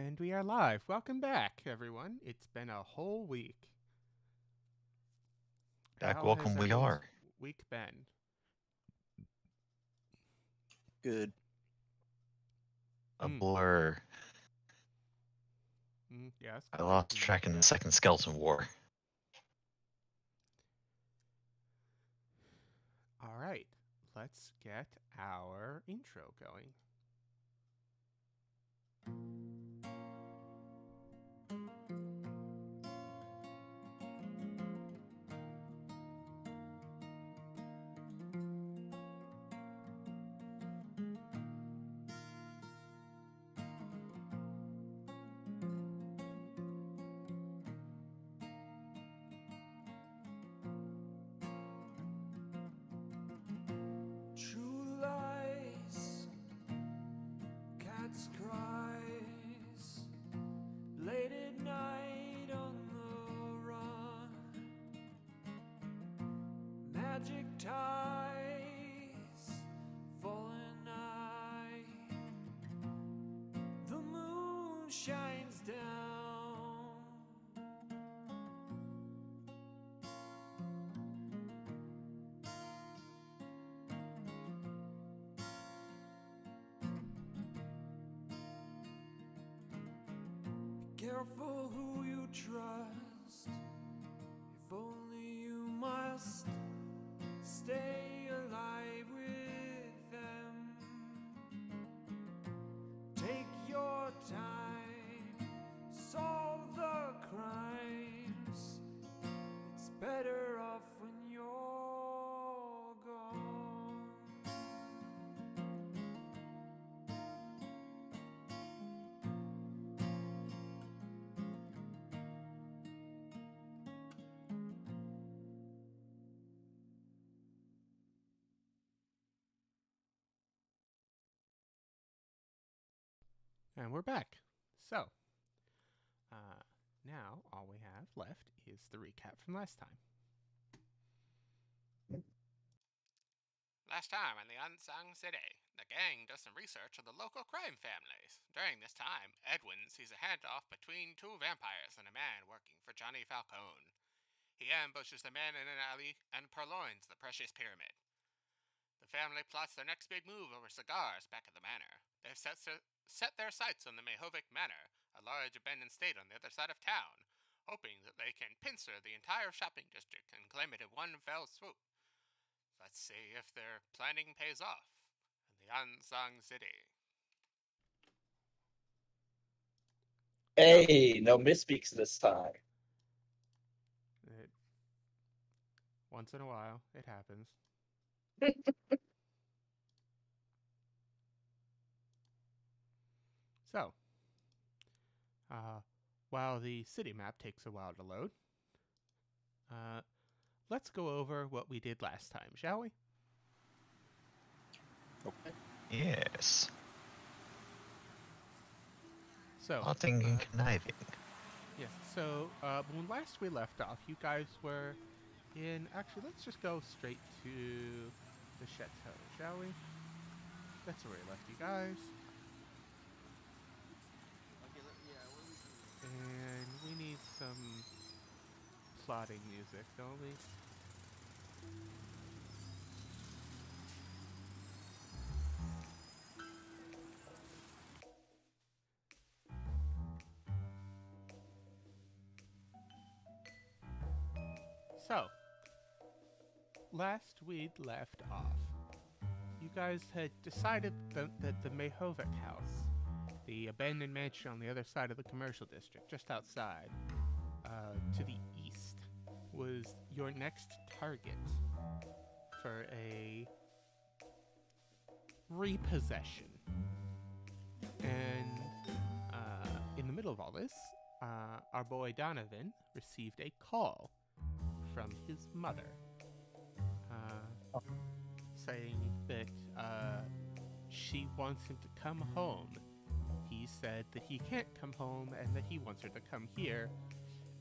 And we are live. Welcome back, everyone. It's been a whole week. Back, How welcome has we everyone's are. week been? Good. A blur. Yes. I lost track in the second Skeleton War. All right. Let's get our intro going. True lies, cat's cries, late at night on the run, magic ties, fallen eye, the moon shines down. Careful who you trust, if only you must stay alive with them. Take your time, solve the crimes. It's better off when you're gone. And we're back. So, now all we have left is the recap from last time. Last time in the Unsung City, the gang does some research on the local crime families. During this time, Edwin sees a handoff between two vampires and a man working for Johnny Falcone. He ambushes the man in an alley and purloins the precious pyramid. The family plots their next big move over cigars back at the manor. They've set their sights on the Mayhovic Manor, a large abandoned estate on the other side of town, hoping that they can pincer the entire shopping district and claim it in one fell swoop. Let's see if their planning pays off in the Unsung City. Hey, no misspeaks this time. Once in a while, it happens. So, while the city map takes a while to load, let's go over what we did last time, shall we? Okay. Yes. So, Plotting and conniving. yes. So, when last we left off, you guys were in. Actually, let's just go straight to the chateau, shall we? That's where we left you guys. And we need some plotting music, don't we? So, last we'd left off, you guys had decided that the Mayhovic house, the abandoned mansion on the other side of the commercial district, just outside, to the east, was your next target for a repossession. And in the middle of all this, our boy Donovan received a call from his mother, saying that she wants him to come home. He said that he can't come home and that he wants her to come here.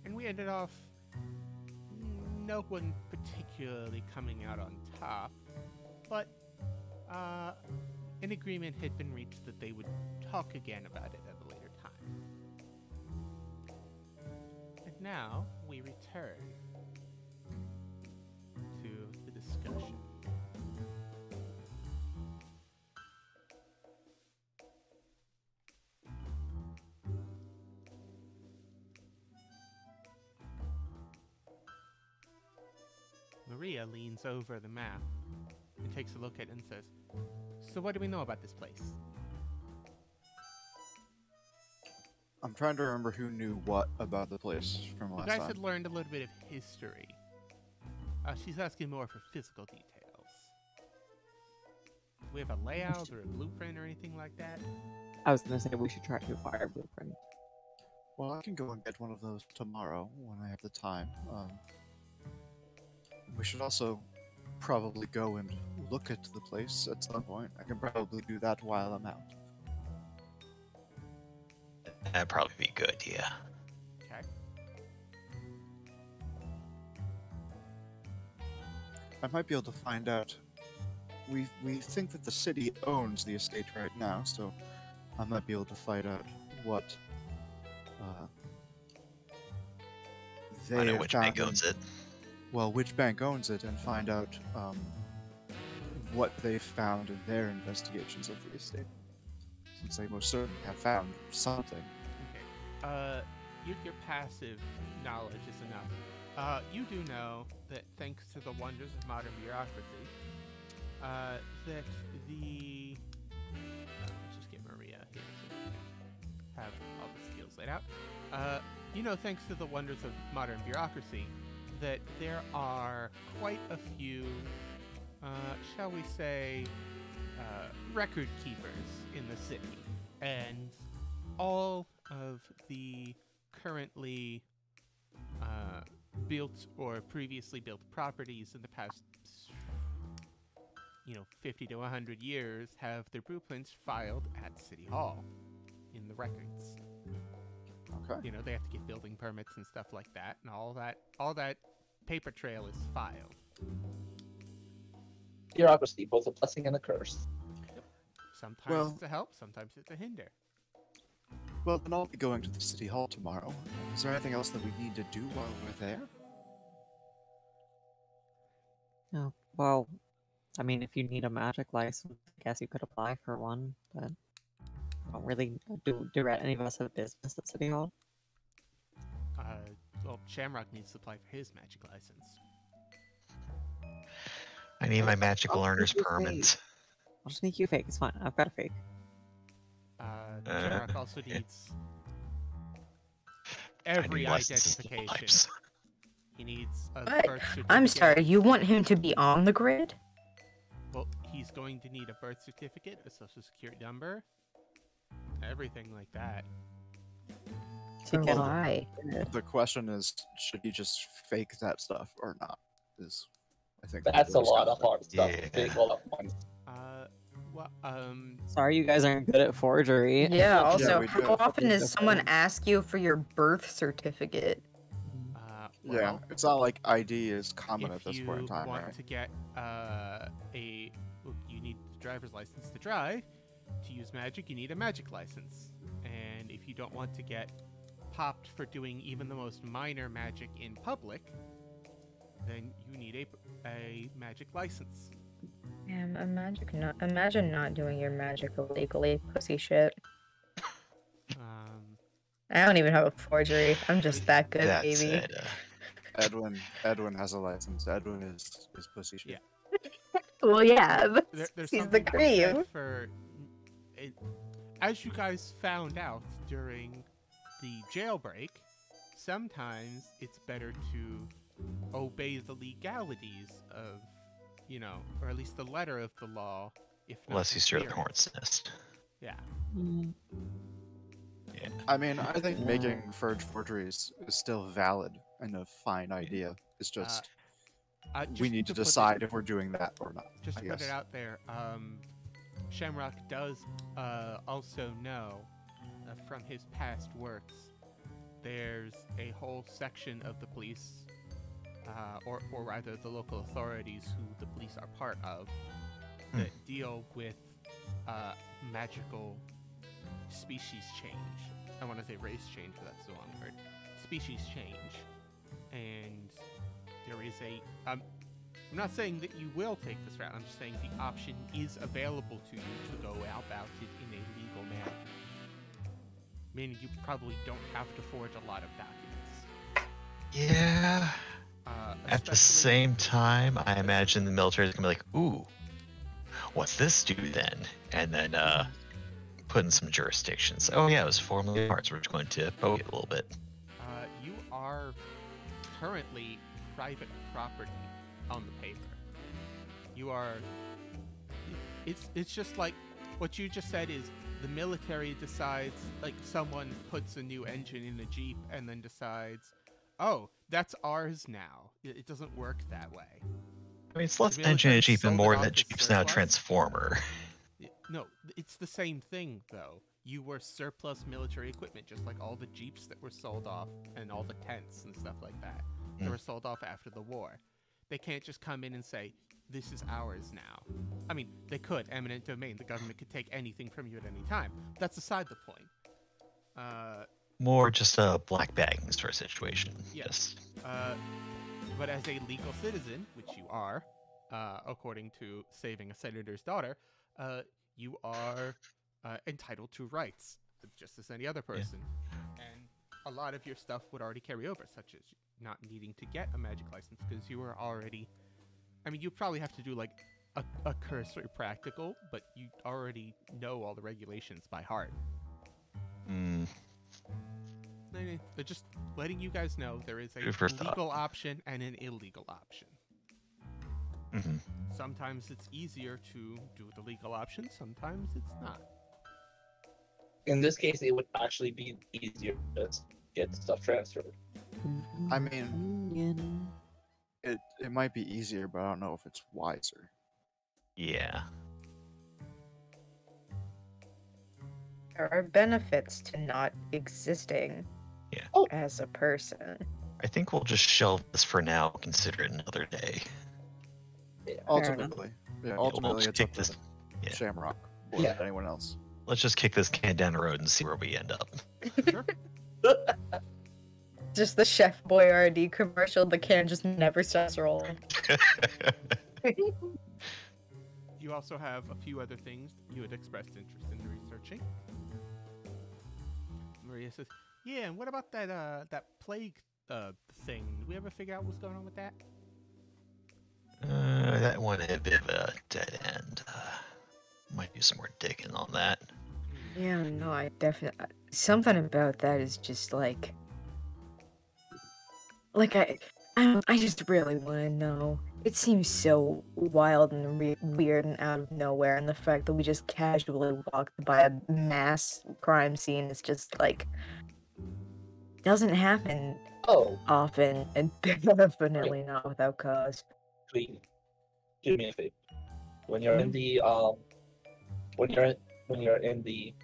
And we ended off no one particularly coming out on top, but an agreement had been reached that they would talk again about it at a later time. now we return to the discussion. Maria leans over the map and takes a look at it and says, "So what do we know about this place?" I'm trying to remember who knew what about the place from You last guys time. had learned a little bit of history. She's asking more for physical details. Do we have a layout or a blueprint or anything like that? I was gonna say we should try to acquire a blueprint. Well, I can go and get one of those tomorrow when I have the time. We should also probably go and look at the place at some point. I can probably do that while I'm out. That'd probably be good, yeah. Okay. I might be able to find out. We think that the city owns the estate right now, so I might be able to find out what they I know have which found bank owns it. Well, which bank owns it, and find out what they found in their investigations of the estate, since they most certainly have found something. Okay. Your passive knowledge is enough. You do know that thanks to the wonders of modern bureaucracy, that the... let's just get Maria here so we can have all the skills laid out. You know, thanks to the wonders of modern bureaucracy, that there are quite a few, shall we say, record keepers in the city, and all of the currently built or previously built properties in the past, 50 to 100 years have their blueprints filed at City Hall in the records. Okay. They have to get building permits and stuff like that, and all that paper trail is filed. Bureaucracy, both a blessing and a curse. Sometimes Well- it's a help, sometimes it's a hinder. Well, then I'll be going to the city hall tomorrow. Is there anything else that we need to do while we're there? Oh, well, I mean, if you need a magic license, I guess you could apply for one, but I don't really do any of us have business at City Hall. Well, Shamrock needs to apply for his magic license. I need my magical I'll learner's make you permit. fake. I'll just make you fake. It's fine. I've got a fake. Shamrock also needs I every need licenses to identification. lives. He needs a What? birth certificate. I'm sorry, you want him to be on the grid? Well, he's going to need a birth certificate, a social security number, everything like that. To get on Why? it. The question is, should he just fake that stuff or not? Is I think That's a lot of hard stuff Yeah. to figure out at once. Well, Sorry, you guys aren't good at forgery. Yeah, also, we how do. often does someone ask you for your birth certificate? Yeah, well, it's not like ID is common if at this you point in time, want right? to get you need a driver's license to drive. To use magic, you need a magic license. And if you don't want to get popped for doing even the most minor magic in public, then you need a magic license. Damn, imagine not doing your magic illegally, pussy shit. I don't even have a forgery. I'm just that good, That baby. said, Edwin has a license. Edwin is pussy shit. Yeah. Well, yeah, but There's he's the something to be said cream. for as you guys found out during the jailbreak, sometimes it's better to obey the legalities of, or at least the letter of the law, if not unless you steer the spirit. hornet's nest. Yeah. Yeah. I mean, I think making forgeries is still valid and a fine idea. It's just Just we need to put it- decide if we're doing that or not. Just I to put guess. it out there, Shamrock does also know from his past works, there's a whole section of the police, or rather the local authorities who the police are part of, that deal with magical species change. I want to say race change, but that's the wrong word. species change, and there is I'm not saying that you will take this route. I'm just saying the option is available to you to go about it in a legal manner. Meaning you probably don't have to forge a lot of documents. Yeah. At the Especially- same time, I imagine the military is gonna be like, "Ooh, what's this do then?" And then put in some jurisdictions. Oh yeah, it was formerly ours. We're just going to poke it a little bit. You are currently private property on the paper. You are. It's just like what you just said is the military decides, like someone puts a new engine in a Jeep and then decides, oh, that's ours now. It doesn't work that way. I mean, it's less The engine military and Jeep and sold it more off that as Jeep's now a surplus. transformer. No, it's the same thing though. You were surplus military equipment, just like all the Jeeps that were sold off and all the tents and stuff like that. They were sold off after the war. They can't just come in and say, this is ours now. I mean, they could, eminent domain. The government could take anything from you at any time. That's aside the point. More just a black bagging sort of situation. Yes. But as a legal citizen, which you are, according to Saving a Senator's Daughter, you are entitled to rights, just as any other person. And a lot of your stuff would already carry over, such as not needing to get a magic license because you were already... I mean, you probably have to do like a cursory practical, but you already know all the regulations by heart. They're just letting you guys know there is a legal option and an illegal option. Sometimes it's easier to do the legal option, sometimes it's not. In this case, it would actually be easier to get stuff transferred. I mean, it might be easier, but I don't know if it's wiser. Yeah. There are benefits to not existing as a person. I think we'll just shelve this for now, consider it another day. Yeah. Ultimately, we'll ultimately, just it's up kick this. to Yeah. Shamrock more than anyone else. Let's just kick this can down the road and see where we end up. Sure. Just the Chef Boyardee commercial, the can just never stops rolling. You also have a few other things you had expressed interest in researching. Maria says, yeah, and what about that plague thing? Did we ever figure out what's going on with that? That one had a bit of a dead end. Might do some more digging on that. Yeah, no, I definitely... Something about that is just like... I just really want to know. It seems so wild and weird and out of nowhere, and the fact that we just casually walked by a mass crime scene is just like... doesn't happen often, and definitely not without cause. Tweet. Do me a favor. When you're in the when you're in the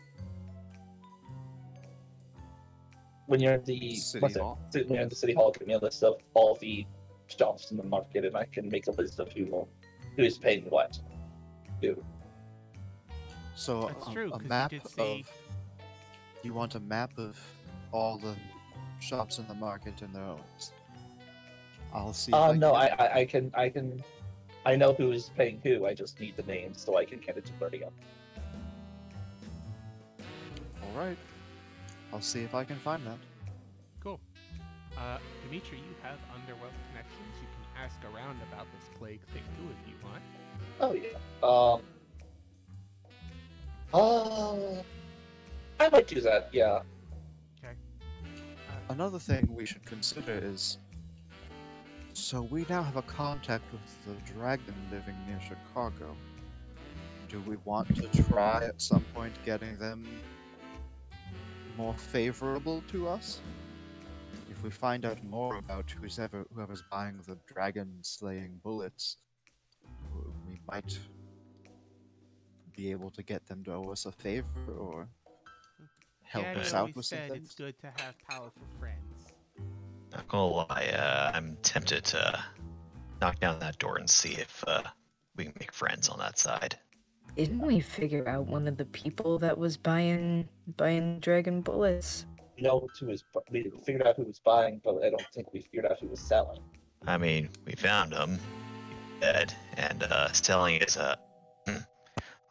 City Hall. When you're in the city hall, give me a list of all the shops in the market, and I can make a list of who is paying what. So That's true, a 'cause you map did see- of. You want a map of all the shops in the market and their owners. I'll see. If No, I I can. I know who is paying who. I just need the names so I can get it to Birdie up. All right. I'll see if I can find that. Cool. Dimitri, you have underworld connections. You can ask around about this plague thing too if you want. Oh yeah. I might do that. Yeah. Okay. Another thing we should consider is. So we now have a contact with the dragon living near Chicago. Do we want to try at some point getting them more favorable to us? If we find out more about whoever's buying the dragon-slaying bullets, we might be able to get them to owe us a favor or help Daddy us out always with some said things. it's good to have powerful friends. Not gonna lie, I'm tempted to knock down that door and see if we can make friends on that side. Didn't we figure out one of the people that was buying dragon bullets? know we figured out who was buying, but I don't think we figured out who was selling. I mean, we found him dead, and selling is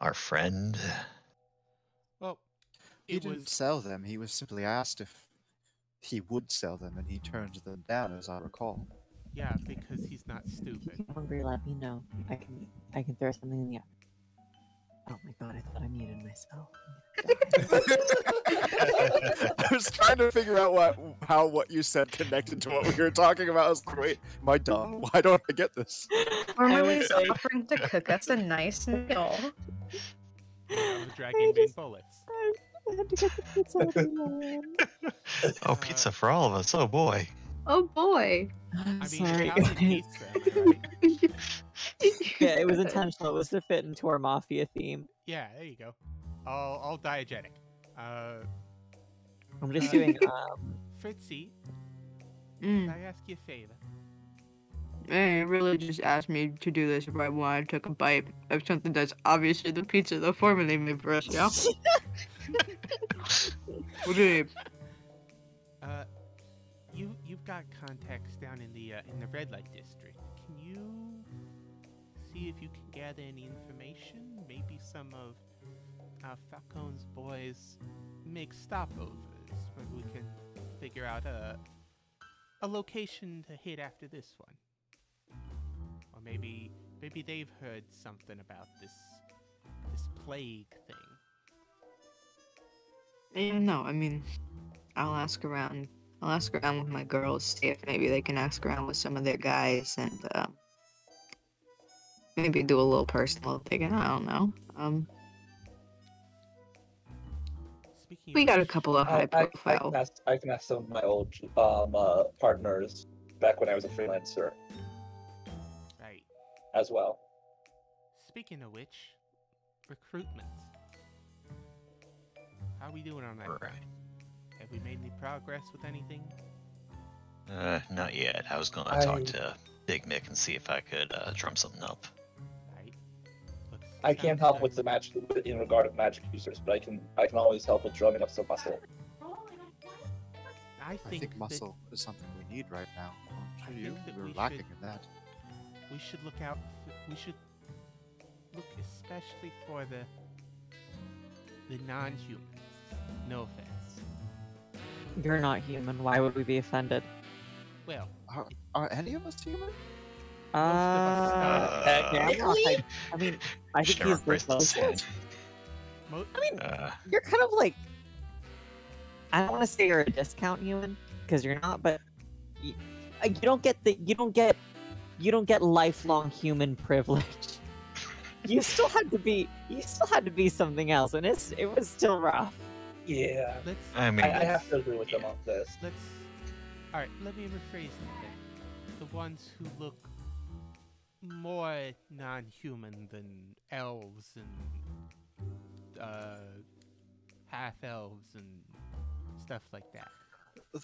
our friend. Well, He it didn't was sell them. He was simply asked if he would sell them, and he turned them down, as I recall. yeah, because he's not If stupid. you get hungry, let me know. I can throw something in the oven. Oh my god, I thought I muted myself. I was trying to figure out how what you said connected to what we were talking about. I was like, wait, am I dumb? Why don't I get this? Or I maybe was he's like- offering to cook us a nice meal. The dragon being bullets. I had to get the pizza out of the oven. Oh, pizza for all of us. Oh boy. Oh boy. I'm I mean, sorry. Italian pizza, am I right? Yeah, it was intentional. It was to fit into our mafia theme. Yeah, there you go. All diegetic. I'm just doing Fritzy, Mm. can I ask you a favor? Hey, really just asked me to do this if I wanted to take a bite of something that's obviously the pizza that formerly made for us, yeah? What do you need? You've got contacts down in the red light district. Can you see if you can gather any information? Maybe some of Falcone's boys make stopovers where we can figure out a location to hit after this one. Or maybe they've heard something about this plague thing. No, I mean, I'll ask around. I'll ask around with my girls, see if maybe they can ask around with some of their guys, and maybe do a little personal digging. I don't know. Speaking We of got a which, couple of high profile. I can ask some of my old partners back when I was a freelancer right. as well. Speaking of which, recruitment. How are we doing on that? Right. Have we made any progress with anything? Not yet. I was gonna talk to Big Mick and see if I could drum something up. Right. I can't help with the magic in regard to magic users, but I can always help with drumming up some muscle. I I think think that muscle is something we need right now. I Don't you? think that We're we lacking should- in that. we should look out. We should look especially for the non-humans. No offense. You're not human. Why would we be offended? Well, Are any of us human? us Yeah, I'm not, I mean, I think Never he's the pressed the closest. mo- I mean, Uh, you're kind of like, I don't want to say you're a discount human because you're not, but you don't get lifelong human privilege. You still had to be something else, and it was still rough. Yeah, let's. I mean, I have to agree with them on this. Let's. All right. Let me rephrase that then. The ones who look more non-human than elves and half-elves and stuff like that.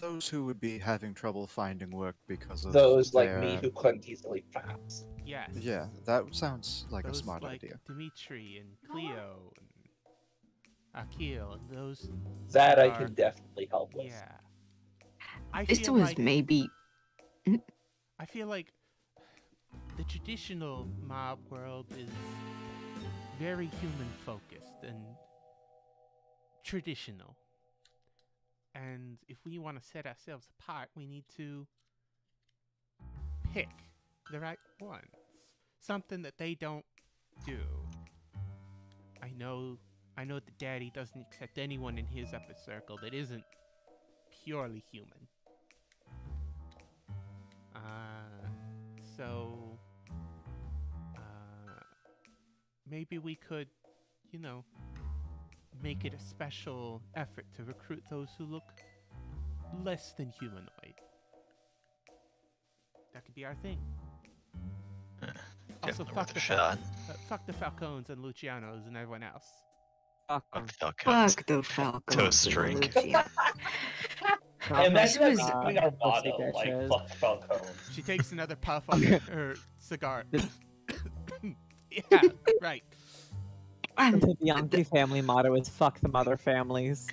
Those who would be having trouble finding work because of Those like me their- who couldn't easily pass. Yes. Yeah, that sounds like those a smart like idea. Dimitri and Cleo and Akil and those. That I are- can definitely help with. Yeah. I This feel was like maybe. I feel like the traditional mob world is very human focused and traditional. And if we want to set ourselves apart, we need to pick the right ones. Something that they don't do. I know that Daddy doesn't accept anyone in his upper circle that isn't purely human. So maybe we could, make it a special effort to recruit those who look less than humanoid. That could be our thing. Also, definitely fuck worth the a shot. fuck the Falcones and Lucianos and everyone else. Fuck 'em. Fuck Falcons. Fuck the Falcons. Toast and drink. Lucian. I imagine was- that becoming our pussy motto, like bitches. fuck Falcone. She takes another puff on her cigar. Yeah, right. The Yankee family motto is "fuck the mother families."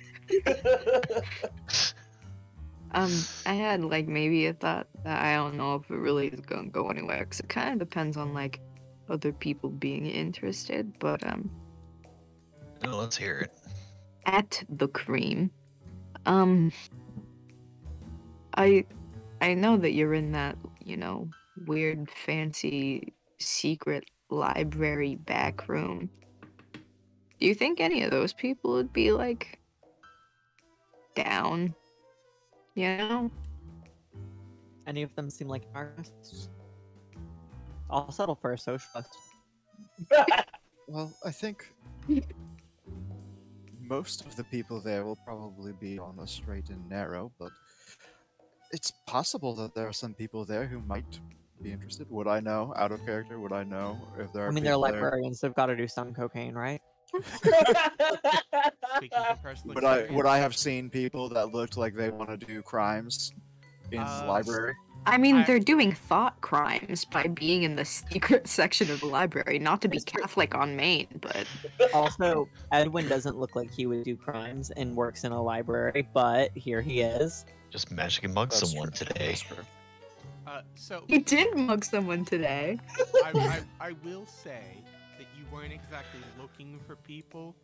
I had like maybe a thought that I don't know if it really is gonna go anywhere because it kind of depends on like other people being interested. But Oh, let's hear it. at the cream, um, I know that you're in that weird fancy secret library back room. Do you think any of those people would be like down? You know? Any of them seem like artists? I'll settle for a socialist. Well, I think most of the people there will probably be on a straight and narrow, but it's possible that there are some people there who might be interested. Would I know? Out of character, would I know if there are I mean, they're people there? librarians. They've got to do some cocaine, right? Speaking from personal Would experience, I have seen people that looked like they want to do crimes in the library? I mean, I- they're doing thought crimes by being in the secret section of the library. Not to be Catholic on Maine, but Also, Edwin doesn't look like he would do crimes and works in a library, but here he is. Just magically mug That's someone true. today. That's true. so he did mug someone today. I will say that you weren't exactly looking for people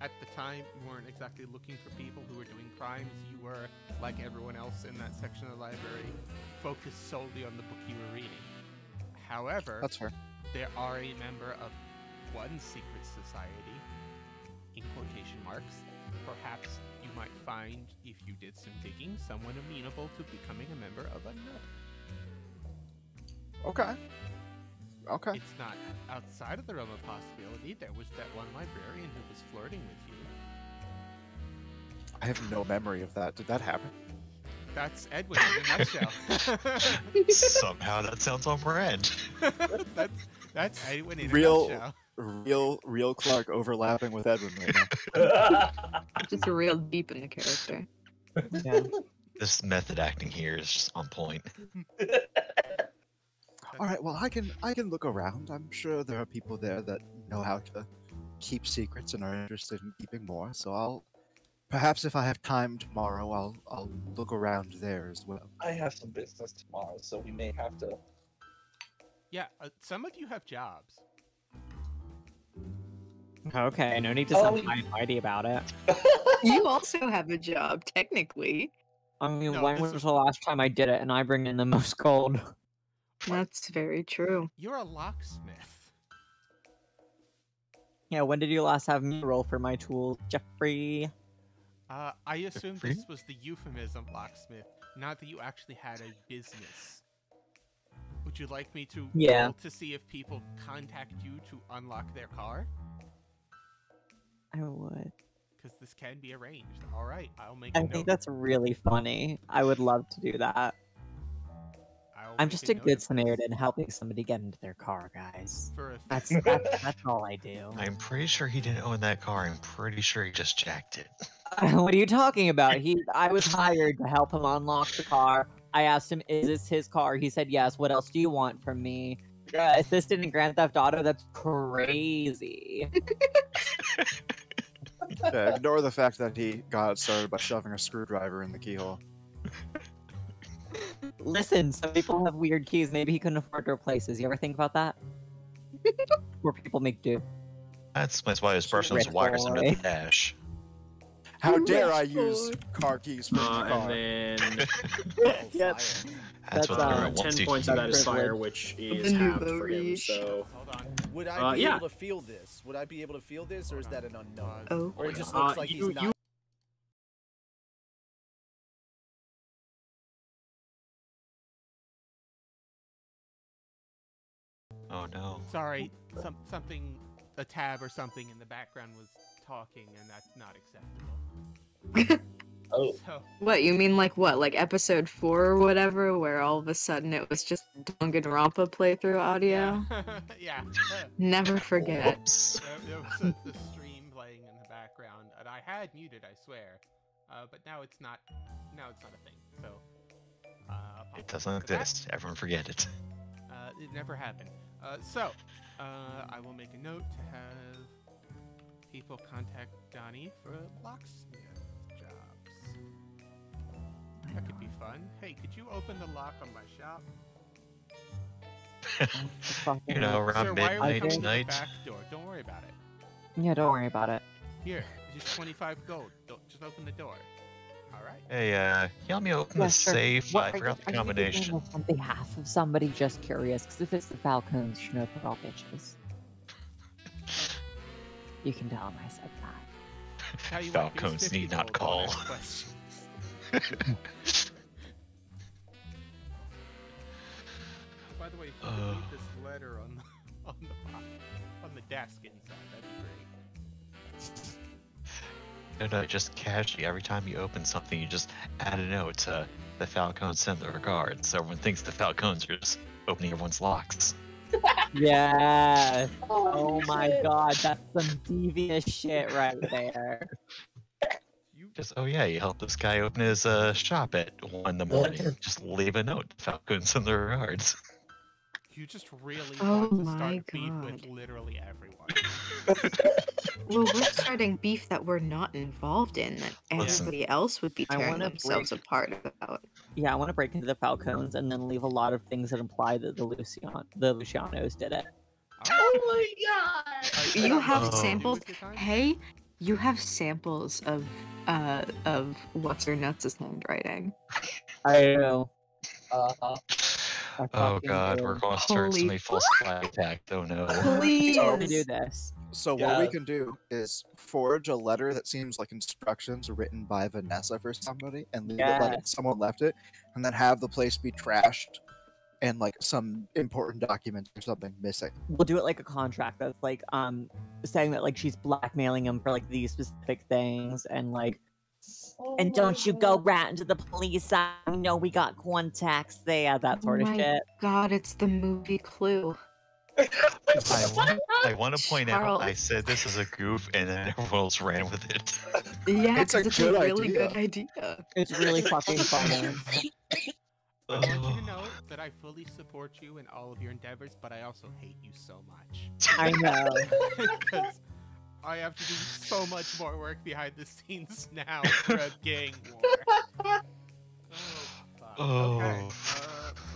at the time. You weren't exactly looking for people who were doing crimes. You were, like everyone else in that section of the library, focused solely on the book you were reading. However, That's fair. there are a member of one secret society, in quotation marks. Perhaps you might find, if you did some digging, someone amenable to becoming a member of another. Okay. Okay. It's not outside of the realm of possibility. There was that one librarian who was flirting with you. I have no memory of that. Did that happen? That's Edwin in a nutshell. Somehow that sounds on brand. that's Edwin in a Real- nutshell. Real Clark overlapping with Edwin right now. Just real deep in the character. Yeah. This method acting here is just on point. All right. Well, I can look around. I'm sure there are people there that know how to keep secrets and are interested in keeping more. So I'll perhaps if I have time tomorrow, I'll look around there as well. I have some business tomorrow, so we may have to. Yeah, some of you have jobs. Okay, no need to Oh, sound high and mighty about it. You also have a job, technically. I mean, No, when this was was- the last time I did it and I bring in the most gold? That's very true. You're a locksmith. Yeah, when did you last have me roll for my tools, Jeffrey? I assume for you. this was the euphemism locksmith, not that you actually had a business. Would you like me to Yeah. roll to see if people contact you to unlock their car? I would. Because this can be arranged. All right, I'll make I a note. think that's really funny. I would love to do that. I'll I'm make just a note of good this Samaritan helping somebody get into their car, guys. For a That's all I do. I'm pretty sure he didn't own that car. I'm pretty sure he just jacked it. What are you talking about? I was hired to help him unlock the car. I asked him, "Is this his car?" He said, "Yes." What else do you want from me? Assistant in Grand Theft Auto? That's crazy. Yeah, ignore the fact that he got started by shoving a screwdriver in the keyhole. Listen, some people have weird keys. Maybe he couldn't afford to replace his. You ever think about that? Where people make do. That's why his brushing those Rich wires under the boy. dash. How dare Rich I use boy. car keys for my car? And then Yep. That's That's, what they're uh, at 10 once points each of that year. is fire, privilege. which The is new half for him. Reach. So Hold on. Would I be yeah. able to feel this? Would I be able to feel this, or is that an unknown? Oh. Or it just looks like he's not. Oh no. Sorry, something, a tab or something in the background was talking, and that's not acceptable. Oh, So, What, you mean like what? Like episode 4 or whatever, where all of a sudden it was just Danganronpa playthrough audio? yeah. Never forget. Whoops. There was the stream playing in the background, and I had muted, I swear. But now it's not. Now it's not a thing. So. It apologies doesn't for that. exist. Everyone forget it. It never happened. I will make a note to have people contact Donnie for locksmith jobs. That could be fun. Hey, could you open the lock on my shop? You know, around Sir, why are we midnight coming to the tonight. back door? Don't worry about it. Yeah, don't worry about it. Here, it's just 25 gold. Don't just open the door. All right. Hey, help me open Yeah, the sure. safe. What, I forgot the are you doing combination. this on behalf of somebody? Just curious, because if it's the Falcons, you know they're all bitches. You can tell them I said that. Tell you what, here's Falcons 50 need not gold call. bonus questions. By the way, if you could read this letter on the desk inside, that'd be great. No, just casually. Every time you open something, you just add a note to the Falcons send their regards. So everyone thinks the Falcons are just opening everyone's locks. Yeah. Oh, Oh my shit. god, that's some devious shit right there. Just, oh yeah, you helped this guy open his shop at 1 in the morning. Just leave a note. Falcons send their regards. You just really Oh want to my start beef with God. literally everyone. Well, we're starting beef that we're not involved in, that Listen. everybody else would be I tearing wanna themselves break- apart about. Yeah, I want to break into the Falcons and then leave a lot of things that imply that the Lucianos did it. Oh my god! You have Oh. samples. Hey, you have samples of what's her nuts' handwriting. I know. Uh-huh. I Oh fucking god, do. we're going to start so Holy many false flag attacks. Oh no. Please. I want to do this. So what we Yeah. can do is forge a letter that seems like instructions written by Vanessa for somebody, and leave it like Yes. someone left it, and then have the place be trashed, and like some important documents or something missing. We'll do it like a contract that's like saying that like she's blackmailing him for like these specific things and like and don't you go rat into the police. I know we got contacts there, that sort of Oh my shit. God, it's the movie Clue. I want to point out, I Charles. said this is a goof, and then everyone else ran with it. Yeah, It's a 'cause it's good a really idea. good idea. It's really fucking funny. I want you Oh. to know that I fully support you in all of your endeavors, but I also hate you so much. I know. Because I have to do so much more work behind the scenes now for a gang war. Oh, fuck. Oh. Okay.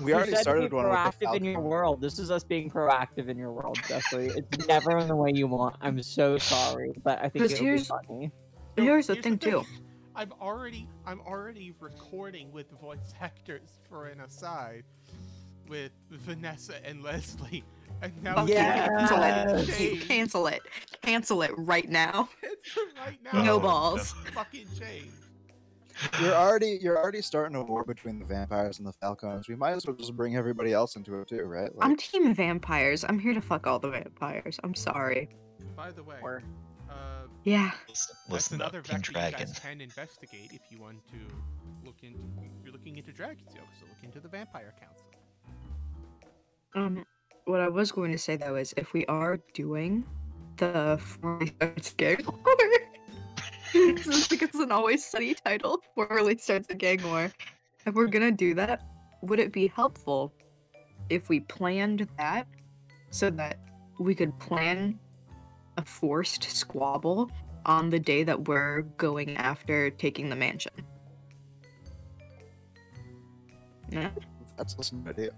We already You said to started be one with the proactive in your Falcon. world. This is us being proactive in your world, Jeffrey. It's never in the way you want. I'm so sorry, but I think 'Cause it'll be here's- funny. So, Here's the thing too. I'm already recording with voice actors for an aside with Vanessa and Leslie, and now it's Yeah. Cancel Yes. it. You cancel it. Cancel it right now. It's right now. No Oh, balls. Fucking change. You're already starting a war between the vampires and the Falcons. We might as well just bring everybody else into it too, right? Like, I'm team vampires. I'm here to fuck all the vampires. I'm sorry. By the way, Or Yeah. Listen, that's listen another up, Team vector you Dragon. guys can investigate if you want to look into. If you're looking into Dragon's Yoke, so look into the Vampire Council. What I was going to say though is if we are doing the 40 starts gang war, it's like it's an always sunny title. 40 starts the gang war. If we're gonna do that, would it be helpful if we planned that so that we could plan a forced squabble on the day that we're going after taking the mansion? Yeah. that's a smart idea.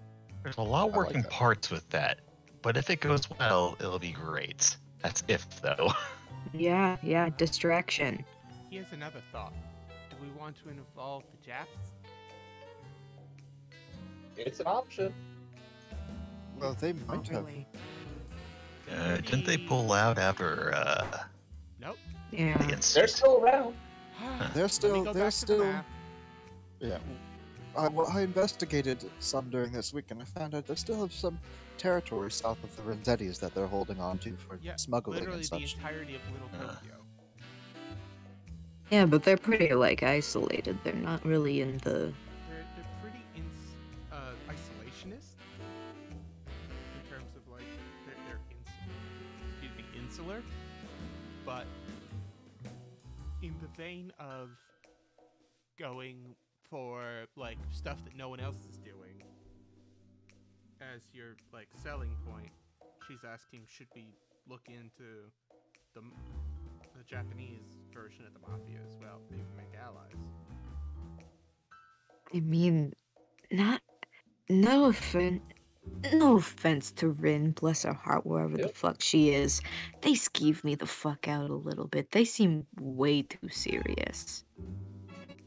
There's a lot of I like working that. parts with that, but if it goes well, it'll be great. That's if, though. Yeah, distraction. Here's another thought. Do we want to involve the Japs? It's an option. Well, they might Not have. really. Didn't they pull out after Nope. Yeah. the They're incident? still around. They're Let me still. go They're back to the still. map. Yeah. I investigated some during this week, and I found out they still have some territory south of the Renzettis that they're holding on to for Yeah, smuggling literally and the such. entirety of Little Tokyo. Yeah, but they're pretty like isolated. They're not really in the. They're pretty isolationist in terms of like they're insular, but in the vein of going for like stuff that no one else is doing as your like selling point. She's asking, should we look into the Japanese version of the mafia as well? Maybe make allies. I mean, not no offense. No offense to Rin, bless her heart, wherever the Yep. fuck she is. They skeeve me the fuck out a little bit. They seem way too serious.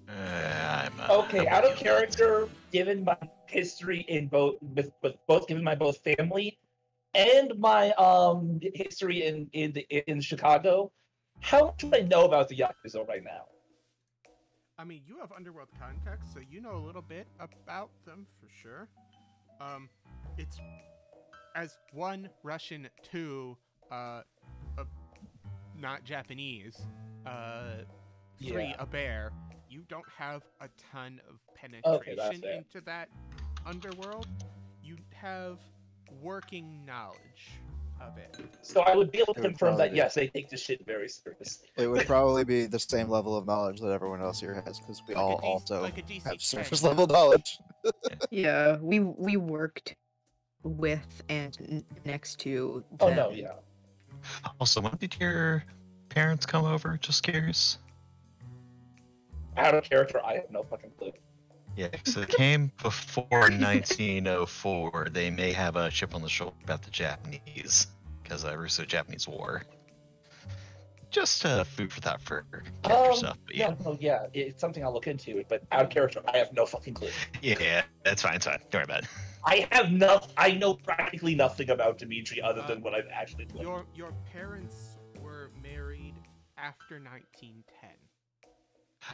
Okay, I'm out with of you on that. character, given my history in both with both given my both family and my history in Chicago, how much do I know about the Yakuza right now? I mean, you have underworld context, so you know a little bit about them for sure. It's as one Russian, two, not Japanese, three, Yeah. a bear. You don't have a ton of Okay, that's penetration fair. into that underworld. You have working knowledge of it. So I would be able to It would confirm that probably- yes, they take this shit very seriously. It would probably be the same level of knowledge that everyone else here has, because we Like a all DC also like a DC have 10. surface level knowledge. Yeah, we worked with and next to them. Oh no, yeah. Also, when did your parents come over? Just curious. Out of character, I have no fucking clue. Yeah, so it came before 1904. They may have a chip on the shoulder about the Japanese, because Russo-Japanese War. Just food for thought for character stuff. But yeah, No, yeah, it's something I'll look into. But out of character, I have no fucking clue. yeah, that's fine. It's fine. Don't worry about it. I know practically nothing about Dimitri other than what I've actually played. Your parents were married after 1910.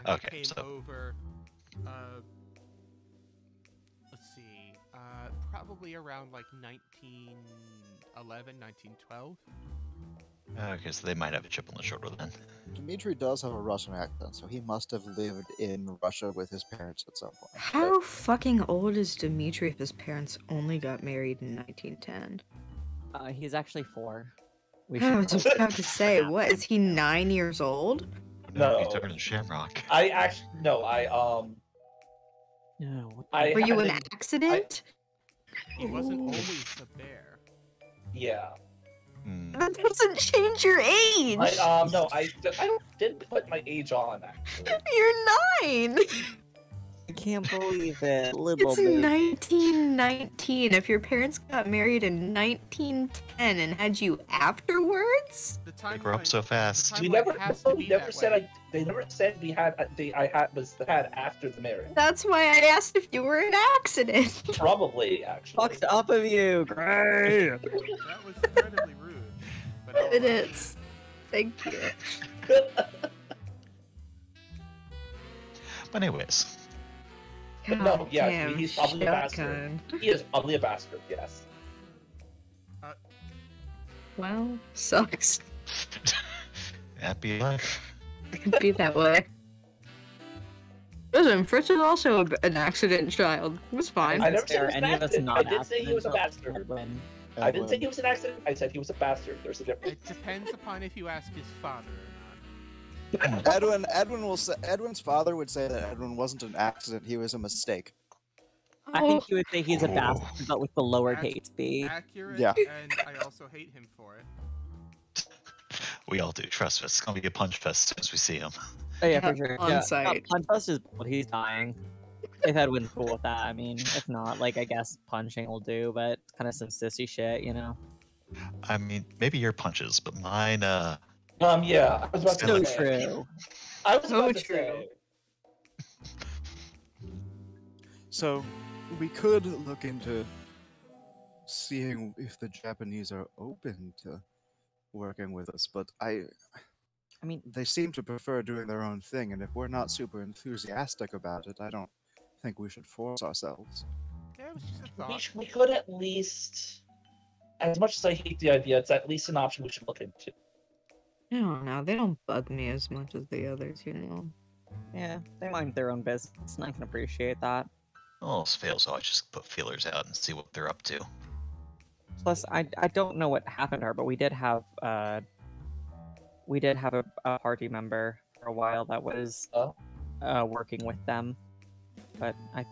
And Okay, they came so- over. Let's see. Probably around like 1911, 1912. Okay, so they might have a chip on the shoulder then. Dmitri does have a Russian accent, so he must have lived in Russia with his parents at some point. How fucking old is Dimitri if his parents only got married in 1910? He's actually 4. I was about to say, what, is he 9 years old? No. He's over in Shamrock. I actually no, No. I Were you had in an- an accident? He wasn't always a bear. Yeah. Hmm. That doesn't change your age! No, I didn't put my age on actually. You're 9! I can't believe it. Little It's baby. 1919. If your parents got married in 1910 and had you afterwards? The They grow up so fast. We timeline never, has to be never that said way. they never said we had had after the marriage. That's why I asked if you were in an accident. Probably actually. Fucked up of you. Great. That was incredibly rude. But It is. Thank you. But anyways, But no, God yeah, damn, he's probably a bastard. shotgun. He is probably a bastard. Yes. Well, sucks. happy life. It could be that way. Listen, Fritz is also an accident child. It was fine. I never said he Are was any of us bastard. not I did say he was a accidents bastard. when I didn't say he was an accident. I said he was a bastard. There's a difference. It depends upon if you ask his father or not. Edwin's father would say that Edwin wasn't an accident, he was a mistake. I think you would say he's a bastard, but with the lowercase b. Accurate, Yeah. and I also hate him for it. We all do. Trust us. It's gonna be a punch fest as we see him. Oh yeah, for sure. On Yeah, site. Punch Bust is what he's dying. If Edwin's cool with that, I mean, if not, like I guess punching will do, but it's kind of some sissy shit, you know. I mean, maybe your punches, but mine. Yeah, I was about to So say. true. I was So about to true. say. So, we could look into seeing if the Japanese are open to working with us, but I mean, they seem to prefer doing their own thing, and if we're not super enthusiastic about it, I don't think we should force ourselves. Yeah, it was just a thought. We could at least, as much as I hate the idea, it's at least an option we should look into. I don't know. They don't bug me as much as the others, you know. yeah, they mind their own business, and I can appreciate that. All else fails, so I just put feelers out and see what they're up to. Plus, I don't know what happened to her, but we did have a party member for a while that was working with them, but I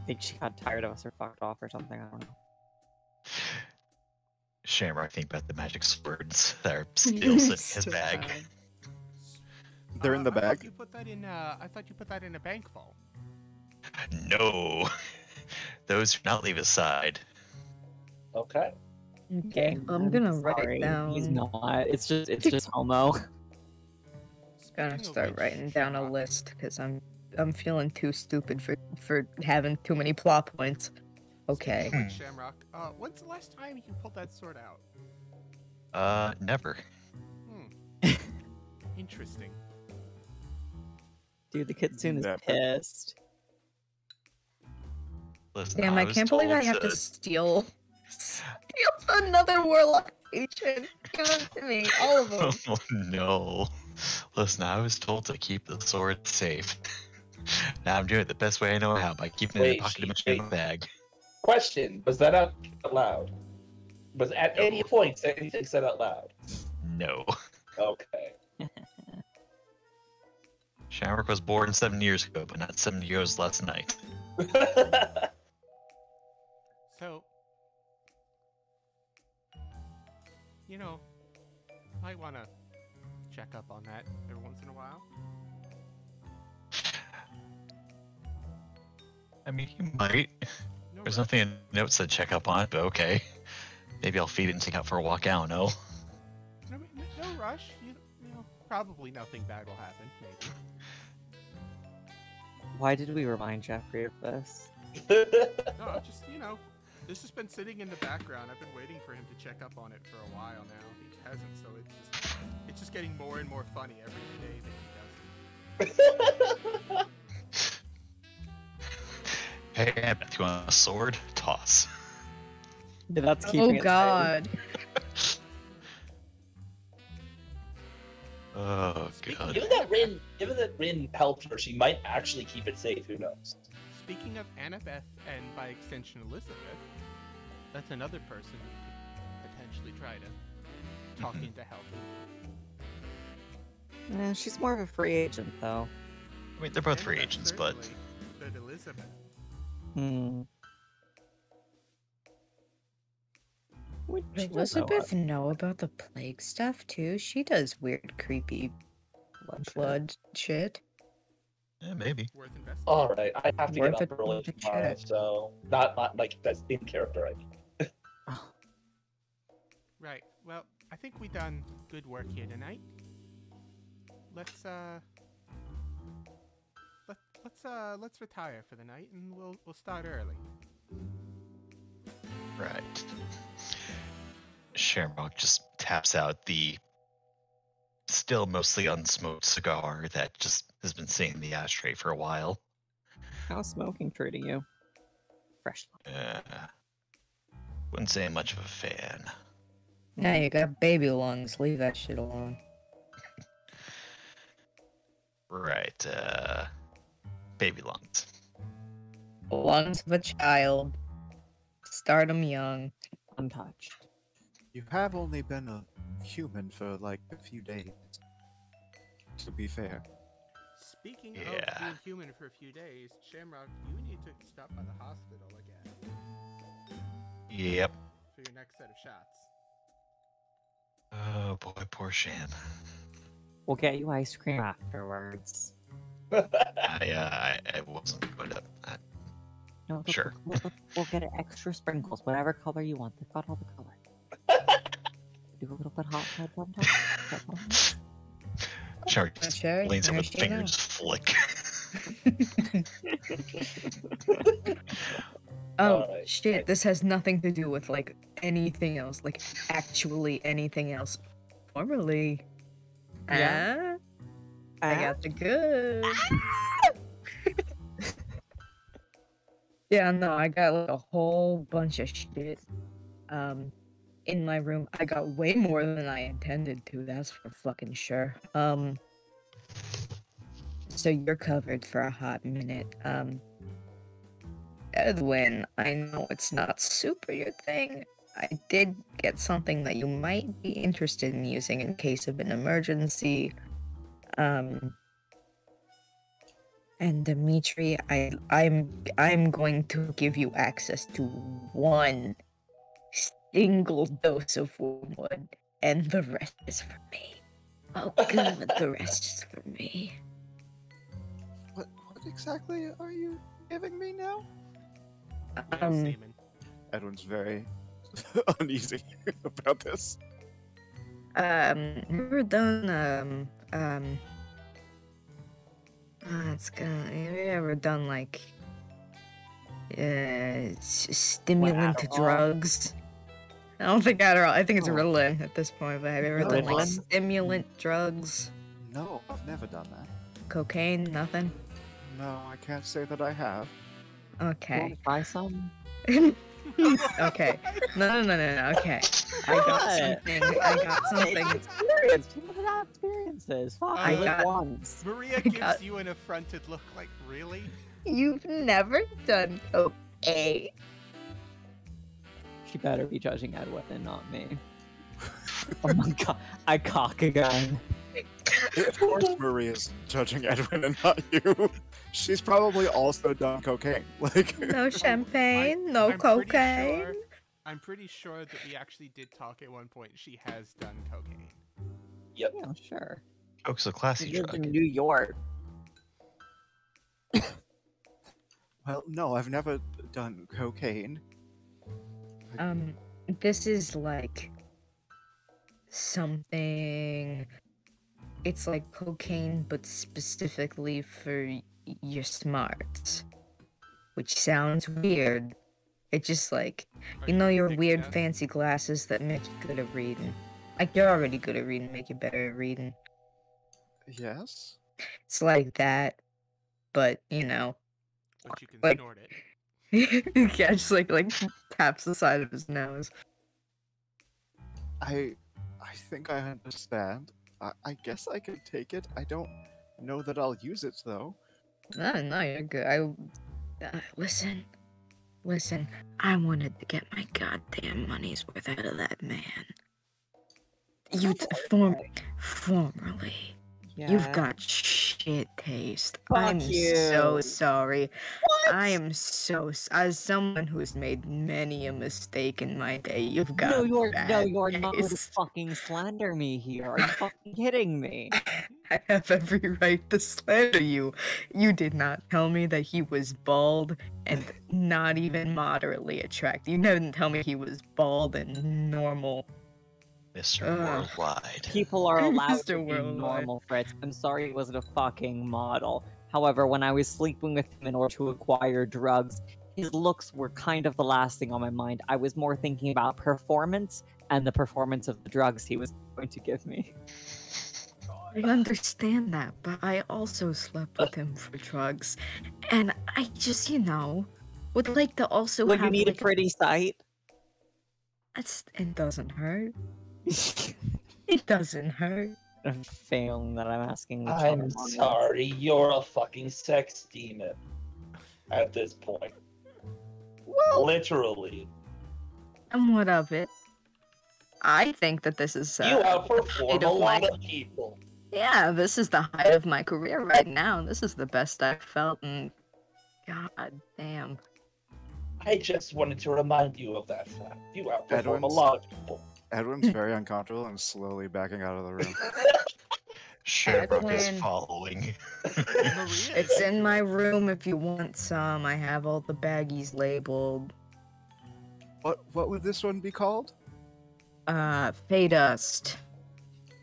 think she got tired of us or fucked off or something. I don't know. Shamrock, think about the magic swords that are still sitting in his So bag. bad. They're in the I thought bag. you put that in. I thought you put that in a bank vault. No. Those do not leave his side. Okay. Okay, I'm gonna write Sorry, down. He's not. It's just homo. Gonna Speaking of start which, writing down a Shamrock, list because I'm feeling too stupid for having too many plot points. Okay. Speaking of which, Shamrock, when's the last time you pulled that sword out? Never. Interesting. Dude, the kitsune is Never. pissed. Listen, Damn, I was can't believe I told have to steal another warlock agent. Give them to me, all of them. Oh no. Listen, I was told to keep the sword safe. Now I'm doing it the best way I know how, by keeping it in Wait, the pocket of wait. my bag. Question: was that out loud? Was at any point anything said out loud? No. Okay. Shamrock was born 7 years ago, but not 7 years last night. So, might want to check up on that every once in a while. I mean, you might. No There's rush. nothing in notes that check up on it, but okay. Maybe I'll feed it and take it out for a walk, I don't know. No rush. Probably nothing bad will happen. Maybe. Why did we remind Jeffrey of this? No, just this has been sitting in the background. I've been waiting for him to check up on it for a while now. He hasn't, so it's just getting more and more funny every day that he doesn't. Hey, Annabeth, you want a sword? Toss. Yeah, that's keeping Oh it safe. god. Oh, God. Given that Rin helped her, she might actually keep it safe. Who knows? Speaking of Annabeth and by extension Elizabeth, that's another person you could potentially try to talk into helping. Yeah, she's more of a free agent, though. I mean, they're both free Annabeth agents, but certainly, but Elizabeth. Would Does she know Elizabeth know about the plague stuff too? She does weird, creepy blood shit. yeah, maybe. Worth investing. All right, I have to Worth get it up early to tomorrow, check. so not like that's in character. I mean. Right. Well, I think we done good work here tonight. Let's retire for the night, and we'll start early. Right. Shamrock just taps out the still mostly unsmoked cigar that just has been sitting in the ashtray for a while. How's smoking treating you? Fresh. Wouldn't say I'm much of a fan. Now you got baby lungs. Leave that shit alone. Right, baby lungs. Lungs of a child. Start 'em young. Untouched. You have only been a human for like a few days. To be fair. Speaking Yeah. of being human for a few days, Shamrock, you need to stop by the hospital again Yep. for your next set of shots. Oh boy, poor Sham. We'll get you ice cream afterwards. I wasn't going to. No, look, Sure. We'll get it extra sprinkles, whatever color you want. They've got all the color. Do a little bit hot red on top. Shamrock just Cherry? leans over the Maraschino? finger and just flick. Oh Alright, shit, right. this has nothing to do with like anything else, like actually anything else. Formerly. Yeah. I got the goods. Yeah, no, I got like a whole bunch of shit in my room. I got way more than I intended to, that's for fucking sure. So you're covered for a hot minute. Edwin, I know it's not super your thing. I did get something that you might be interested in using in case of an emergency. And Dimitri, I'm going to give you access to one single dose of wormwood, and the rest is for me. Oh god, the rest is for me. What exactly are you giving me now? Male semen. Edwin's very uneasy about this. Never done, have you ever done, like, stimulant Adderall? drugs? I don't think Adderall, I think it's Oh. Ritalin at this point, but have you ever done, like, Ritalin? stimulant drugs? No, I've never done that. Cocaine? Nothing? No, I can't say that I have. Okay. Try some. Okay. No, okay. I got What? something. I got something. Experience. People have experiences. Fuck, I I live got- once. Maria I gives got- you an affronted look like, really? You've never done cocaine? She better be judging Edwin and not me. Oh my god, I cock again. Of course Maria's judging Edwin and not you. She's probably also done cocaine. Like, No champagne, no I'm pretty cocaine. sure- I'm pretty sure that we actually did talk at one point. She has done cocaine. Yep. Yeah, sure. Coke's a classy She lives drug. in New York. well, no, I've never done cocaine. This is like something. It's like cocaine, but specifically for your smarts, which sounds weird. It's just like, Are you know, your picking weird up? fancy glasses that make you good at reading. Like, you're already good at reading, make you better at reading. Yes? It's like that, but you know, But you can like- snort it. yeah, just like taps the side of his nose. I think I understand. I guess I could take it. I don't know that I'll use it though. No, you're good. Listen. I wanted to get my goddamn money's worth out of that man. Formerly, you've got shit taste. Fuck I'm so you. sorry. I am as someone who's made many a mistake in my day, you've got No, you're bad not going to taste. fucking slander me here. Are you fucking kidding me? I have every right to slander you. You did not tell me that he was bald and not even moderately attractive. You didn't tell me he was bald and normal. Mr. Ugh. Worldwide. People are allowed Mr. to be Worldwide. normal, Fritz. I'm sorry he wasn't a fucking model. However, when I was sleeping with him in order to acquire drugs, his looks were kind of the last thing on my mind. I was more thinking about performance and the performance of the drugs he was going to give me. I understand that, but I also slept with him for drugs. And I just, would like to also Would you have need a like pretty sight? it doesn't hurt. It doesn't hurt. I'm failing that I'm asking which I'm one on it. sorry, you're a fucking sex demon. At this point. Well, Literally. and what of it? I think that this is You outperform height a of lot my- of people. Yeah, this is the height of my career right now. This is the best I've felt in god damn. I just wanted to remind you of that fact. You outperform a Edwin's- lot of people. Edwin's very uncomfortable and slowly backing out of the room. Sherbrooke is Edwin. following. Maria It's in my room if you want some. I have all the baggies labeled. What would this one be called? Fey Dust.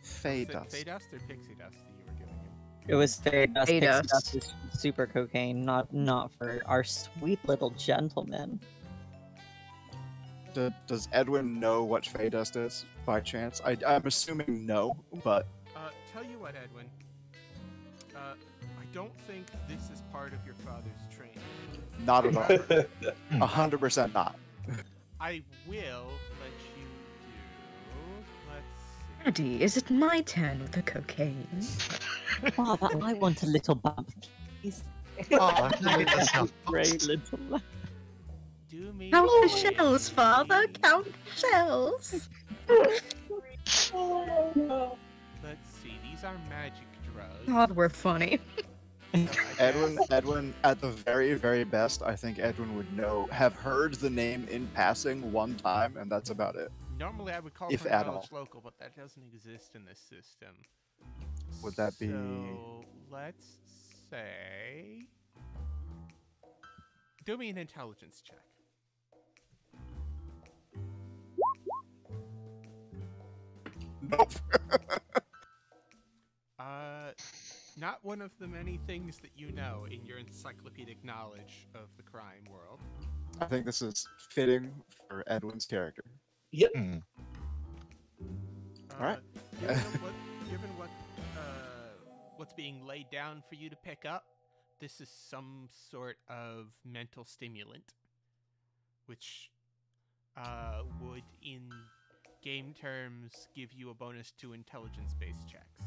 Fey Was it dust. Fey dust or pixie dust that you were giving him? It was Fey Dust. Fey Pixie Dust. Dust is super cocaine, not for our sweet little gentleman. Does Edwin know what Fey dust is by chance? I'm assuming no, but Tell you what, Edwin. I don't think this is part of your father's training. not at all. 100% not. I will let you do. Let's see. Daddy, is it my turn with the cocaine? Father, I want a little bump, please. Oh, maybe that's not Great little. Do me. Count a the shells, Father. favor. Count the shells. Let's see. These are magic drugs. God, we're funny. So I guess- Edwin, at the very, very best, I think Edwin would have heard the name in passing one time, and that's about it. Normally I would call If for at knowledge all. local, but that doesn't exist in this system. Would that be- So let's say Do me an intelligence check. Nope. Not one of the many things that you know in your encyclopedic knowledge of the crime world. I think this is fitting for Edwin's character. Yep. Hmm. Alright. Given what's being laid down for you to pick up, this is some sort of mental stimulant, which would, in game terms, give you a bonus to intelligence-based checks.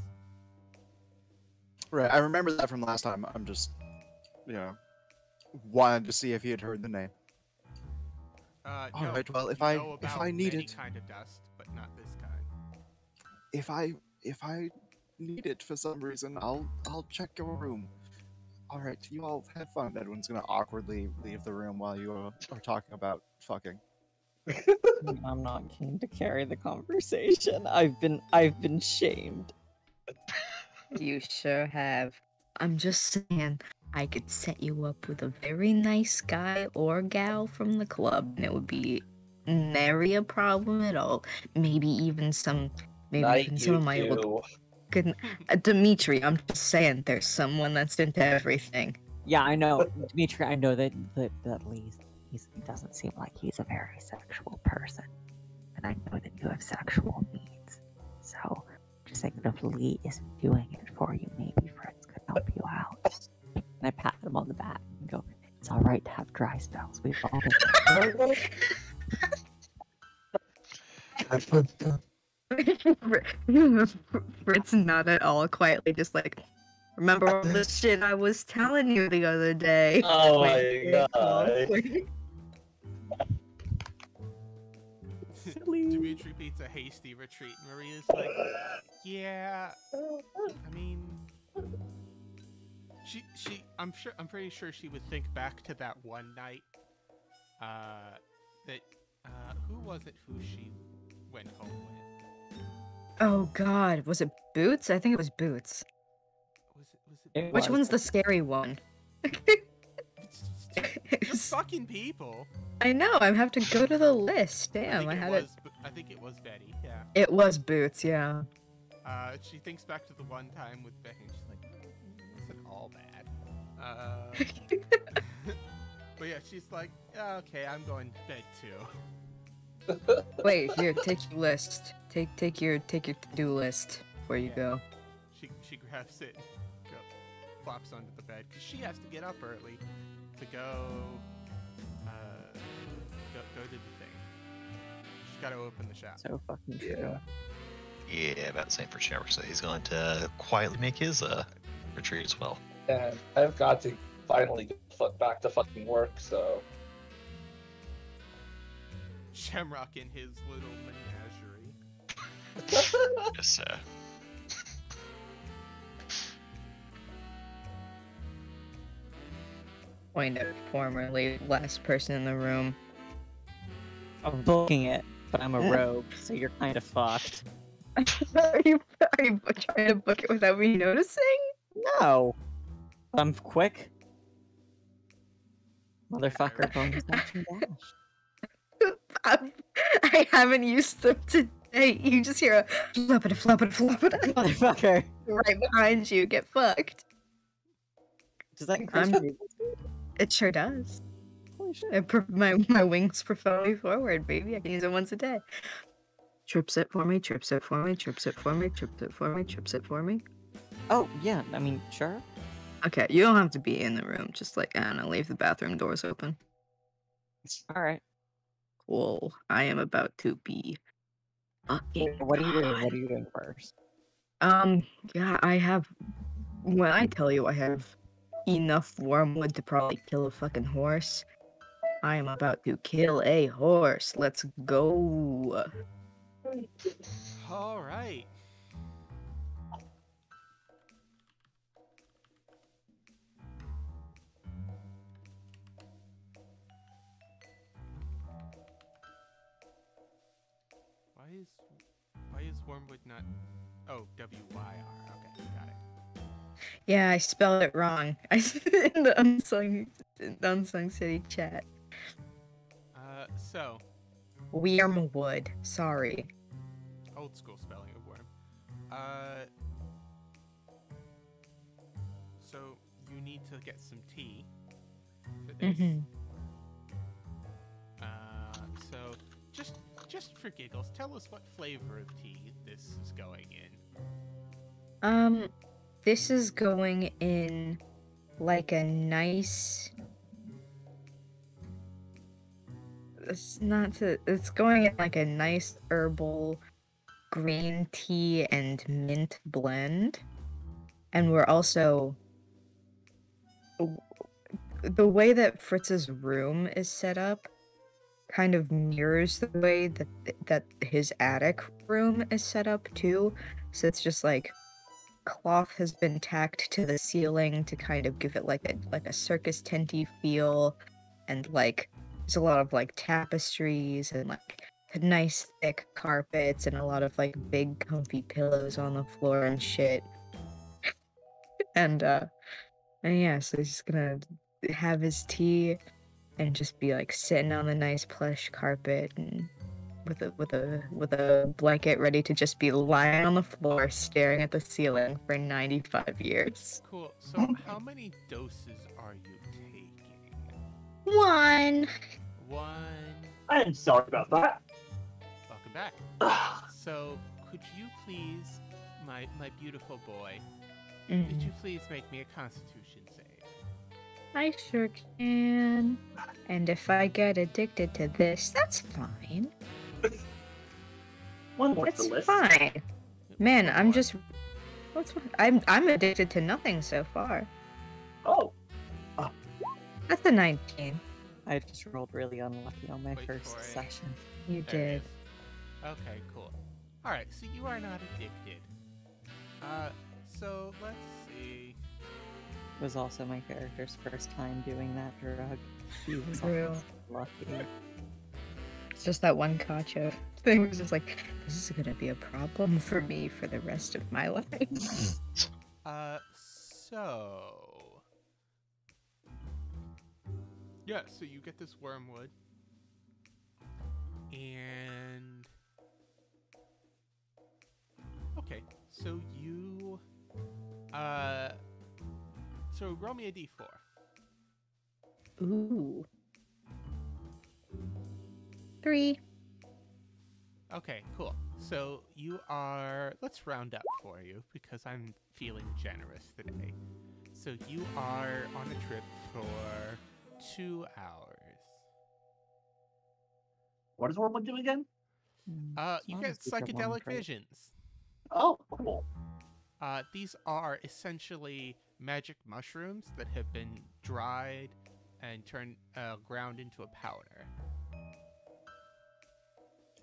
Right, I remember that from last time. I'm just, wanted to see if he had heard the name. No, Alright, well, if you I know about need many it, kind of dust, but not this kind. if I need it for some reason, I'll check your room. Alright, you all have fun. Edwin's gonna awkwardly leave the room while you are talking about fucking. I'm not keen to carry the conversation. I've been shamed. You sure have. I'm just saying, I could set you up with a very nice guy or gal from the club, and it would be nary a problem at all. Maybe even some of my old good Dimitri. I'm just saying, there's someone that's into everything. Yeah, I know, Dimitri. I know that Lee, he doesn't seem like he's a very sexual person, and I know that you have sexual needs. So, just saying that if Lee isn't doing it for you, maybe Fritz could help you out. And I pat him on the back and go, "It's all right to have dry spells. We've all been." Fritz not at all quietly, just like, remember all the shit I was telling you the other day. Oh Wait, my god. Dimitri beats a hasty retreat. Maria's like, yeah, I mean, I'm pretty sure she would think back to that one night, who was it who she went home with? Oh god, was it Boots? I think it was Boots. Was it? Which one's the scary one? Just fucking people. I know, I have to go to the list. Damn, I had it. I think it was Betty, yeah. It was Boots, yeah. She thinks back to the one time with Becky, and she's like, it wasn't all bad. But yeah, she's like, okay, I'm going to bed too. Wait, here, take your list. Take your to-do list before you go. She grabs it, flops onto the bed, because she has to get up early to go do the thing. She's got to open the shop. So fucking true. Yeah, about the same for Trevor, so he's going to quietly make his retreat as well. And I've got to finally get back to fucking work, so. Shamrock in his little menagerie. Yes, sir. Point out formerly last person in the room. I'm booking it, but I'm a rogue, so you're kind of fucked. Are you trying to book it without me noticing? No. I'm quick. Motherfucker, going to dash and dash. I haven't used them today. You just hear a flubbity flubbity flubbity. Motherfucker. Right behind you. Get fucked. Does that increase your movement speed? It sure does. Holy shit. My wings propel me forward, baby. I can use it once a day. Trips it for me, trips it for me, trips it for me, trips it for me, trips it for me. Oh, yeah, I mean, sure. Okay, you don't have to be in the room. Just like, I don't know, leave the bathroom doors open. Alright. Cool. I am about to be fucking. What are you doing? What are you doing first? Yeah, I have. When I tell you I have enough wormwood to probably kill a fucking horse, I am about to kill a horse. Let's go. All right. Why is Wormwood not? Oh, WYR. Okay, got it. Yeah, I spelled it wrong. In the Unsung City chat. So, Wormwood. Sorry. old school spelling of worm. So you need to get some tea for this. Mhm. So just for giggles, tell us what flavor of tea this is going in. This is going in like a nice. It's going in like a nice herbal green tea and mint blend. And we're also. The way that Fritz's room is set up kind of mirrors the way that his attic room is set up too. So it's just like cloth has been tacked to the ceiling to kind of give it like a circus tenty feel, and like there's a lot of like tapestries and like nice thick carpets and a lot of like big comfy pillows on the floor and shit. And yeah, so he's just gonna have his tea and just be like sitting on the nice plush carpet and with a blanket ready to just be lying on the floor staring at the ceiling for 95 years. Cool. So how many doses are you taking? 1. I am sorry about that. Welcome back. So could you please, my beautiful boy, could you please make me a Constitution save? I sure can. And if I get addicted to this, that's fine. One more It's to the list. fine. Man, I'm just. I'm addicted to nothing so far. Oh, That's a 19. I just rolled really unlucky on my Wait first for it. session. You There it did. is. Okay, cool. Alright, so you are not addicted. So let's see. It was also my character's first time doing that drug. He was True. almost lucky. It's just that one Kacha thing was just like, this is gonna be a problem for me for the rest of my life. So yeah, so you get this wormwood, and okay, so you so roll me a d4. Ooh. 3. Okay, cool. So you are, let's round up for you because I'm feeling generous today. So you are on a trip for 2 hours. what does Wormwood do again? You Not get a super long psychedelic trip. visions. Oh, cool. These are essentially magic mushrooms that have been dried and turned ground into a powder.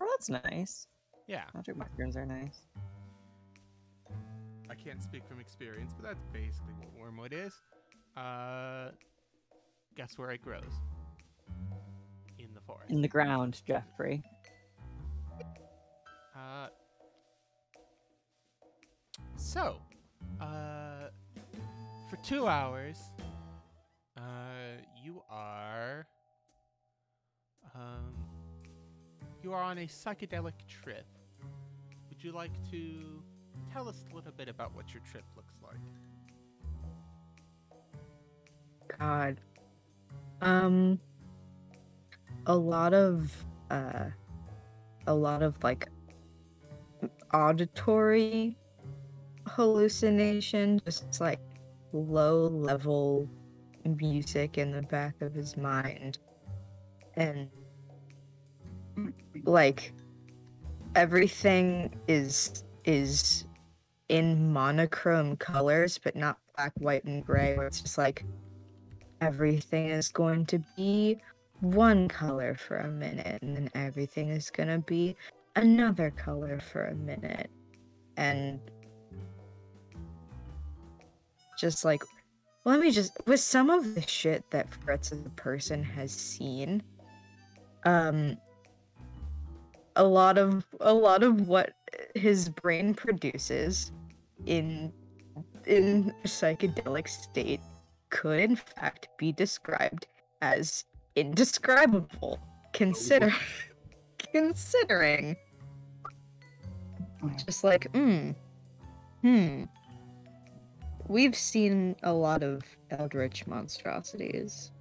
Oh, that's nice. Yeah, Magic mushrooms are nice. I can't speak from experience, but that's basically what wormwood is. Guess where it grows? In the forest. In the ground, Jeffrey. So, for 2 hours, you are on a psychedelic trip. Would you like to tell us a little bit about what your trip looks like? God. A lot of like auditory hallucination, just like low level music in the back of his mind, and like everything is in monochrome colors, but not black, white, and gray, where it's just like everything is going to be one color for a minute, and then everything is gonna be another color for a minute. And just like, with some of the shit that Fritz as a person has seen, a lot of what his brain produces in in a psychedelic state could in fact be described as indescribable. Considering. Just like, we've seen a lot of eldritch monstrosities.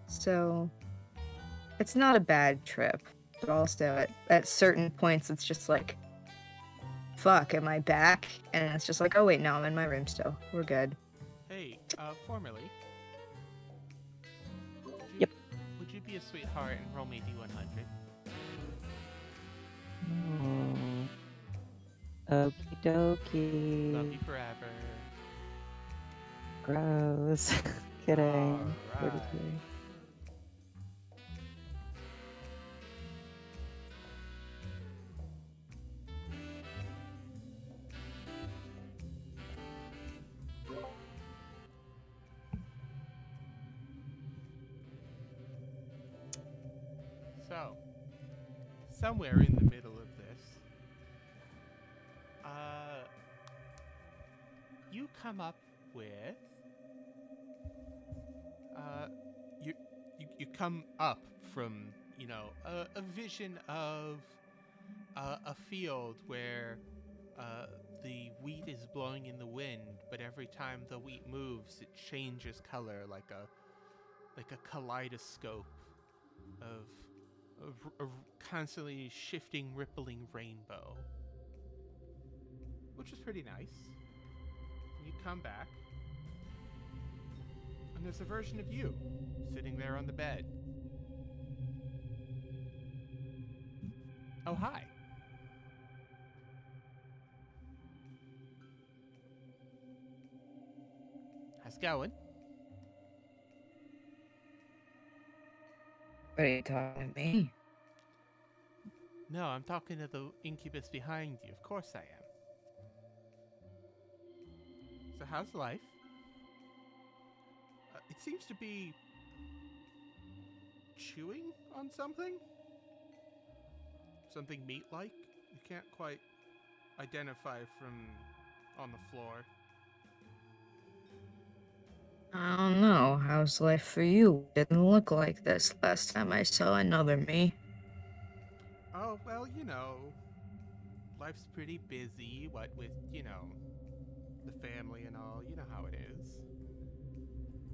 So, it's not a bad trip, but also at certain points it's just like, fuck, am I back? And it's just like, oh wait, no, I'm in my room still. We're good. Hey, formerly. Yep. Would you be a sweetheart and roll me D100? Oh. Okie dokie. Love you forever. Gross. Kidding. Alright. 33. So, somewhere in the middle of this, you come up with, you come up from, a vision of a field where the wheat is blowing in the wind, but every time the wheat moves, it changes color like a kaleidoscope of a constantly shifting, rippling rainbow, which is pretty nice. You come back, and there's a version of you sitting there on the bed. Oh, hi. How's it going? What are you talking to me? No, I'm talking to the incubus behind you. Of course I am. So how's life? It seems to be chewing on something? Something meat-like? You can't quite identify from on the floor. I don't know. How's life for you? Didn't look like this last time I saw another me. Oh, well, life's pretty busy, what with, the family and all. You know how it is.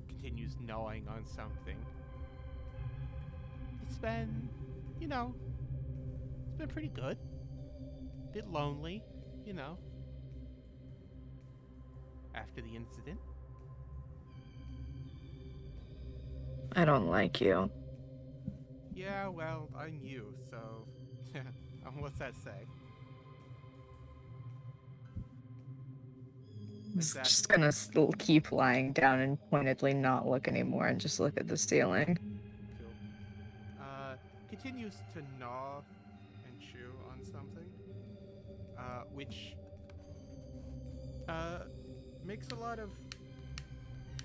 Continues gnawing on something. It's been, it's been pretty good. Bit lonely, after the incident. I don't like you. Yeah, well, I'm you, so what's that say? I'm just gonna still keep lying down and pointedly not look anymore and just look at the ceiling. Cool. Continues to gnaw and chew on something, which makes a lot of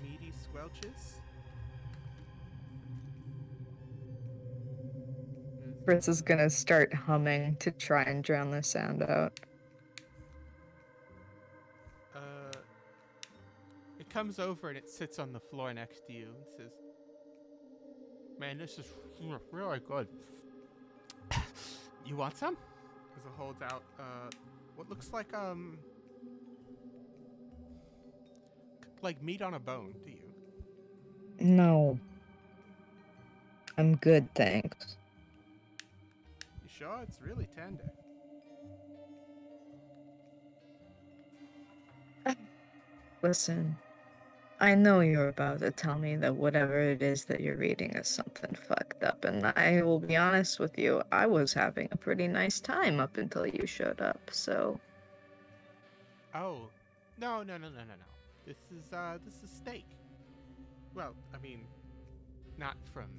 meaty squelches. Fritz is gonna start humming to try and drown the sound out. It comes over and it sits on the floor next to you and says, "Man, this is really good. You want some?" As it holds out what looks like meat on a bone to you. No. I'm good, thanks. You sure? It's really tender. Listen, I know you're about to tell me that whatever it is that you're reading is something fucked up, and I will be honest with you, I was having a pretty nice time up until you showed up, so... Oh, no. This is steak. Well, I mean, not from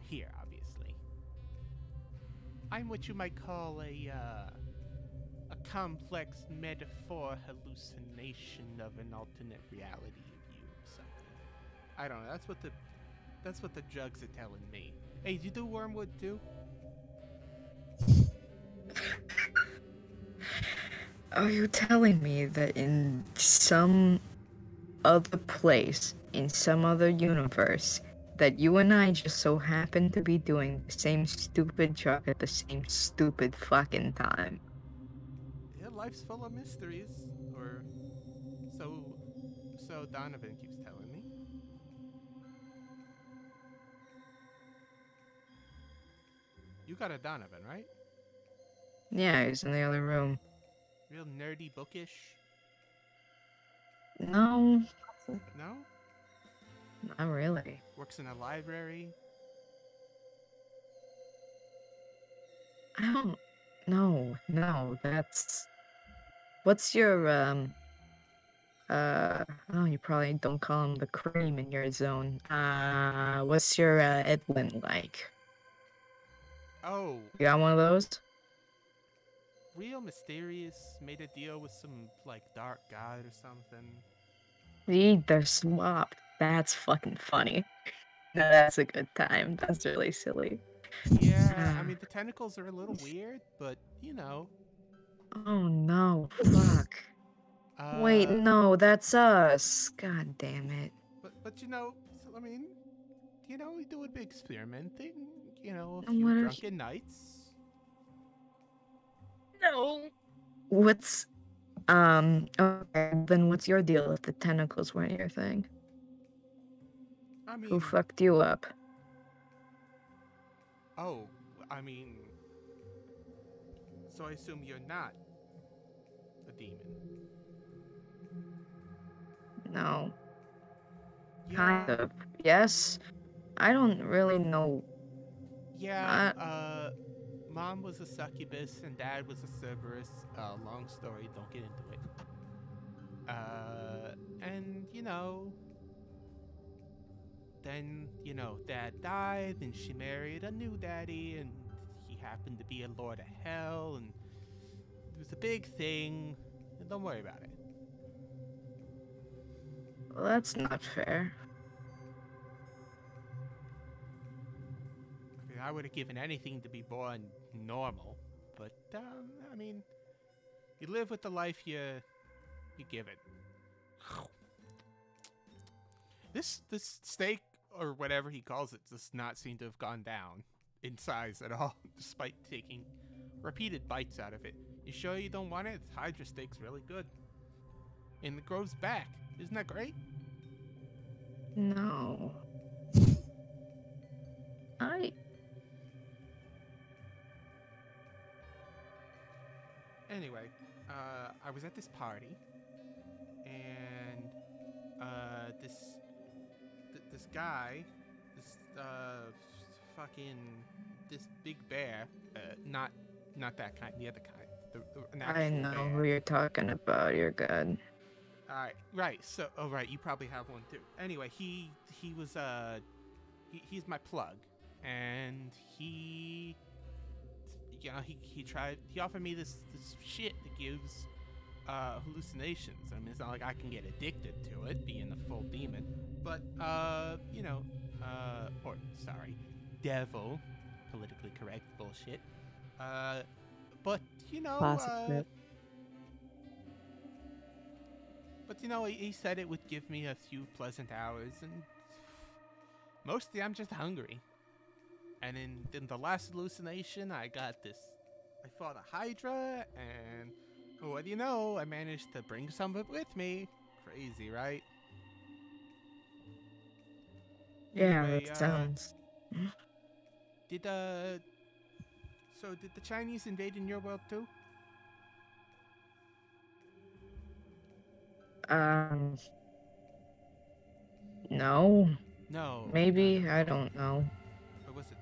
here, obviously. I'm what you might call a complex metaphor hallucination of an alternate reality of you or something. I don't know. That's what the jugs are telling me. Hey, did you do wormwood too? Are you telling me that in some other place, in some other universe, that you and I just so happen to be doing the same stupid job at the same stupid fucking time? Yeah, life's full of mysteries, or so Donovan keeps telling me. You got a Donovan, right? Yeah, he's in the other room. Real nerdy, bookish? No, No? not really. Works in a library? I don't. No, that's. What's your, oh, you probably don't call him the cream in your zone. What's your, Edwin like? Oh, You got one of those? real mysterious, made a deal with some, like, dark god or something. See, they're swapped. That's fucking funny. No, that's a good time. That's really silly. Yeah, I mean, the tentacles are a little weird, but, you know. Oh no, fuck. Wait, no, that's us. God damn it. But you know, I mean, you know, we do a big experimenting, you know, a And few what are drunken nights. No. What's, okay, then what's your deal if the tentacles weren't your thing? I mean, Who fucked you up? oh, I mean, so I assume you're not a demon. No. Yeah, Kind of. Yes? I don't really know. Yeah, Mom was a succubus and Dad was a Cerberus. Long story, don't get into it. And, you know, then, you know, Dad died and she married a new daddy and he happened to be a Lord of Hell and it was a big thing. And don't worry about it. Well, that's not fair. I mean, I would have given anything to be born normal, but, I mean, you live with the life you give it. This steak, or whatever he calls it, does not seem to have gone down in size at all, despite taking repeated bites out of it. You sure you don't want it? Hydra steak's really good. And it grows back. Isn't that great? No. Anyway, I was at this party, and this guy, this big bear, not that kind, the other kind, an actual I know bear. who you're talking about. You're good. All right, right. So, oh right, you probably have one too. Anyway, he was he's my plug, and he, you know, he offered me this shit that gives hallucinations. I mean, it's not like I can get addicted to it, being a full demon, but you know, or sorry, devil, politically correct bullshit. But you know, But you know, he said it would give me a few pleasant hours, and mostly I'm just hungry. And in the last hallucination, I fought a Hydra, and what do you know, I managed to bring some of it with me. Crazy, right? Yeah, Anyway, that sounds. Did the Chinese invade in your world too? No. No. Maybe, I don't know. Or was it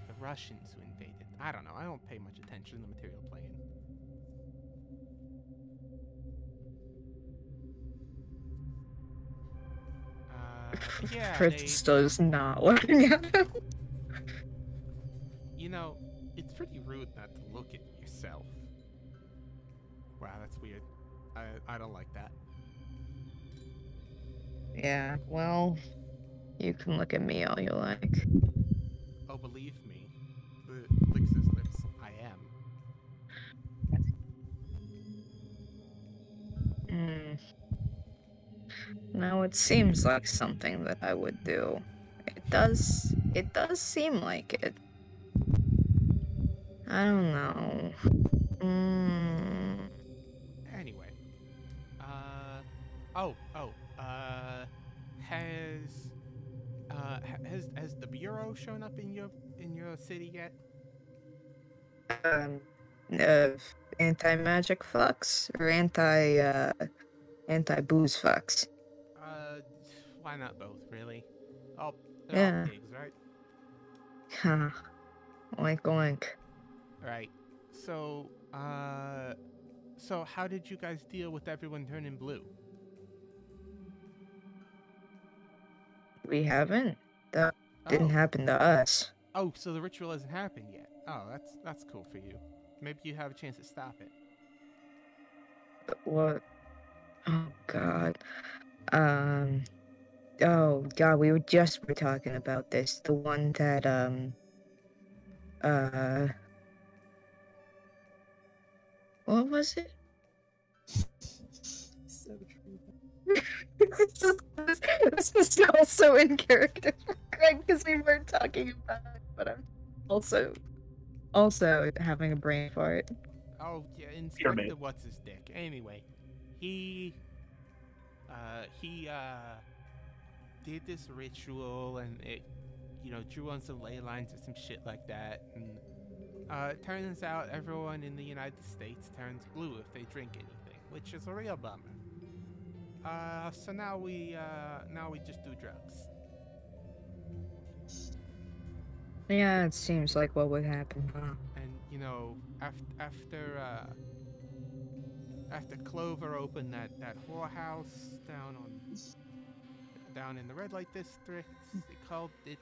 the Russians who invaded? I don't know. I don't pay much attention to the material plane. Yeah, Fritz is still just not looking at him. You know, it's pretty rude not to look at yourself. Wow, that's weird. I don't like that. Yeah, well, you can look at me all you like. Oh, believe me. Licks his lips. I am. Now it seems like something that I would do. It does seem like it. I don't know. Anyway, oh, has has the bureau shown up in your city yet? Anti-magic fucks or anti-booze fucks. Why not both, really? Oh, they're all Yeah. pigs, right? Huh. Oink oink. Right. So, so how did you guys deal with everyone turning blue? We haven't. That didn't Oh. happen to us. Oh, so the ritual hasn't happened yet. Oh, that's cool for you. Maybe you have a chance to stop it. But what? Oh God. Oh God, we were talking about this. The one that what was it? So true. this was also in character for Greg because we weren't talking about it, but I'm also having a brain fart. Oh, yeah, Pyramid. Inspector what's his dick. Anyway, he did this ritual and it, drew on some ley lines or some shit like that, and it turns out everyone in the United States turns blue if they drink anything, which is a real bummer. So now we just do drugs. Yeah, it seems like what would happen, huh? And after Clover opened that whorehouse down in the red light district, they called it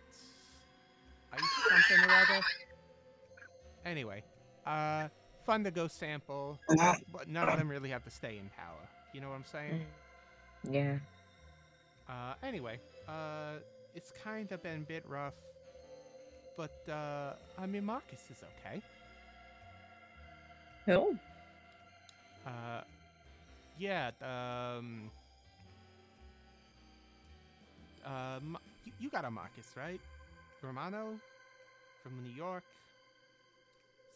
Ice something or other. Anyway, fun to go sample, but none of them really have to stay in power. You know what I'm saying? Yeah. Anyway, it's kind of been a bit rough, but I mean Marcus is okay. Who? Yeah, you got a Marcus, right? Romano? From New York?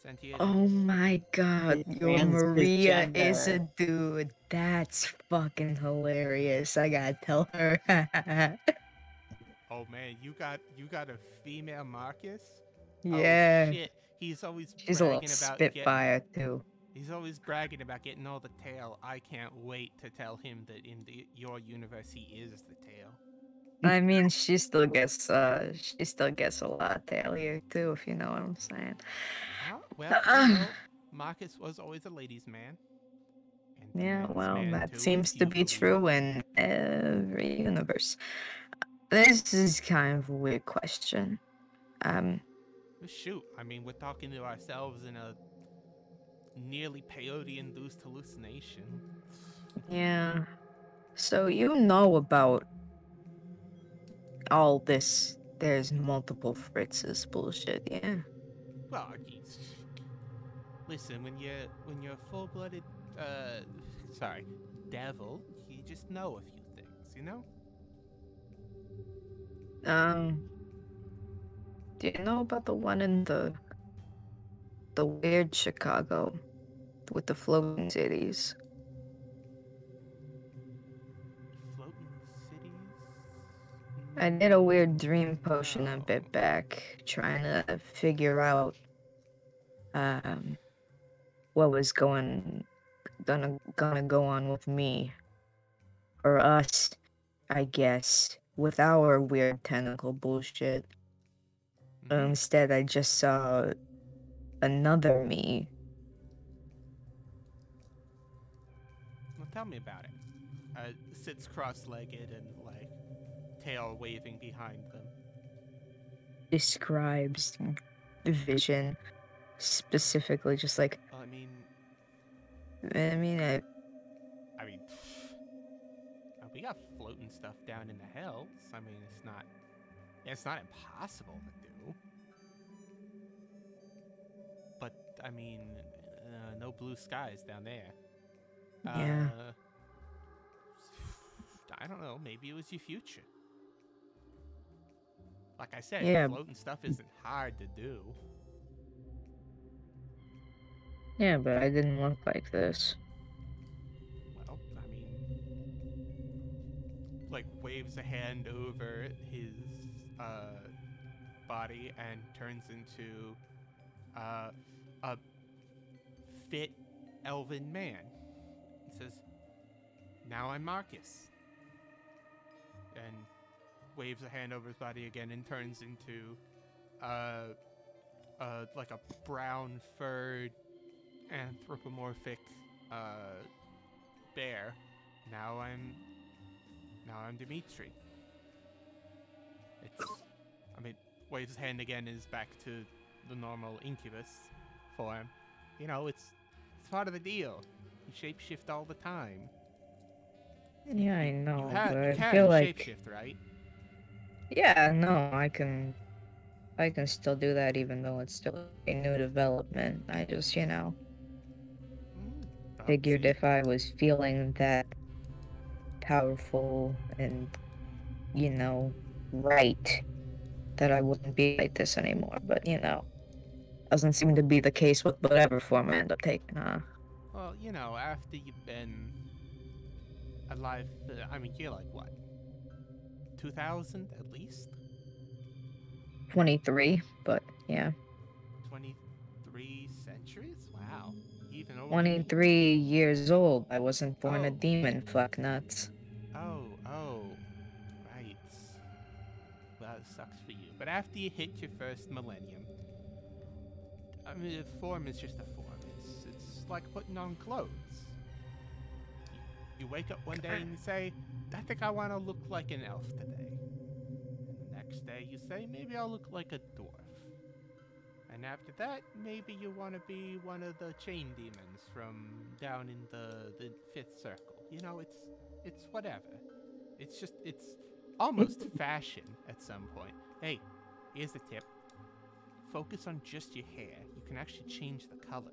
Santiago? Oh my God, your Maria is a dude. That's fucking hilarious. I gotta tell her. Oh man, you got a female Marcus? Yeah. Oh shit, he's always She's a little bragging about spitfire too. He's always bragging about getting all the tail. I can't wait to tell him that in your universe he is the tail. I mean, she still gets a lot of tail here too, if you know what I'm saying. Well, Marcus was always a ladies' man. And Yeah, men's well, man that too, seems if to you be believe. true in every universe. This is kind of a weird question. Shoot, I mean, we're talking to ourselves in a nearly peyote-induced hallucination. Yeah. So you know about all this there's multiple Fritz's bullshit, yeah? Well, listen, when you're a full-blooded, devil, you just know a few things, you know? Do you know about the one in the weird Chicago with the floating cities? Floating cities? I did a weird dream potion a No. bit back, trying to figure out what was gonna go on with me or us, I guess, with our weird tentacle bullshit. Instead, I just saw another me. Well, tell me about it. Sits cross-legged and, tail waving behind them. Describes the vision specifically, just like. Well, I mean, we got floating stuff down in the hills. I mean, it's not impossible to do. But, I mean, no blue skies down there. Yeah. I don't know. maybe it was your future. Like I said, Yeah. floating stuff isn't hard to do. Yeah, but I didn't look like this. Well, I mean, like waves a hand over his body and turns into a fit elven man. He says, "Now I'm Marcus." And waves a hand over his body again and turns into like a brown furred anthropomorphic bear. Now I'm Dimitri. Waves his hand again and is back to the normal incubus form. You know, it's part of the deal. You shapeshift all the time. Yeah, I know, You but I can feel like shapeshift, right? yeah, no, I can still do that even though it's still a new development. I just, Well, figured see? if I was feeling that powerful and, right, that I wouldn't be like this anymore. But, doesn't seem to be the case with whatever form I end up taking, huh? Well, after you've been alive, you're like what? 2000 at least? 23, but yeah. 23 centuries? Wow. Even older. 23 years old. I wasn't born a Oh. demon, fuck nuts. Oh, right. Well, that sucks for you. But after you hit your first millennium, the form is just a form. It's like putting on clothes. You wake up one day and you say, I think I want to look like an elf today. And the next day you say, maybe I'll look like a dwarf. And after that, maybe you want to be one of the chain demons from down in the fifth circle. It's whatever. It's almost fashion at some point. Hey, here's the tip. Focus on just your hair. You can actually change the color.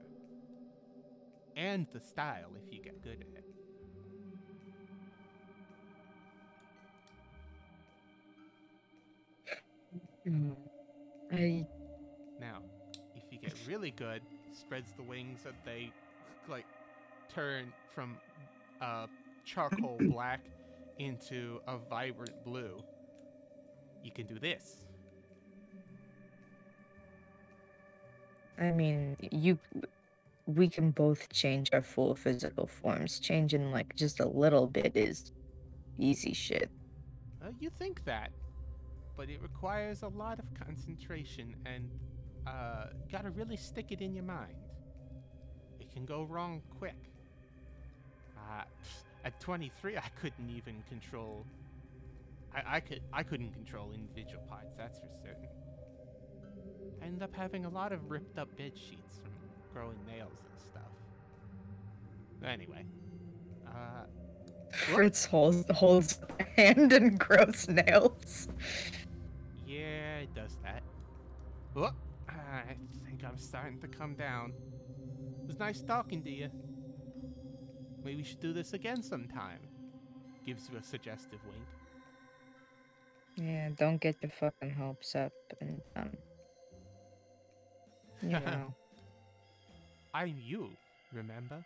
And the style if you get good at it. Now, if you get really good, spreads the wings that they turn from charcoal black into a vibrant blue. You can do this. We can both change our full physical forms. Changing just a little bit is easy shit. You think that, but it requires a lot of concentration and gotta really stick it in your mind. It can go wrong quick. At 23, I couldn't even control. I couldn't control individual parts. That's for certain. I ended up having a lot of ripped up bed sheets from growing nails and stuff. Anyway, Fritz holds a hand and grows nails. Yeah, it does that. Whoop! I think I'm starting to come down. It was nice talking to you. Maybe we should do this again sometime. Gives you a suggestive wink. Yeah, don't get your fucking hopes up and I'm you, remember?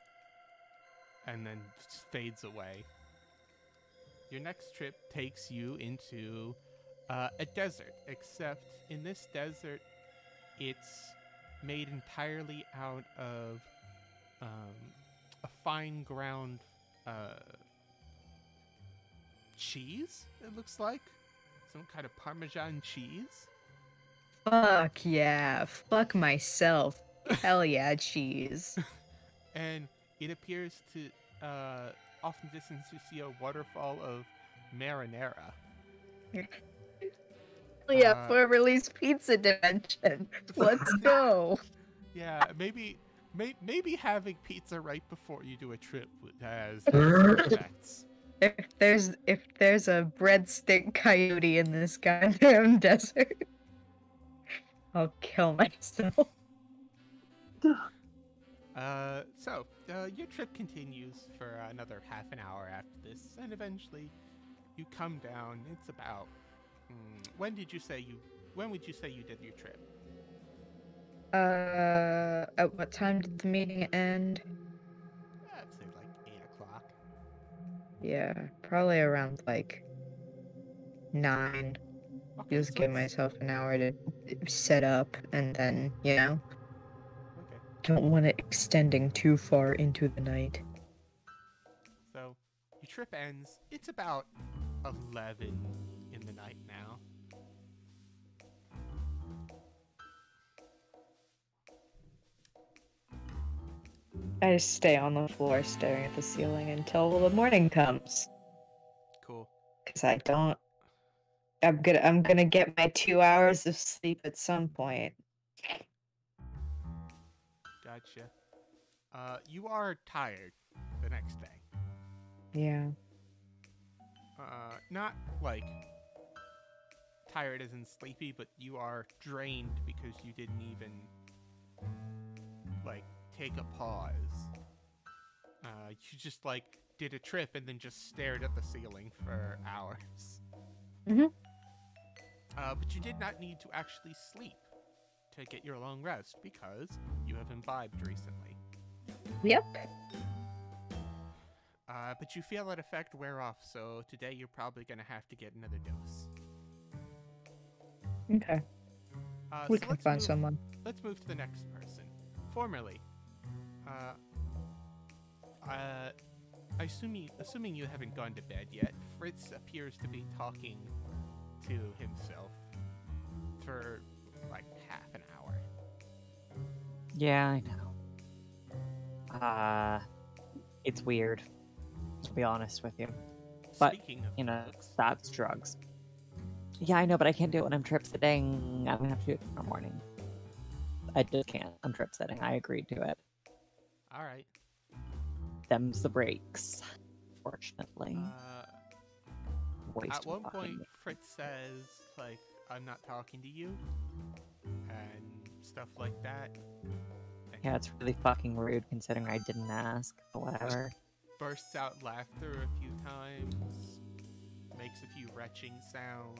And then just fades away. Your next trip takes you into a desert, except in this desert, it's made entirely out of a fine ground cheese, it looks like. Some kind of Parmesan cheese. Fuck yeah. Fuck myself. Hell yeah, cheese. And it appears to, off in the distance, you see a waterfall of marinara. Yeah, for release pizza dimension. Let's go. Yeah, maybe having pizza right before you do a trip has effects. If there's a breadstick coyote in this goddamn desert, I'll kill myself. So your trip continues for another half an hour after this, and eventually you come down. It's about. When would you say you did your trip? At what time did the meeting end? I'd say like 8 o'clock. Yeah, probably around like 9. Okay, Just so give it's myself an hour to set up, and then, okay. don't want it extending too far into the night. So your trip ends. It's about 11 in the night now. I just stay on the floor staring at the ceiling until the morning comes. Cool. Cause I'm gonna get my 2 hours of sleep at some point. Gotcha. You are tired the next day. Yeah. Not like tired as in sleepy, but you are drained because you didn't even like take a pause. You just like did a trip and then just stared at the ceiling for hours. But you did not need to actually sleep to get your long rest because you have imbibed recently. Yep. But you feel that effect wear off, so today you're probably gonna have to get another dose. Okay. We can find someone. Let's move to the next person. Formerly, assuming you haven't gone to bed yet, Fritz appears to be talking to himself for like half an hour. Yeah, I know. It's weird, to be honest with you. But, Speaking of drugs, that's drugs. Yeah, I know, but I can't do it when I'm trip sitting. I'm gonna have to do it tomorrow morning. I just can't. I'm trip sitting. I agreed to it. all right. Them's the breaks, fortunately. At one point, Fritz says, like, I'm not talking to you, and stuff like that. And Yeah, it's really fucking rude considering I didn't ask, but whatever. bursts out laughter a few times, makes a few retching sounds.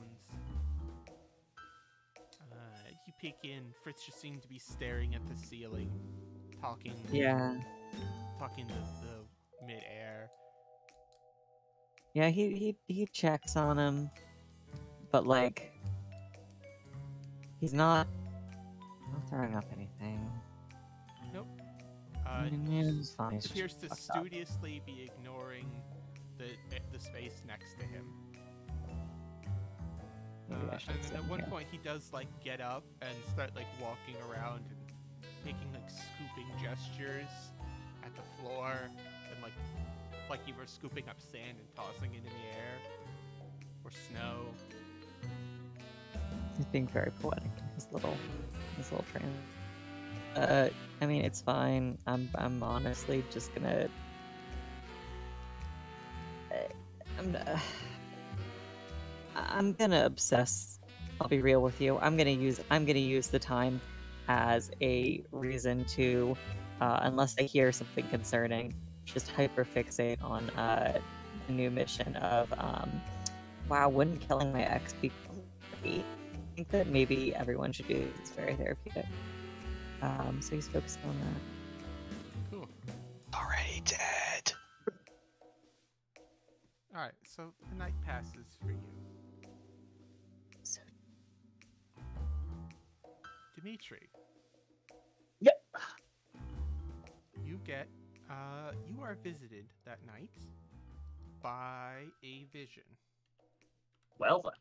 You peek in, Fritz just seemed to be staring at the ceiling, talking to the mid-air. Yeah, he checks on him, but like he's not throwing up anything. Nope. It's fine. He's Appears just to fucked up. studiously be ignoring the space next to him. Maybe I should And sit then at one here. point he does like get up and start like walking around and making like scooping gestures at the floor and like you were scooping up sand and tossing it in the air or snow. He's being very poetic. His little trans. I mean, it's fine. I'm honestly just gonna. I'm gonna obsess. I'll be real with you. I'm gonna use the time as a reason to, unless I hear something concerning, just hyperfixate on the new mission of wow, wouldn't killing my ex be great? I think that maybe everyone should do this. It's very therapeutic. So he's focused on that. Cool. Already dead. Alright, so the night passes for you. So Dimitri. Yep. You are visited that night by a vision. Well then.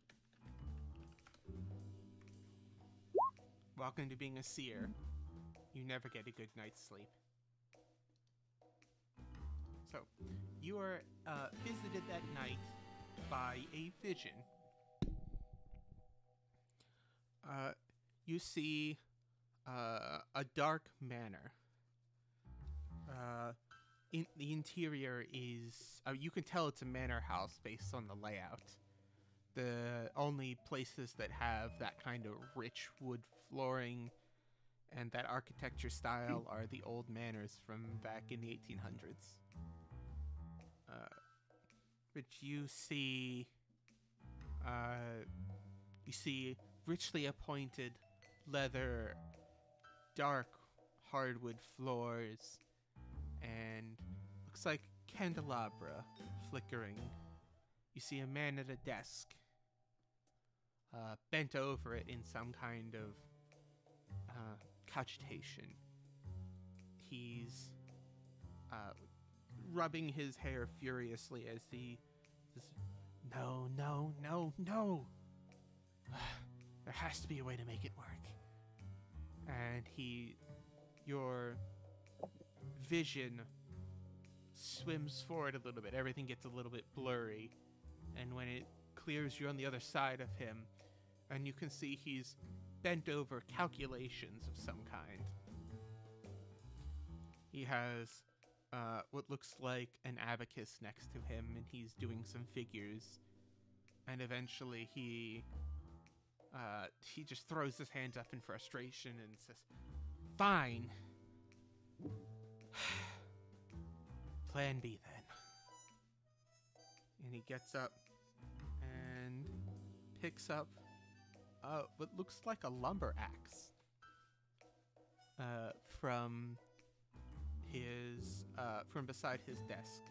Welcome to being a seer. You never get a good night's sleep. So, you are visited that night by a vision. You see a dark manor. In the interior is you can tell it's a manor house based on the layout. The only places that have that kind of rich wood flooring and that architecture style are the old manors from back in the 1800s. But you see You see richly appointed leather, dark hardwood floors, and looks like candelabra flickering. You see a man at a desk, bent over it in some kind of cogitation. He's rubbing his hair furiously as he says, "No, no, no, no! There has to be a way to make it work." And your vision swims forward a little bit. Everything gets a little bit blurry. And when it clears, you're on the other side of him. And you can see he's bent over calculations of some kind. He has what looks like an abacus next to him, and he's doing some figures. And eventually he just throws his hands up in frustration and says, "Fine. Plan B then." And he gets up and picks up what looks like a lumber axe from beside his desk.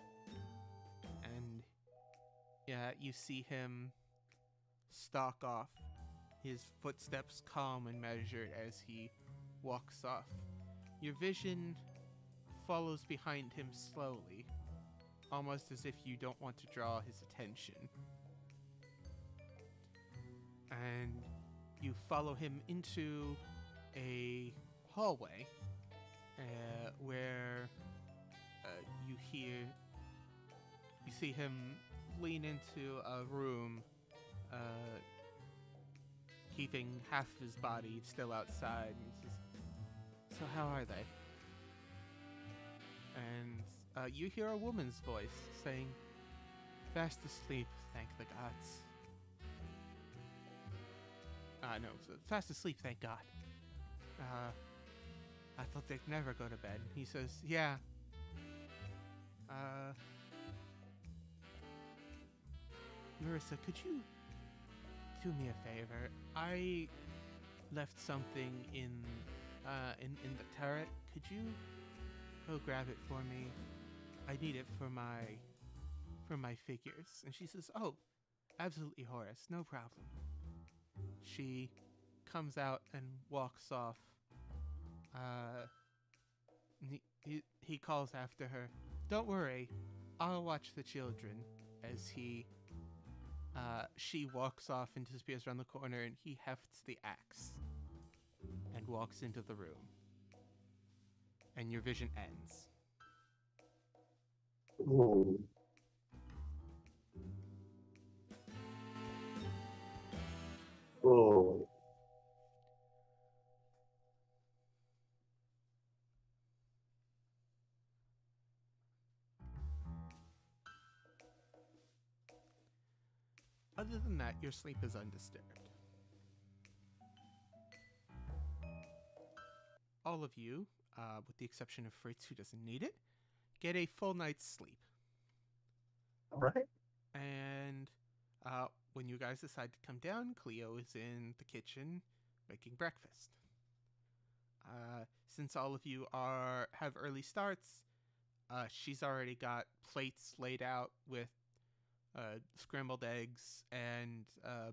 And yeah, you see him stalk off, his footsteps calm and measured as he walks off. Your vision follows behind him slowly, almost as if you don't want to draw his attention. And you follow him into a hallway where you see him lean into a room, keeping half of his body still outside. And he says, "So how are they?" And you hear a woman's voice saying, "Fast asleep, thank the gods." No, fast asleep, thank God. I thought they'd never go to bed. He says, "Yeah. Marissa, could you do me a favor? I left something in the turret. Could you go grab it for me? I need it for my figures." And she says, "Oh, absolutely, Horace, no problem." She comes out and walks off. He calls after her, "Don't worry, I'll watch the children," as she walks off and disappears around the corner, and he hefts the axe and walks into the room. And your vision ends. Ooh. Ooh. Other than that, your sleep is undisturbed. All of you, with the exception of Fritz, who doesn't need it, get a full night's sleep. All right. And when you guys decide to come down, Cleo is in the kitchen making breakfast. Since all of you have early starts, she's already got plates laid out with scrambled eggs and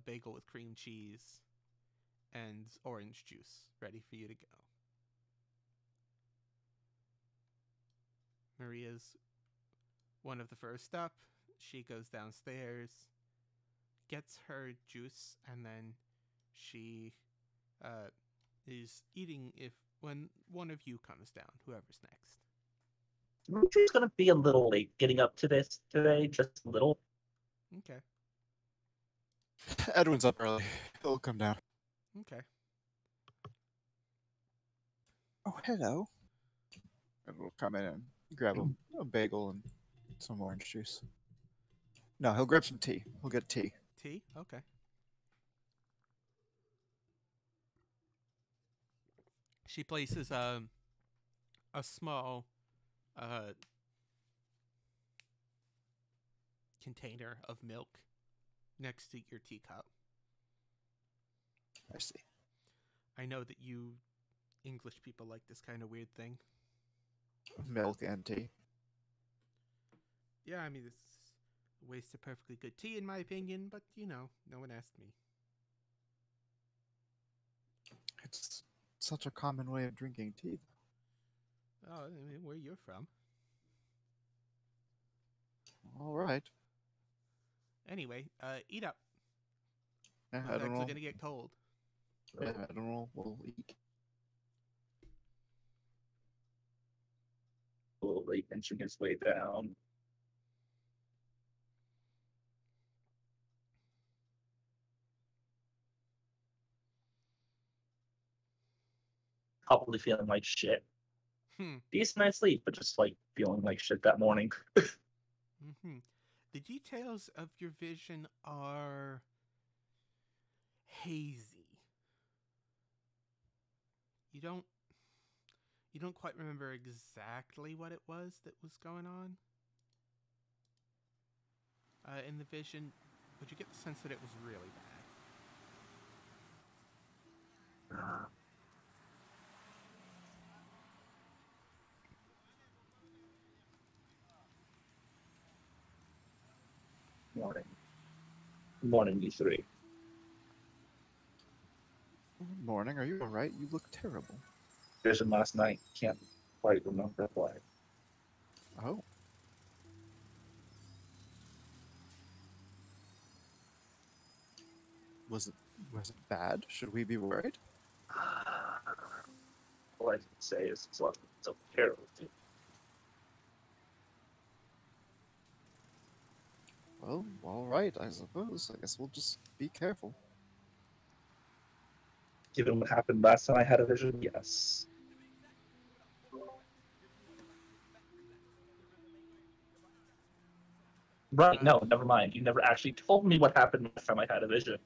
bagel with cream cheese and orange juice ready for you to go. Maria's one of the first up. She goes downstairs, gets her juice, and then she is eating when one of you comes down, whoever's next. Dimitri's gonna be a little late getting up to this today, just a little. Okay. Edwin's up early. He'll come down. Okay. Oh, hello. And we'll come in and grab a bagel and some orange juice. No, he'll grab some tea. He'll get tea. Tea? Okay. She places a small container of milk next to your teacup. I see. I know that you English people like this kind of weird thing. Milk and tea. Yeah, I mean, it's a waste of perfectly good tea in my opinion, but you know, no one asked me. It's such a common way of drinking tea. Oh, I mean, where you're from. All right. Anyway, eat up. Yeah, Those I eggs don't are know. gonna get cold. Yeah, I don't know. We'll eat. Slowly inching his way down. Probably feeling like shit. Decent night's sleep, but just like feeling like shit that morning. The details of your vision are hazy. You don't quite remember exactly what it was that was going on in the vision, but you get the sense that it was really bad. Morning. Morning, you three. Morning. Are you all right? You look terrible. Vision last night. Can't quite remember why. Oh. Was it bad? Should we be worried? All I can say is it's so terrible. Well, all right, I suppose. I guess we'll just be careful. Given what happened last time I had a vision, yes. Right, no, never mind. You never actually told me what happened last time I had a vision.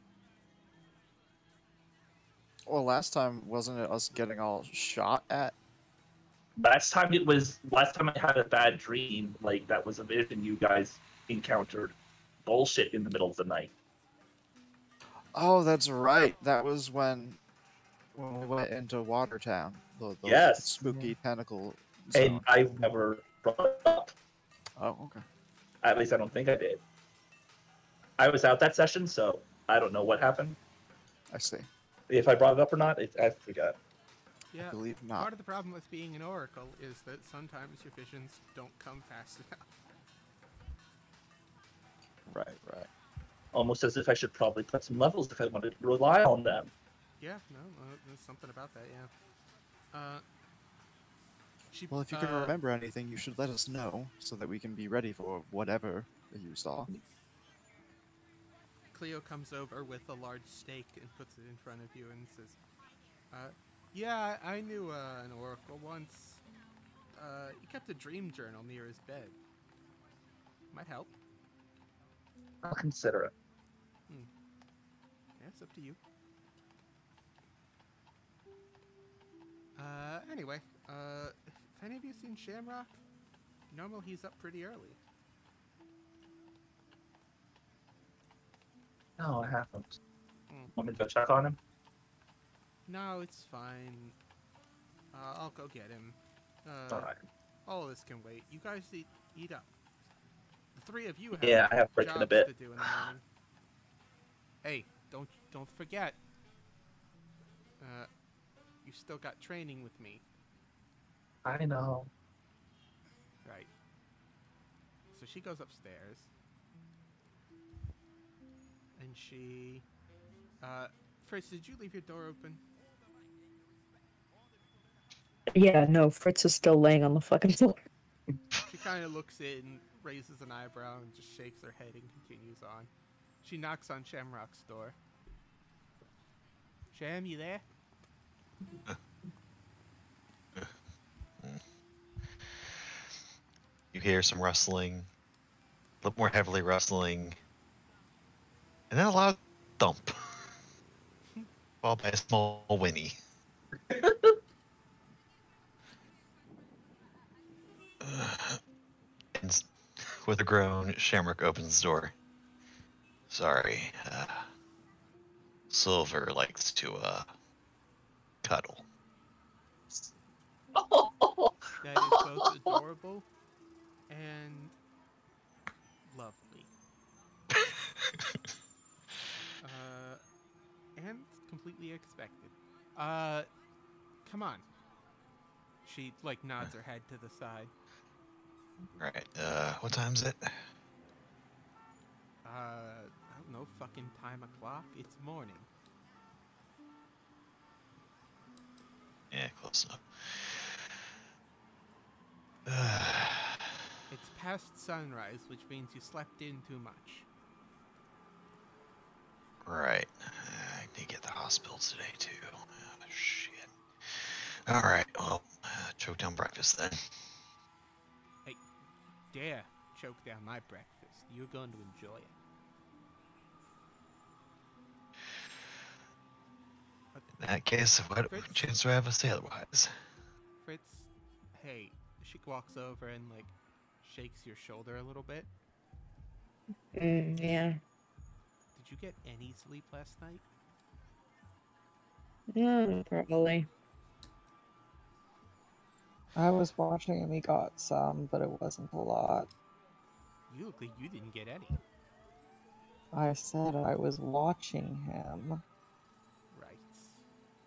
Well, last time, wasn't it us getting all shot at? Last time I had a bad dream, like that was a vision you guys encountered bullshit in the middle of the night. Oh, that's right. That was when we went into Watertown. The Yes. spooky tentacle And zone. I never brought it up. Oh, okay. At least I don't think I did. I was out that session, so I don't know what happened. I see. If I brought it up or not, I forgot. Yeah, I believe not. part of the problem with being an oracle is that sometimes your visions don't come fast enough. Right. Almost as if I should probably put some levels if I wanted to rely on them. Yeah, no, there's something about that, yeah. Well, if you can remember anything, you should let us know so that we can be ready for whatever you saw. Cleo comes over with a large steak and puts it in front of you and says, yeah, I knew an oracle once. He kept a dream journal near his bed. Might help. I'll consider it. Yeah, it's up to you. Anyway, have any of you seen Shamrock? Normal, he's up pretty early. No, I haven't. Want me to go check on him? No, it's fine. I'll go get him. Alright. All of this can wait. You guys eat up. The three of you have Yeah, I have break in a jobs bit. to do in the morning. Hey, don't forget. You still got training with me. I know. Right. So she goes upstairs. And she... Fritz, did you leave your door open? Yeah, no, Fritz is still laying on the fucking floor. She kind of looks in, raises an eyebrow, and just shakes her head and continues on. She knocks on Shamrock's door. Sham, you there? You hear some rustling, a little more heavily rustling, and then a loud thump, followed by a small whinny. And with a groan, Shamrock opens the door. Sorry. Silver likes to cuddle. That is both adorable and lovely. And completely expected. Come on. She, like, nods her head to the side. Right. What time is it? I don't know, fucking time o'clock. It's morning. Yeah, close enough. It's past sunrise, which means you slept in too much. Right. I need to get to the hospital today, too. Oh, shit. Alright, well, choke down breakfast then. Hey, dare choke down my breakfast. You're going to enjoy it. In that case, what Fritz? chance do I have to say otherwise? Fritz, hey, she walks over and, like, shakes your shoulder a little bit. Yeah. Did you get any sleep last night? Yeah, probably. I was watching and we got some, but it wasn't a lot. You look like you didn't get any. I said I was watching him. Right.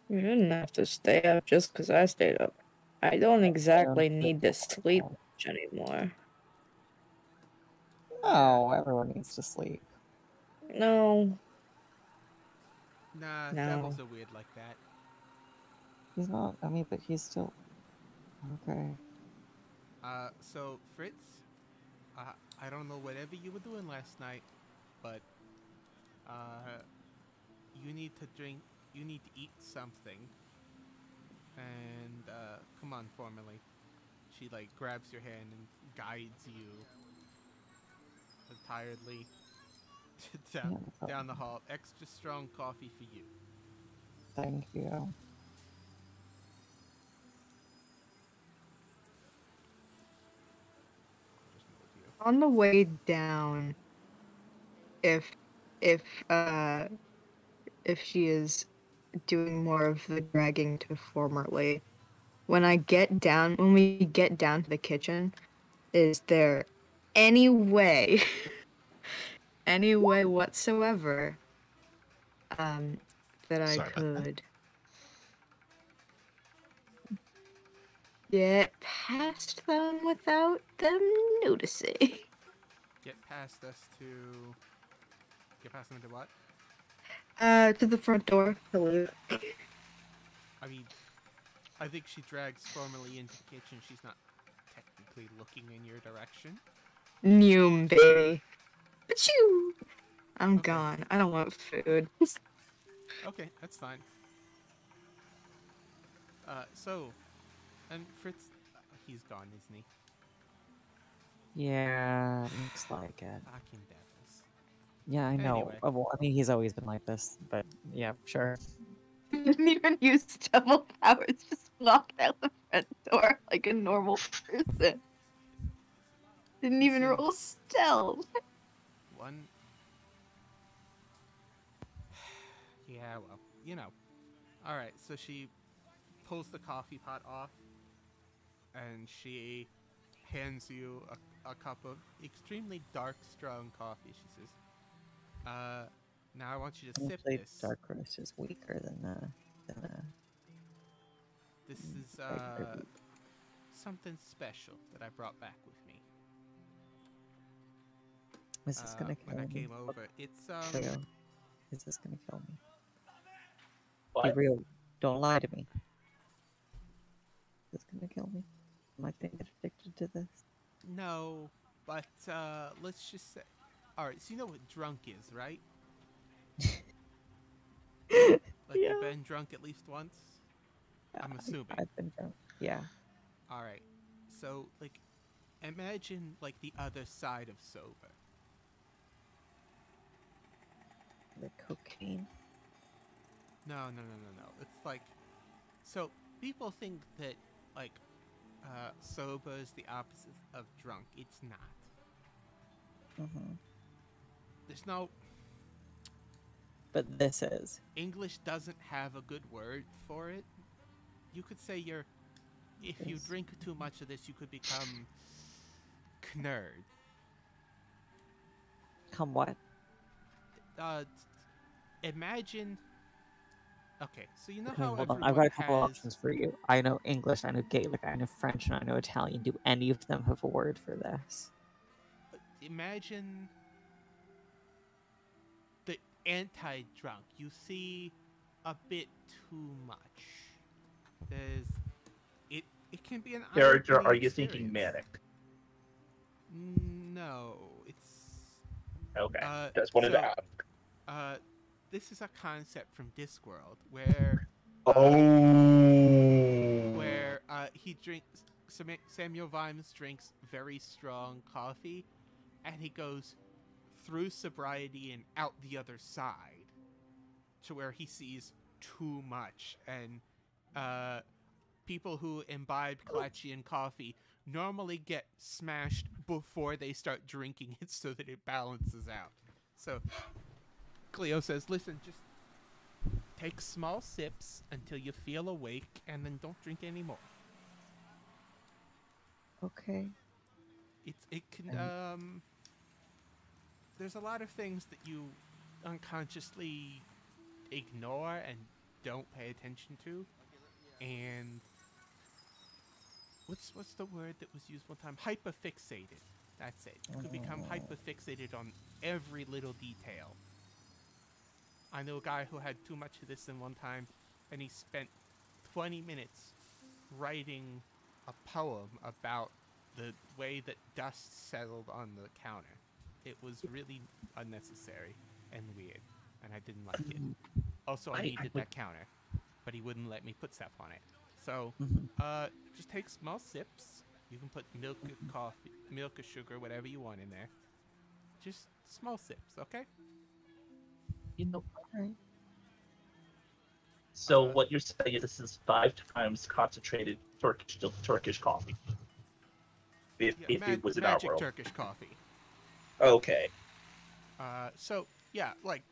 You didn't have to stay up just because I stayed up. I don't exactly need to sleep much anymore. No, everyone needs to sleep. No. Nah, No. devils are weird like that. He's not, I mean, but he's still... Okay. So, Fritz, I don't know whatever you were doing last night, but, you need to eat something. And, come on, formally. She, like, grabs your hand and guides you tiredly down the hall. Extra strong coffee for you. Thank you. On the way down, if she is doing more of the dragging to formerly, when we get down to the kitchen, is there any way whatsoever that I Sorry about that. could get past them without them noticing? Get past them to what? To the front door. Hello. I mean, I think she drags formally into the kitchen. She's not technically looking in your direction. Noom, baby. Achoo! I'm Okay. gone. I don't want food. Okay, that's fine. And Fritz, he's gone, isn't he? Yeah, looks like it. Fucking devils. Yeah, I know. Anyway. Well, I mean, he's always been like this, but yeah, sure. Didn't even use double powers. Just walked out the front door like a normal person. Didn't even Listen. roll stealth. One. Yeah, well, you know. Alright, so she pulls the coffee pot off, and she hands you a cup of extremely dark, strong coffee. She says, now I want you to sip Usually this. dark roast is weaker than This is, regular wheat. something special that I brought back with me. Is this gonna kill When I me? came over. It's, Leo, is this gonna kill me? What? Be real. Don't lie to me. Is this gonna kill me? Am I gonna get addicted to this? no, but, let's just say... Alright, so you know what drunk is, right? Like, Yeah. you've been drunk at least once? I'm assuming. I've been drunk. Yeah. Alright, so, like, imagine, like, the other side of sober. The cocaine. No. It's like... So, people think that, like, sober is the opposite of drunk. It's not. Mm-hmm. There's no... but this is. English doesn't have a good word for it. You could say if you Yes. drink too much of this, you could become knerd. Come what? Imagine. Okay, so you know Okay, how hold on. everyone I've got a couple has. options for you. I know English, I know Gaelic, I know French, and I know Italian. Do any of them have a word for this? Imagine the anti-drunk. You see a bit too much. There's it can be an Character, eye-opening are you thinking experience. manic? No, it's Okay, just wanted to ask. this is a concept from Discworld where he drinks Samuel Vimes drinks very strong coffee, and he goes through sobriety and out the other side to where he sees too much, and people who imbibe Klatchian coffee normally get smashed before they start drinking it so that it balances out. So Cleo says, listen, just take small sips until you feel awake, and then don't drink anymore. Okay. It can there's a lot of things that you unconsciously ignore and don't pay attention to, and what's the word that was used one time? Hyperfixated. That's it. You could become hyperfixated on every little detail. I know a guy who had too much of this in one time, and he spent 20 minutes writing a poem about the way that dust settled on the counter. It was really unnecessary and weird, and I didn't like it. Also, I needed that counter, but he wouldn't let me put stuff on it. So, just take small sips. You can put milk or coffee, milk or sugar, whatever you want in there. Just small sips, okay? You know. Alright. So what you're saying is this is 5 times concentrated Turkish coffee. If it was in our magic world. Turkish coffee. Okay. So yeah, like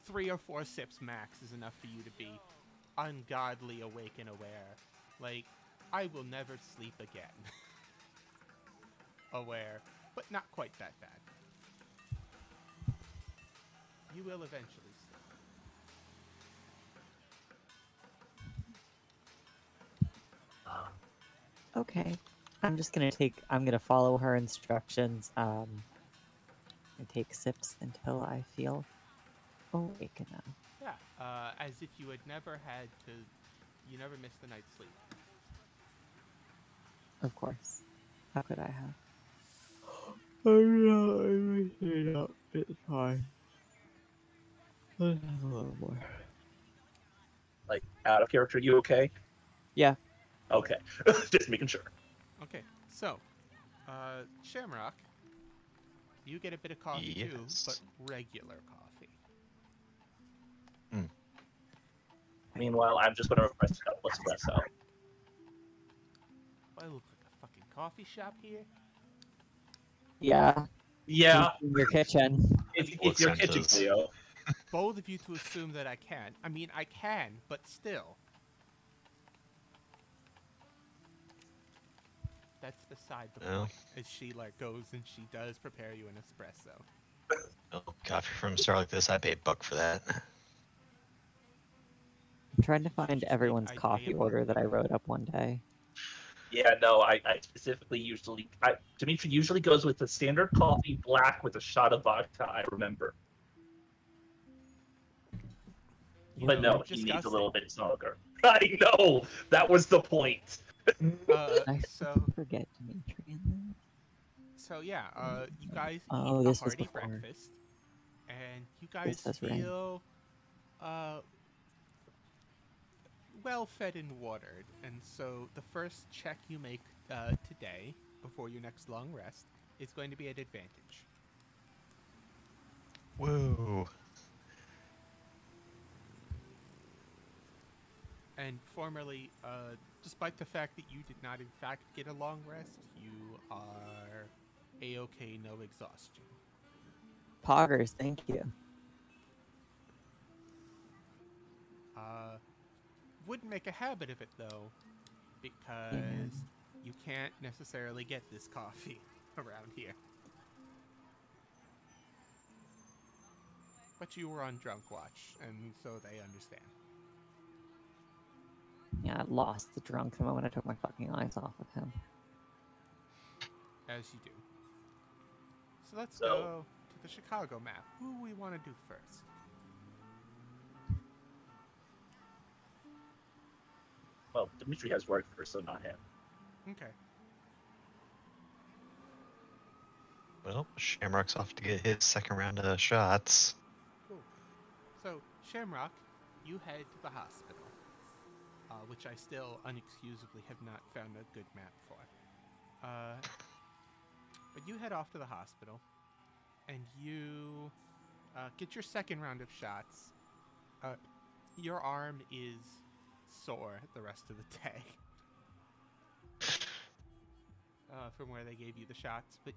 3 or 4 sips max is enough for you to be ungodly awake and aware. Like, I will never sleep again. Aware, but not quite that bad. You will eventually sleep. Okay. I'm gonna follow her instructions, and take sips until I feel awake enough. Yeah, as if you had never you never missed a night's sleep. Of course. How could I have? I'm not it's fine. Let's have a little more. Like, out of character, you okay? Yeah. Okay. Just making sure. Okay, so, Shamrock, you get a bit of coffee too, but regular coffee. Meanwhile, I'm just going to request a couple espresso. I look like a fucking coffee shop here. Yeah. Yeah. In your kitchen. It's your kitchen, Cleo. Bold of you to assume that I can. I mean, I can, but still. That's beside the point. As she goes and she does prepare you an espresso. Oh, coffee from a store like this, I pay $1 for that. I'm trying to find everyone's coffee order that I wrote up one day. Yeah, no, I specifically Dimitri usually goes with the standard coffee black with a shot of vodka, I remember. But no, he needs a little bit stronger. I know! That was the point! I so forget Dimitri. So yeah, you guys Oh, eat this a was hearty before. breakfast, and you guys This was right. feel well fed and watered. And so the first check you make today, before your next long rest, is going to be at advantage. Whoa. And formerly, despite the fact that you did not in fact get a long rest, you are A-OK, no exhaustion. Poggers, thank you. wouldn't make a habit of it though, because you can't necessarily get this coffee around here. But you were on drunk watch, and so they understand. Yeah, I lost the drunk the moment I took my fucking eyes off of him. As you do. So let's go to the Chicago map. Who we want to do first? Well, Dimitri has worked first, so not him. Okay. Well, Shamrock's off to get his second round of shots. Cool. So, Shamrock, you head to the hospital, which I still unexcusably have not found a good map for. But you head off to the hospital, and you get your second round of shots. Your arm is sore the rest of the day from where they gave you the shots. But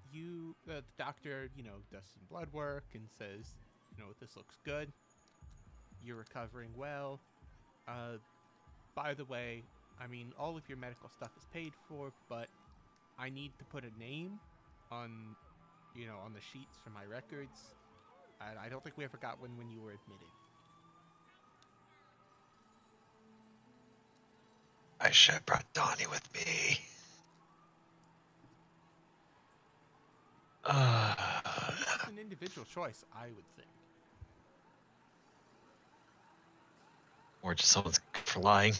the doctor, does some blood work and says, this looks good. You're recovering well. By the way, all of your medical stuff is paid for, but I need to put a name on the sheets for my records. I don't think we ever got one when you were admitted. I should have brought Donnie with me. It's an individual choice, I would think. Or just someone's for lying.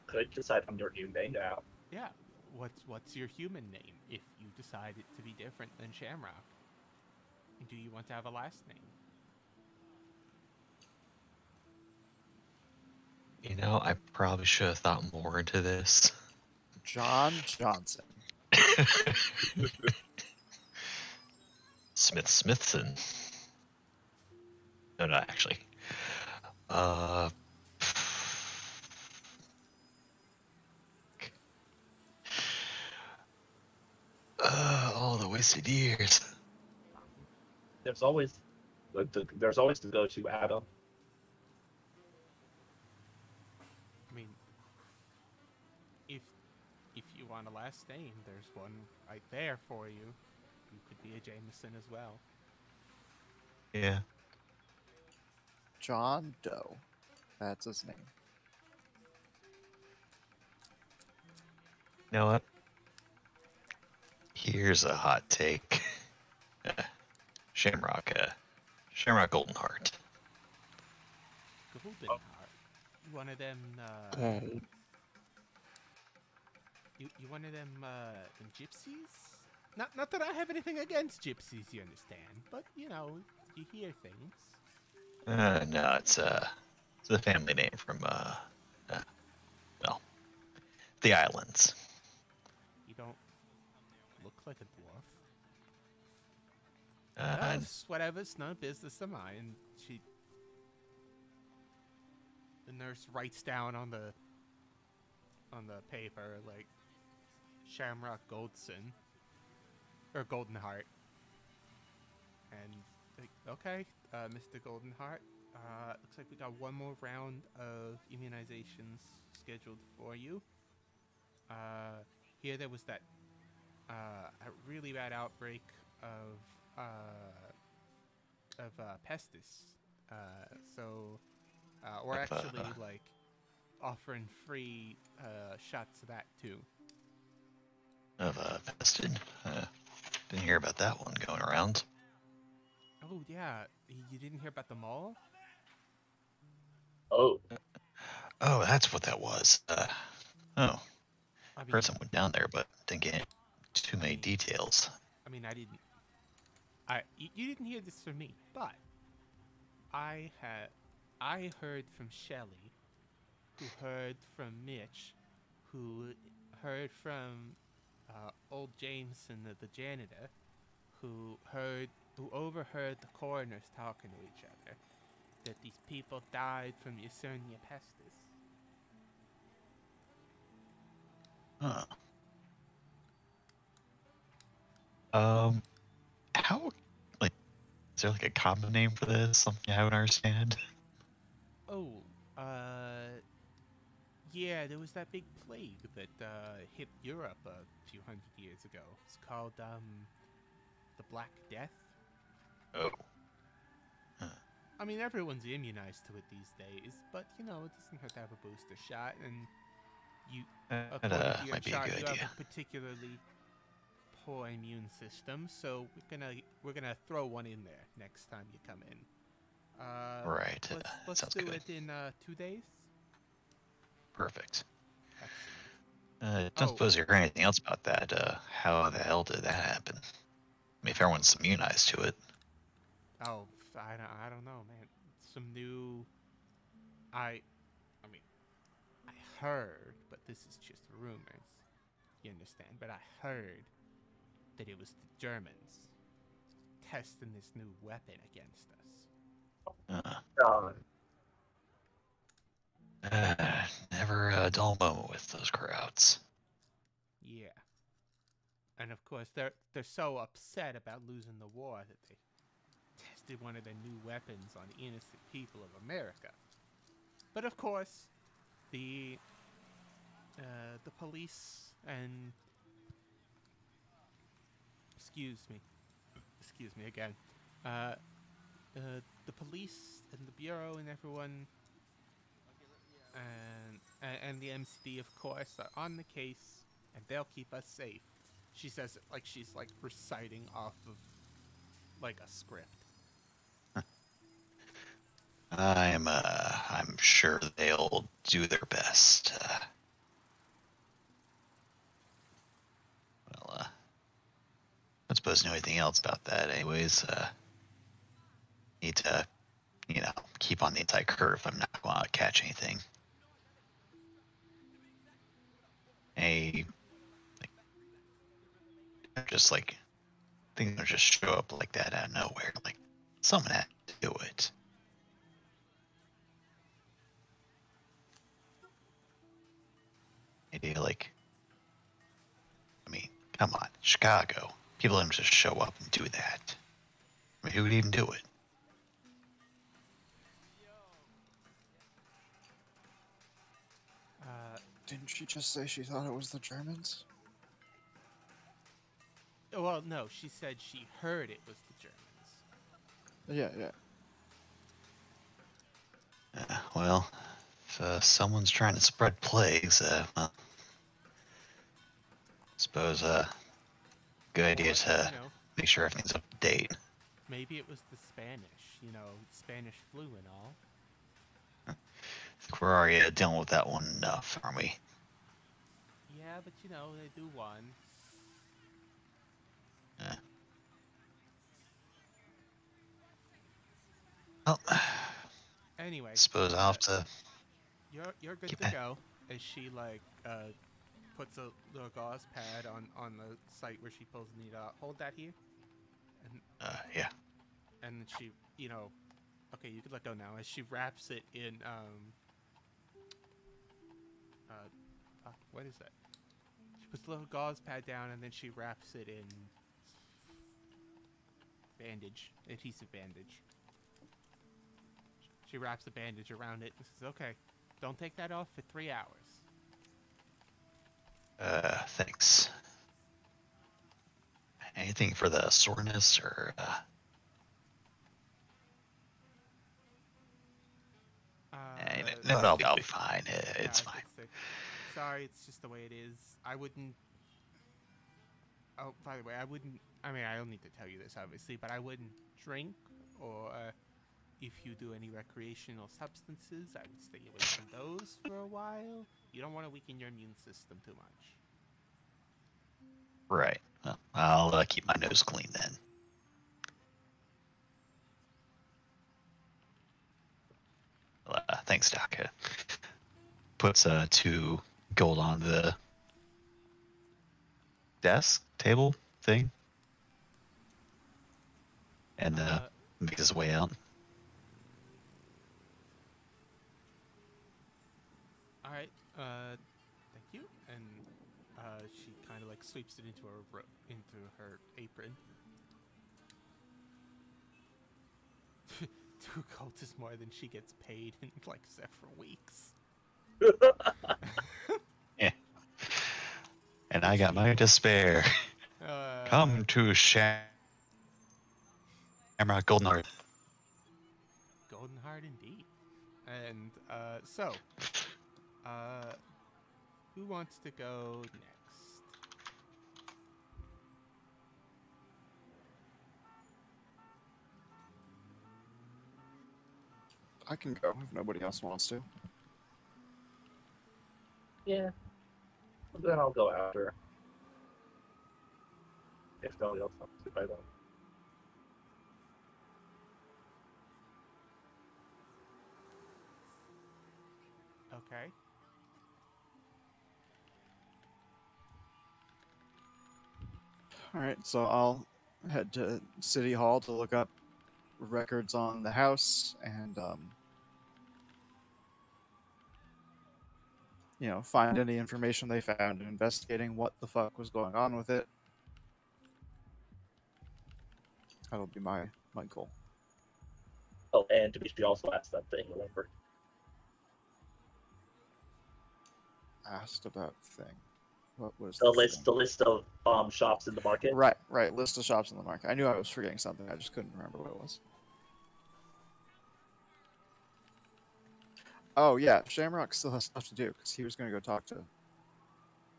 Could decide on your new name now. Yeah. What's your human name if you decide it to be different than Shamrock? Do you want to have a last name? I probably should have thought more into this. John Johnson. Smithson. No, not actually. All the wasted years. There's always to go to Adam. If you want a last name, there's one right there for you. You could be a Jameson as well. Yeah. John Doe. That's his name. You know what? Here's a hot take. Shamrock Golden Heart. Golden Heart. One of them. Okay. You one of them gypsies? Not that I have anything against gypsies, you understand, but you hear things. No, it's a family name from the islands. You don't look like a dwarf. Whatever, it's no business of mine. The nurse writes down on the paper like Shamrock Goldson or Golden Heart, and like, okay, Mr. Golden Heart, looks like we got one more round of immunizations scheduled for you. Here there was that a really bad outbreak of pestis. So we're actually like offering free shots of that too. Of pestin. Didn't hear about that one going around. Oh yeah, you didn't hear about the mall? Oh, that's what that was. Heard someone down there, but didn't get too many details. You didn't hear this from me, but I heard from Shelley, who heard from Mitch, who heard from old Jameson, the janitor, who overheard the coroners talking to each other, that these people died from Yersinia pestis. Huh. How, is there like a common name for this? Something I don't understand? Yeah, there was that big plague that hit Europe a few hundred years ago. It's called the Black Death. Oh. I mean, everyone's immunized to it these days, but you know, it doesn't hurt to have a booster shot. And you, according to your might be a chart, good you idea. have a particularly poor immune system, so we're gonna throw one in there next time you come in. Right. Let's sounds do good. it in 2 days. Perfect. Excellent. Don't suppose you heard anything else about that. How the hell did that happen? I mean, if everyone's immunized to it. Oh, I don't know, man. Some new. I mean, I heard, but this is just rumors. You understand? But I heard that it was the Germans testing this new weapon against us. Never a dull moment with those crowds. Yeah. And of course, they're so upset about losing the war that they tested one of their new weapons on innocent people of America. But of course, the police and excuse me again, the police and the bureau and everyone and the MCD, of course, are on the case, and they'll keep us safe. She says it like she's like reciting off of like a script. I'm sure they'll do their best. I don't suppose to know anything else about that. Anyways, need to, keep on the inside curve. I'm not going to catch anything. Just like things don't just show up like that out of nowhere. Like someone had to do it. Maybe come on, Chicago. People don't just show up and do that. I mean, who would even do it? Didn't she just say she thought it was the Germans? Well, no, she said she heard it was the Germans. Yeah. Well, if someone's trying to spread plagues, well, suppose good idea to make sure everything's up to date. Maybe it was the Spanish, Spanish flu and all. I think we're already dealing with that one enough, aren't we? Yeah, but they do one. Well, anyway, suppose I'll have to. You're good to go. As she puts a little gauze pad on the site where she pulls the needle out. Hold that here. And, yeah. And then she, okay, you can let go now. As she wraps it in, what is that? She puts the little gauze pad down and then she wraps it in adhesive bandage. She wraps the bandage around it and says, okay, don't take that off for 3 hours. Thanks. Anything for the soreness or, No, I'll be fine. It's fine. Sorry, it's just the way it is. I wouldn't... Oh, by the way, I don't need to tell you this, obviously, but I wouldn't drink or... if you do any recreational substances, I would stay away from those for a while. You don't want to weaken your immune system too much. Right. Well, I'll keep my nose clean then. Thanks, Doc. Puts 2 gold on the desk, table thing, and makes his way out. Alright, thank you. And she kind of sweeps it into her apron. 2 gold is more than she gets paid in several weeks. Yeah. And I got my despair. Come to Shamrock Golden Heart. Golden Heart indeed. And so, who wants to go next? I can go if nobody else wants to. Yeah. Then I'll go after. If nobody else wants to by then. Okay. Alright, so I'll head to City Hall to look up records on the house and, you know, find any information they found and investigating what the fuck was going on with it. That'll be my goal. Oh, and Dimitri also asked that thing, remember? Asked about thing. What was The thing? list of shops in the market. Right. List of shops in the market. I knew I was forgetting something. I just couldn't remember what it was. Oh yeah, Shamrock still has stuff to do because he was going to go talk to.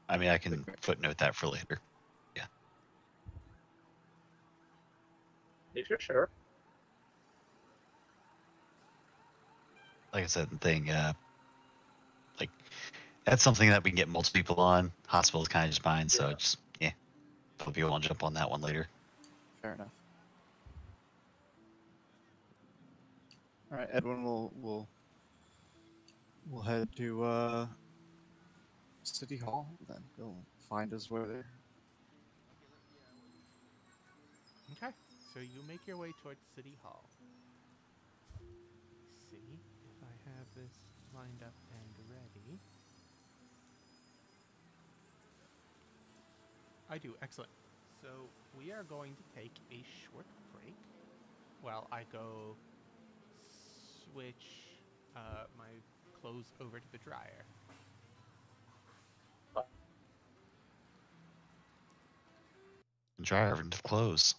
I mean, I can footnote that for later. Yeah. If you're sure. Like I said, the thing, like, that's something that we can get multiple people on. Hospital's kind of just mine, so just, yeah. Hope you want to jump on that one later. Fair enough. All right, Edwin will head to City Hall. Then he'll find his way there. Okay, so you make your way towards City Hall. Let's see if I have this lined up and ready. I do, excellent. So we are going to take a short break while I go switch my clothes over to the dryer. Dryer into clothes.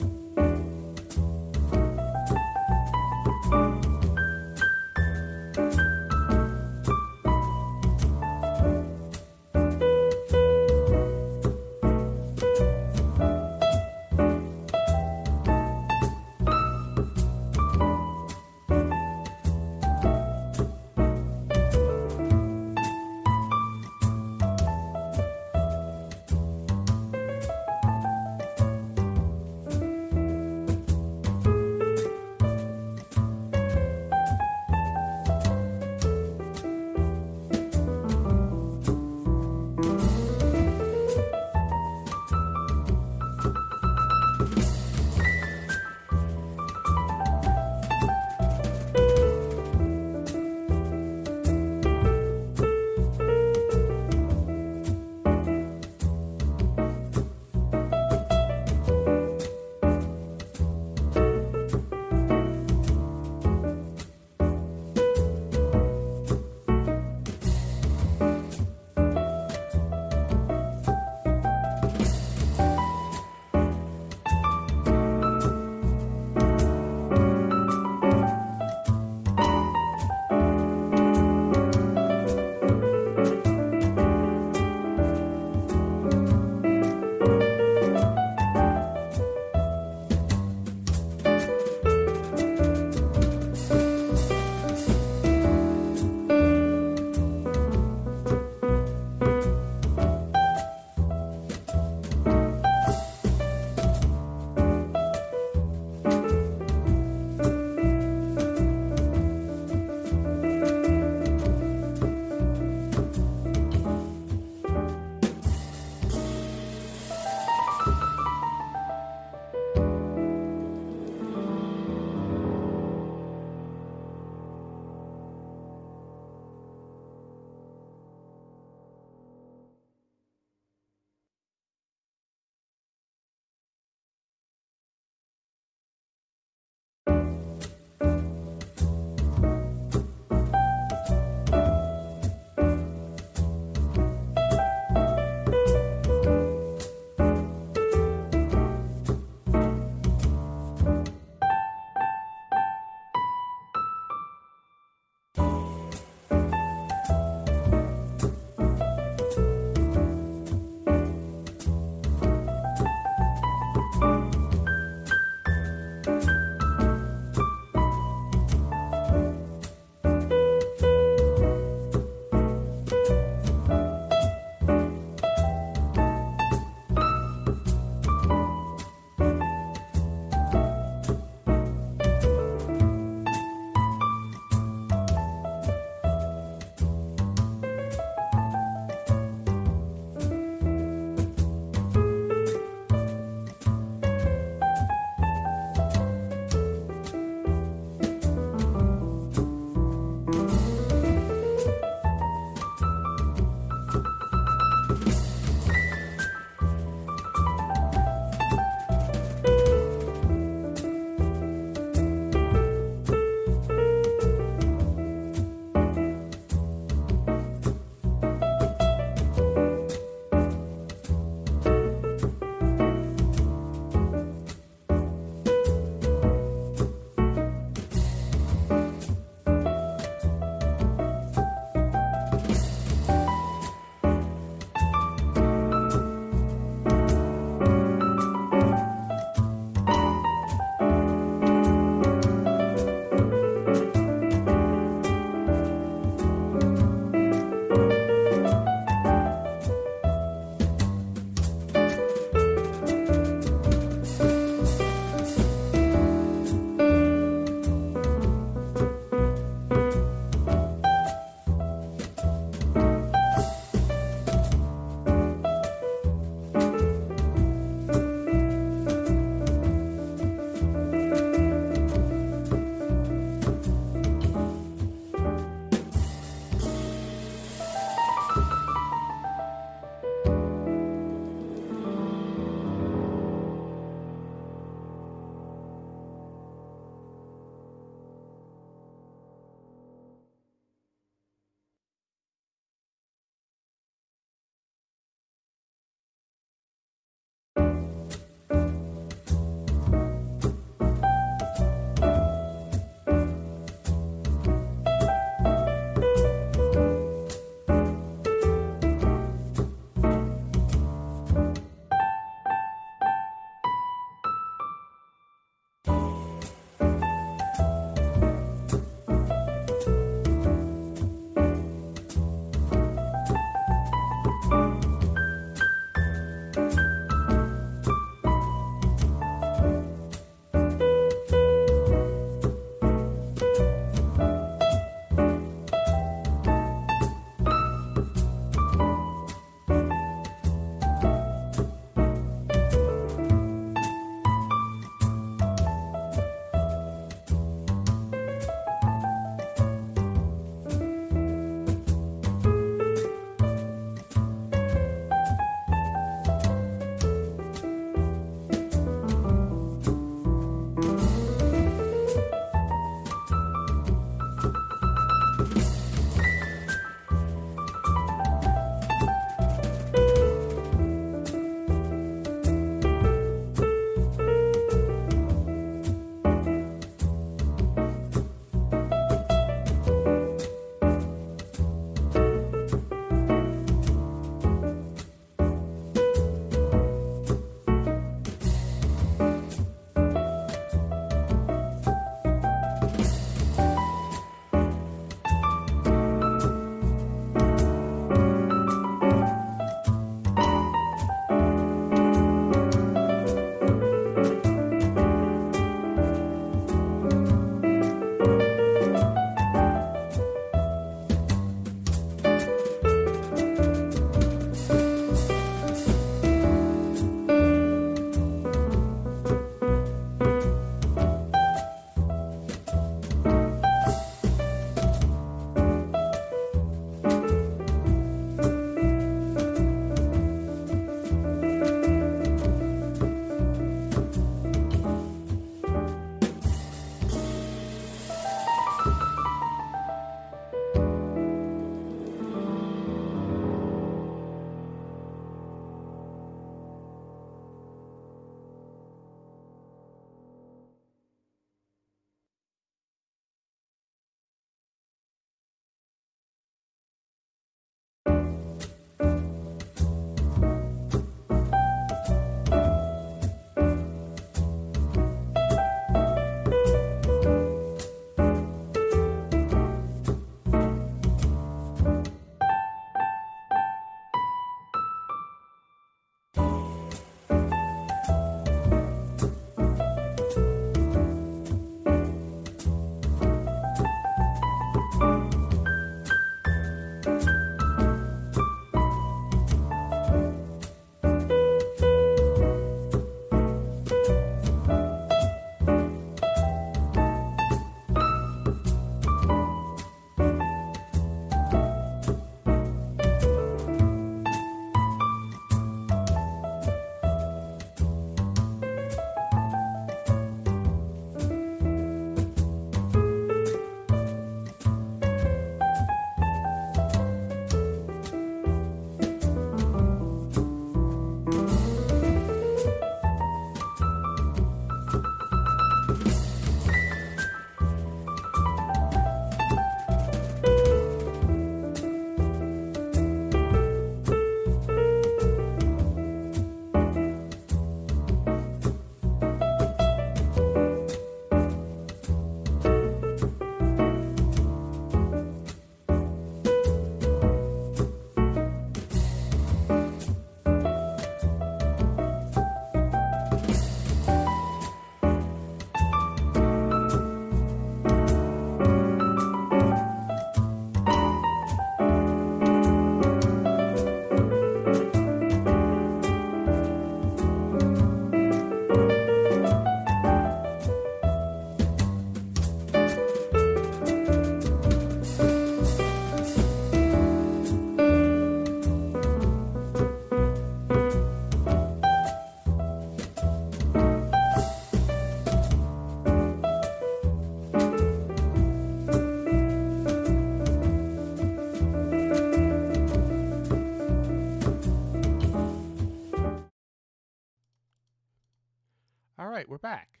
All right, we're back.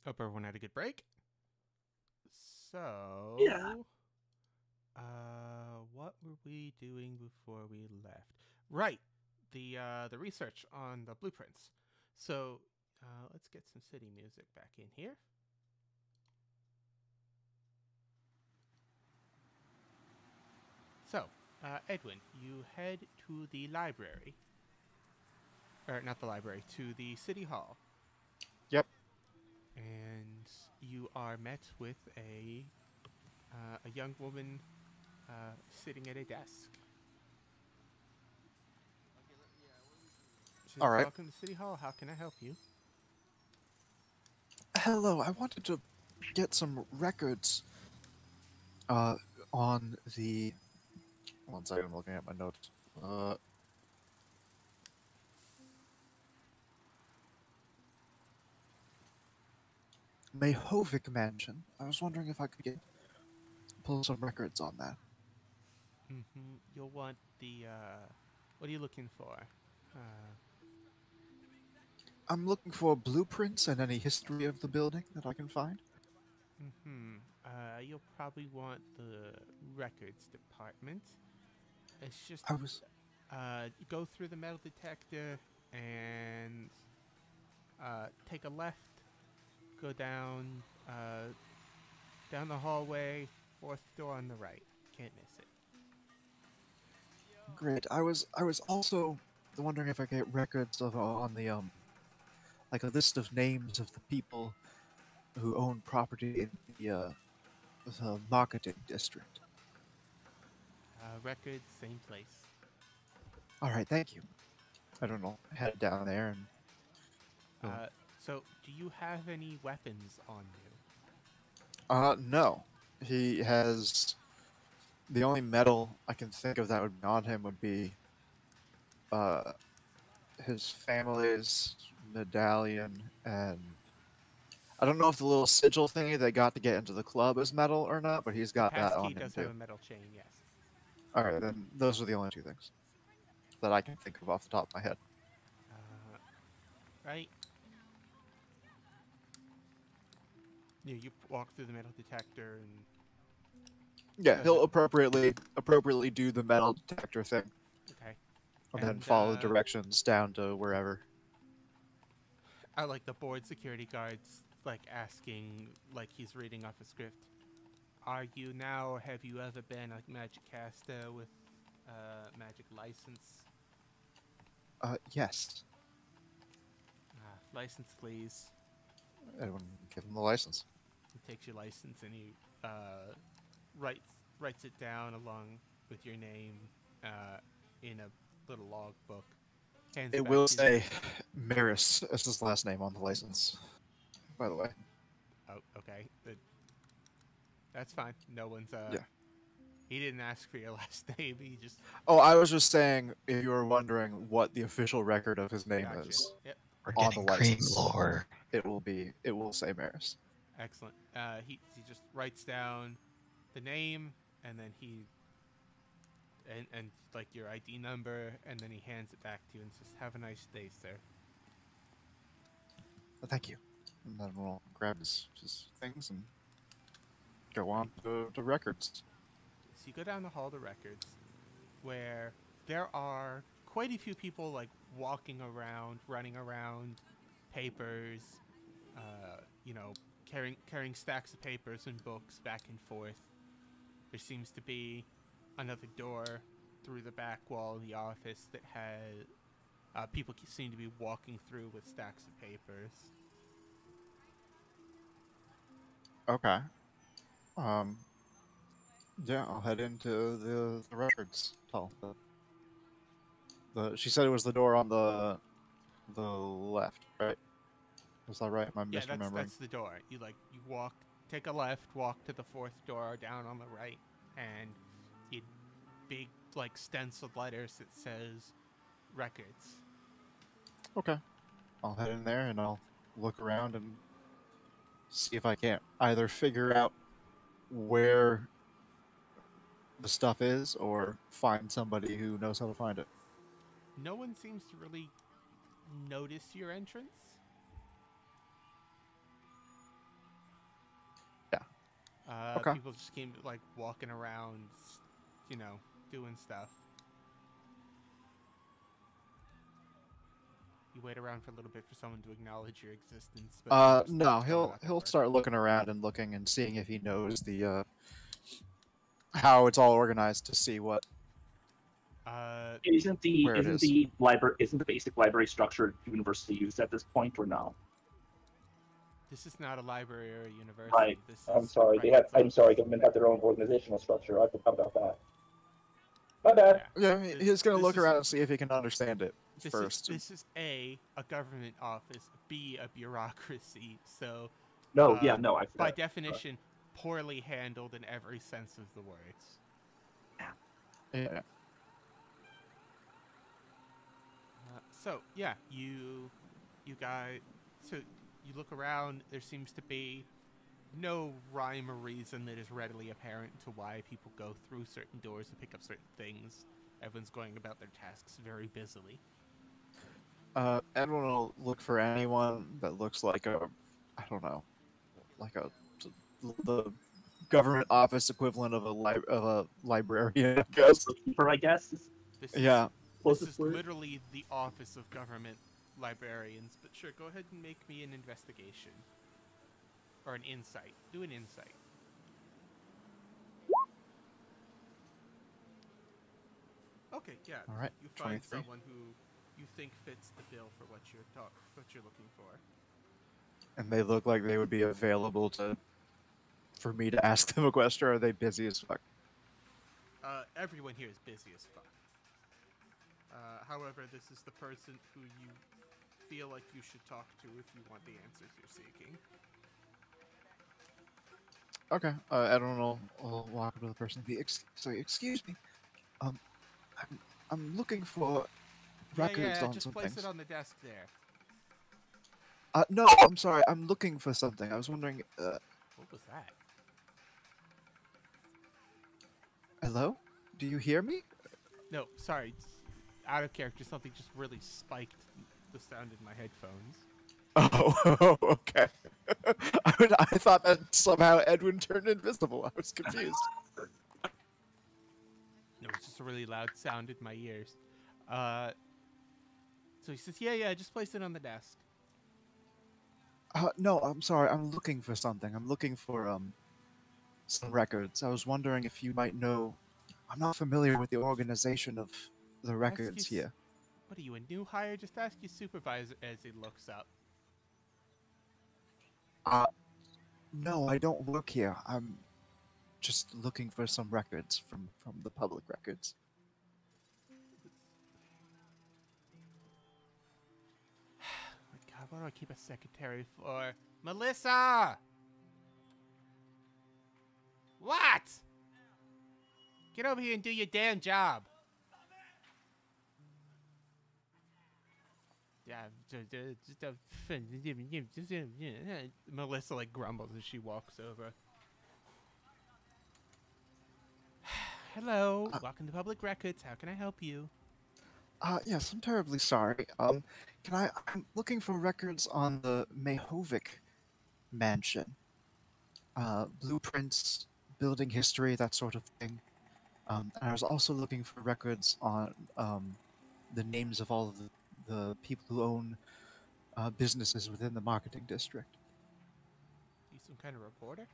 Hope everyone had a good break. So, Yeah. What were we doing before we left? Right, the research on the blueprints. So, let's get some city music back in here. So, Edwin, you head to the library. Or, not the library, to the city hall. Yep. And you are met with a young woman sitting at a desk. She says, All right. Welcome to City Hall. How can I help you? Hello, I wanted to get some records on the... One second, I'm looking at my notes. Mayhovic Mansion. I was wondering if I could pull some records on that. Mm-hmm. You'll want the, what are you looking for? I'm looking for blueprints and any history of the building that I can find. Mm-hmm. You'll probably want the records department. It's just, you go through the metal detector and, take a left, go down the hallway, fourth door on the right. Can't miss it. Great. I was also wondering if I could get records of on the like a list of names of the people who own property in the marketing district. Records, same place. All right, thank you. I don't know. Head down there and. So, do you have any weapons on you? No. He has. The only metal I can think of that would be on him would be his family's medallion, and I don't know if the little sigil thingy they got to get into the club is metal or not, but he's got that on Passkey him does too. have a metal chain, yes. Alright, then those are the only two things that I can think of off the top of my head. Right. You walk through the metal detector and... Yeah, he'll appropriately do the metal detector thing. Okay. And then follow the directions down to wherever. I like the board security guards, like, asking, like he's reading off a script. Are you now, have you ever been a magic caster with magic license? Yes. License, please. Everyone give him the license. He takes your license and he writes it down along with your name in a little log book. It will say Maris as his last name on the license, by the way. Oh, okay. That's fine. No one's Yeah. He didn't ask for your last name. He just. Oh, I was just saying, if you were wondering what the official record of his name is on the license, lore. it will say Maris. Excellent. He just writes down the name and then and like your ID number, and then he hands it back to you and says, "Have a nice day, sir." Well, thank you. And then we'll grab his things and go on to records. So you go down the hall to records, where there are quite a few people like walking around, running around, papers, carrying stacks of papers and books back and forth. There seems to be another door through the back wall of the office that has people seem to be walking through with stacks of papers. Okay. Yeah, I'll head into the records hall. She said it was the door on the left, right? Is that right? Am I misremembering? That's the door. You walk, take a left, walk to the fourth door down on the right, and you big like stenciled letters that says records. Okay. I'll head in there and I'll look around and see if I can't either figure out where the stuff is or find somebody who knows how to find it. no one seems to really notice your entrance. Yeah. Okay. People just came like walking around, you know, doing stuff. You wait around for a little bit for someone to acknowledge your existence. But No, he'll start looking around and looking and seeing if he knows the how it's all organized to see what Isn't where it is. the library the basic library structure universally used at this point or no? This is not a library or a university. Right. This I'm is sorry. I'm sorry. Government have their own organizational structure. I forgot about that. My bad. Yeah, he's gonna look is- around and see if he can understand it first. This is a government office, B, a bureaucracy. So No, uh, yeah, no. I by forgot. definition, poorly handled in every sense of the words. Yeah. So yeah, you guys. So you look around. There seems to be no rhyme or reason that is readily apparent to why people go through certain doors and pick up certain things. Everyone's going about their tasks very busily. Everyone will look for anyone that looks like I don't know, like the government office equivalent of a librarian, I guess. Keeper, I guess. Yeah. This is literally the office of government librarians. But sure, go ahead and make me an investigation. Or an insight. Do an insight. Okay, yeah. All right, You find 23. someone who you think fits the bill for what you're looking for. And they look like they would be available for me to ask them a question, or are they busy as fuck? Everyone here is busy as fuck. However, this is the person who you feel like you should talk to if you want the answers you're seeking. Okay, everyone will walk up to the person and be, excuse me, I'm looking for records on just some place things. it on the desk there. No, I'm sorry, I'm looking for something. I was wondering, What was that? hello? Do you hear me? No, sorry. Out of character, something just really spiked the sound in my headphones. Oh, okay. I thought that somehow Edwin turned invisible. I was confused. No, it's just a really loud sound in my ears. So he says, yeah, just place it on the desk. No, I'm sorry. I'm looking for something. I'm looking for some records. I was wondering if you might know. I'm not familiar with the organization of the records here. What are you, a new hire? Just ask your supervisor as he looks up. No, I don't work here. I'm just looking for some records from the public records. My God, what do I keep a secretary for? Melissa! What? Get over here and do your damn job. Melissa like grumbles as she walks over. Hello, welcome to Public Records. How can I help you? Yes, I'm terribly sorry. I'm looking for records on the Mayhovic mansion. Blueprints, building history, that sort of thing. And I was also looking for records on the names of all of the people who own businesses within the marketing district. You some kind of reporter?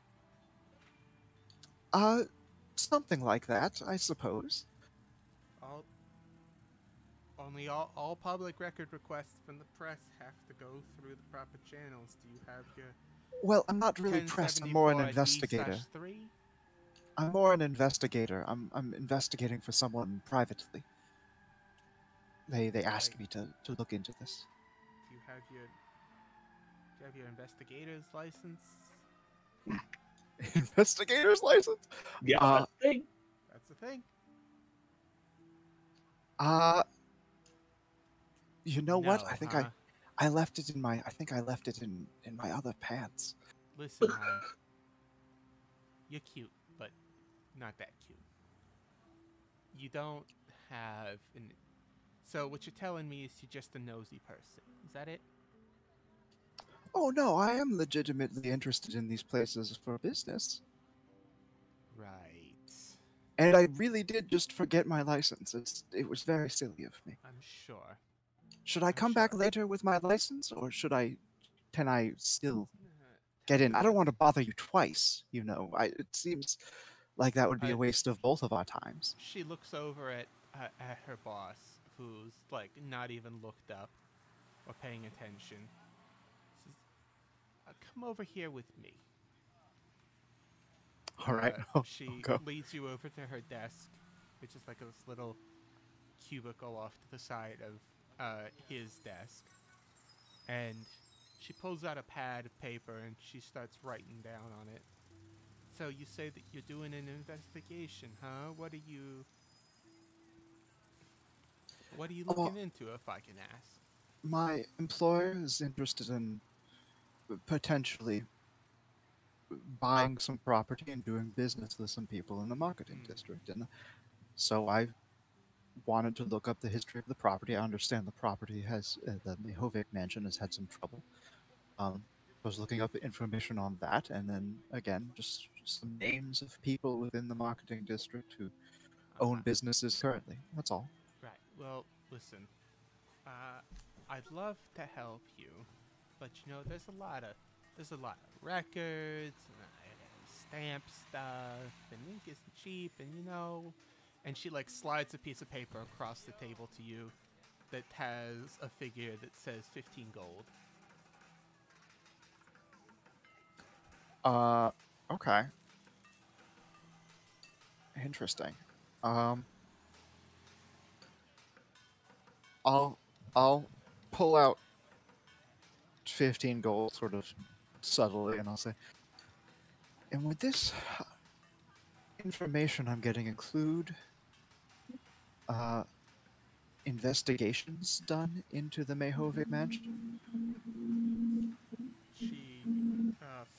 Something like that, I suppose. All public record requests from the press have to go through the proper channels. Do you have your... Well, I'm not really pressed. I'm more an 1074 investigator. D/3? I'm more an investigator. I'm investigating for someone privately. They asked me to look into this. Do you have your investigator's license? Investigator's license? Yeah, that's the thing. That's the thing. You know what? No, I think huh? I left it in my in my other pants. Listen, hon. You're cute, but not that cute. You don't have an So what you're telling me is you're just a nosy person. Is that it? Oh no, I am legitimately interested in these places for business. Right. And I really did just forget my license. It was very silly of me. I'm sure. Should I come back later with my license, or can I still get in? I don't want to bother you twice, you know. It seems like that would be a waste of both of our times. She looks over at her boss, who's like not even looked up or paying attention. Says, "Come over here with me." All right. She leads you over to her desk, which is like this little cubicle off to the side of his desk, and she pulls out a pad of paper and she starts writing down on it. So you say that you're doing an investigation, huh? What are you looking into, if I can ask? My employer is interested in potentially buying some property and doing business with some people in the marketing district, and so I wanted to look up the history of the property. I understand the property has the Mehovic mansion has had some trouble. I was looking up information on that, and then again, just some names of people within the marketing district who own businesses currently. That's all. Right. Well, listen. I'd love to help you, but you know, there's a lot of records, stamp stuff, and ink isn't cheap, and you know. And she like slides a piece of paper across the table to you that has a figure that says 15 gold. Okay. Interesting. I'll pull out 15 gold sort of subtly, and I'll say, and would this information I'm getting include investigations done into the Mehovic mansion? She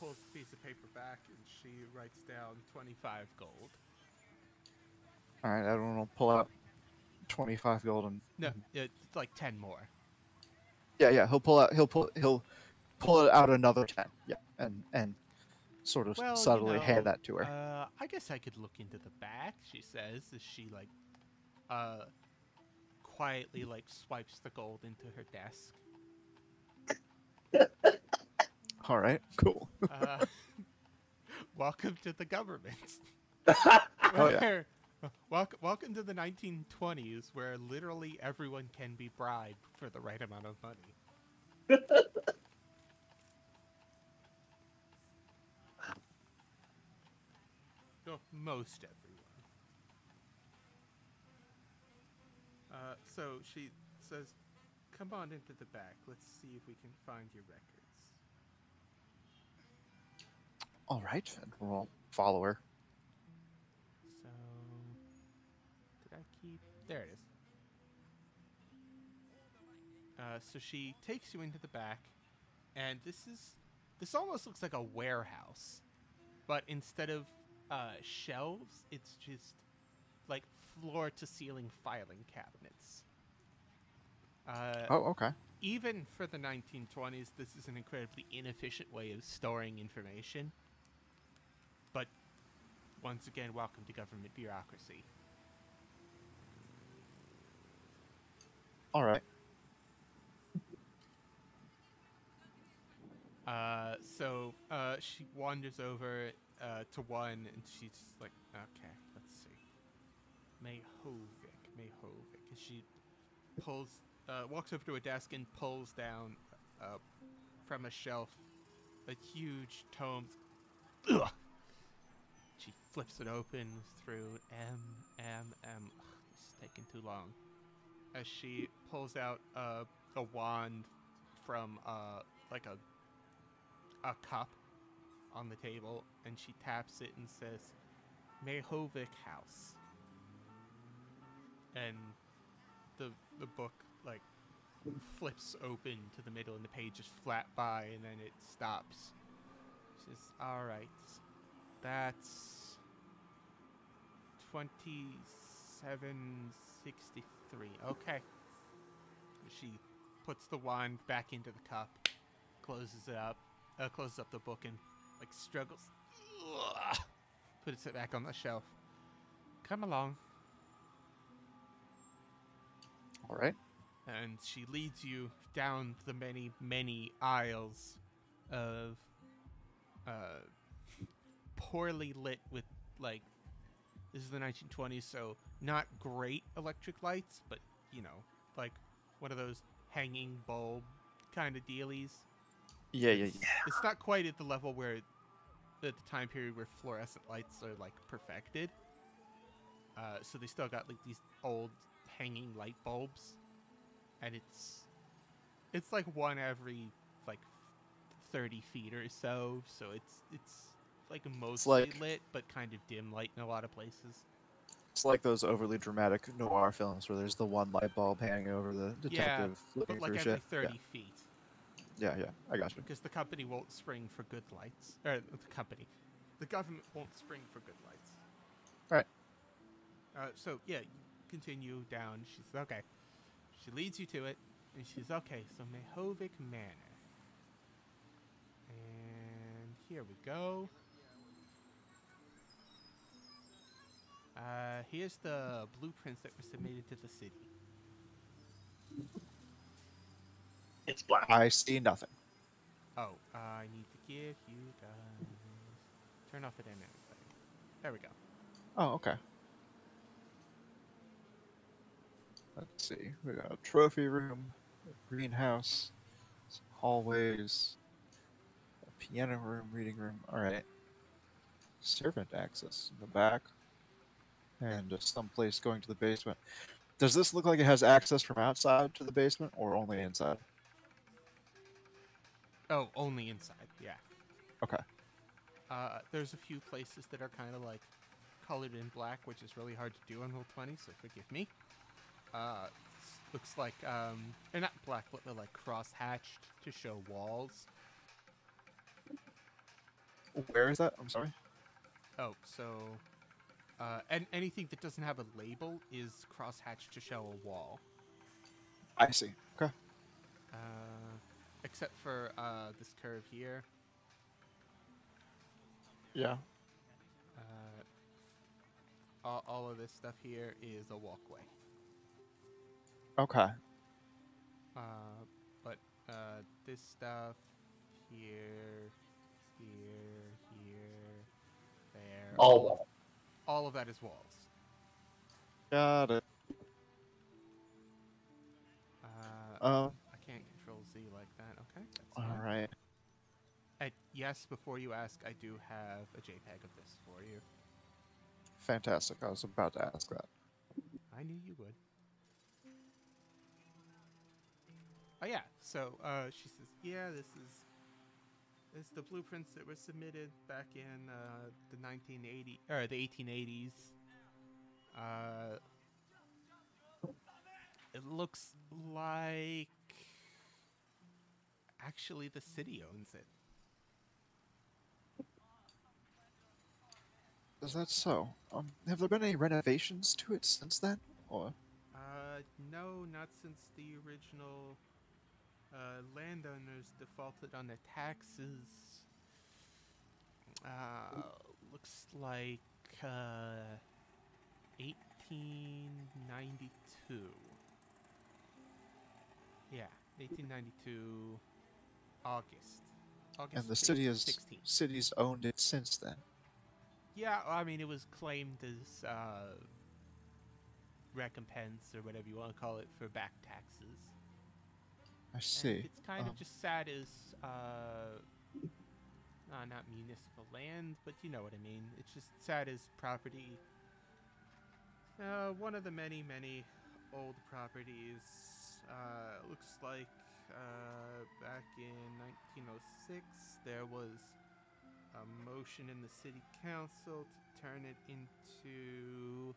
pulls the piece of paper back and she writes down 25 gold. Alright, I don't know, pull out 25 gold and... No, it's like 10 more. Yeah, he'll pull it out another 10. Yeah, and sort of subtly hand that to her. I guess I could look into the back, she says, as she like quietly like swipes the gold into her desk. All right, cool. Welcome to the government. Oh, yeah. Welcome to the 1920s, where literally everyone can be bribed for the right amount of money. No, most everyone. So she says, "Come on into the back. Let's see if we can find your records." All right, and we'll follow her. So, did I keep? There it is. So she takes you into the back, and this almost looks like a warehouse, but instead of shelves, it's just like floor-to-ceiling filing cabinets. Oh, okay. Even for the 1920s, this is an incredibly inefficient way of storing information. But once again, welcome to government bureaucracy. All right. So she wanders over to one, and she's like, "Okay, let's see, Mehovic." And she walks over to a desk and pulls down from a shelf a huge tome. Ugh. She flips it open through M. This is taking too long. As she pulls out a wand from like a cup on the table, and she taps it and says, "Mehovic House." And the book like flips open to the middle, and the pages flat by, and then it stops. She says, "All right, that's 2763. Okay, She puts the wand back into the cup, closes it up, closes up the book, and like struggles, puts it back on the shelf. Come along. All right. And she leads you down the many, many aisles of poorly lit with, like, this is the 1920s, so not great electric lights, but, you know, like one of those hanging bulb kind of dealies. Yeah. It's not quite at the level where, at the time period where fluorescent lights are, like, perfected. So they still got, like, these old hanging light bulbs. And it's like one every, like, 30 feet or so. So it's like mostly lit, but kind of dim light in a lot of places. It's like those overly dramatic noir films where there's the one light bulb hanging over the detective looking but like through every shit. 30 feet. Yeah, I got you. Because the company won't spring for good lights. Or the government won't spring for good lights. Right. So, yeah, continue down. She's, okay. She leads you to it, and she's, okay, so Mayhovic Manor. And here we go. Here's the blueprints that were submitted to the city. It's black. I see nothing. Oh, I need to give you guys... Turn off the dynamic setting. There we go. Oh, okay. Let's see. We got a trophy room, a greenhouse, some hallways, a piano room, reading room. All right. Servant access in the back, and just some place going to the basement. Does this look like it has access from outside to the basement, or only inside? Oh, only inside, yeah. Okay. There's a few places that are kind of like colored in black, which is really hard to do on Roll20, so forgive me. Looks like, they're not black, but they're like cross-hatched to show walls. Where is that? I'm sorry. Oh, so, and anything that doesn't have a label is cross-hatched to show a wall. I see. Okay. Except for, this curve here. Yeah. All of this stuff here is a walkway. Okay. But this stuff here, there. All of that is walls. Got it. I can't control Z like that. Okay. That's All fine. right. Yes, before you ask, I do have a JPEG of this for you. Fantastic. I was about to ask that. I knew you would. Oh yeah, so she says, yeah, this is the blueprints that were submitted back in the 1880s. It looks like actually the city owns it. Is that so? Have there been any renovations to it since then? Or No, not since the original landowners defaulted on their taxes. Looks like 1892. Yeah, 1892 August. and the 16th. city's owned it since then. Yeah, I mean, it was claimed as recompense or whatever you want to call it for back taxes. I see. And it's kind of just sad as not municipal land, but you know what I mean. It's just sad as property. One of the many, many old properties. Looks like back in 1906 there was a motion in the city council to turn it into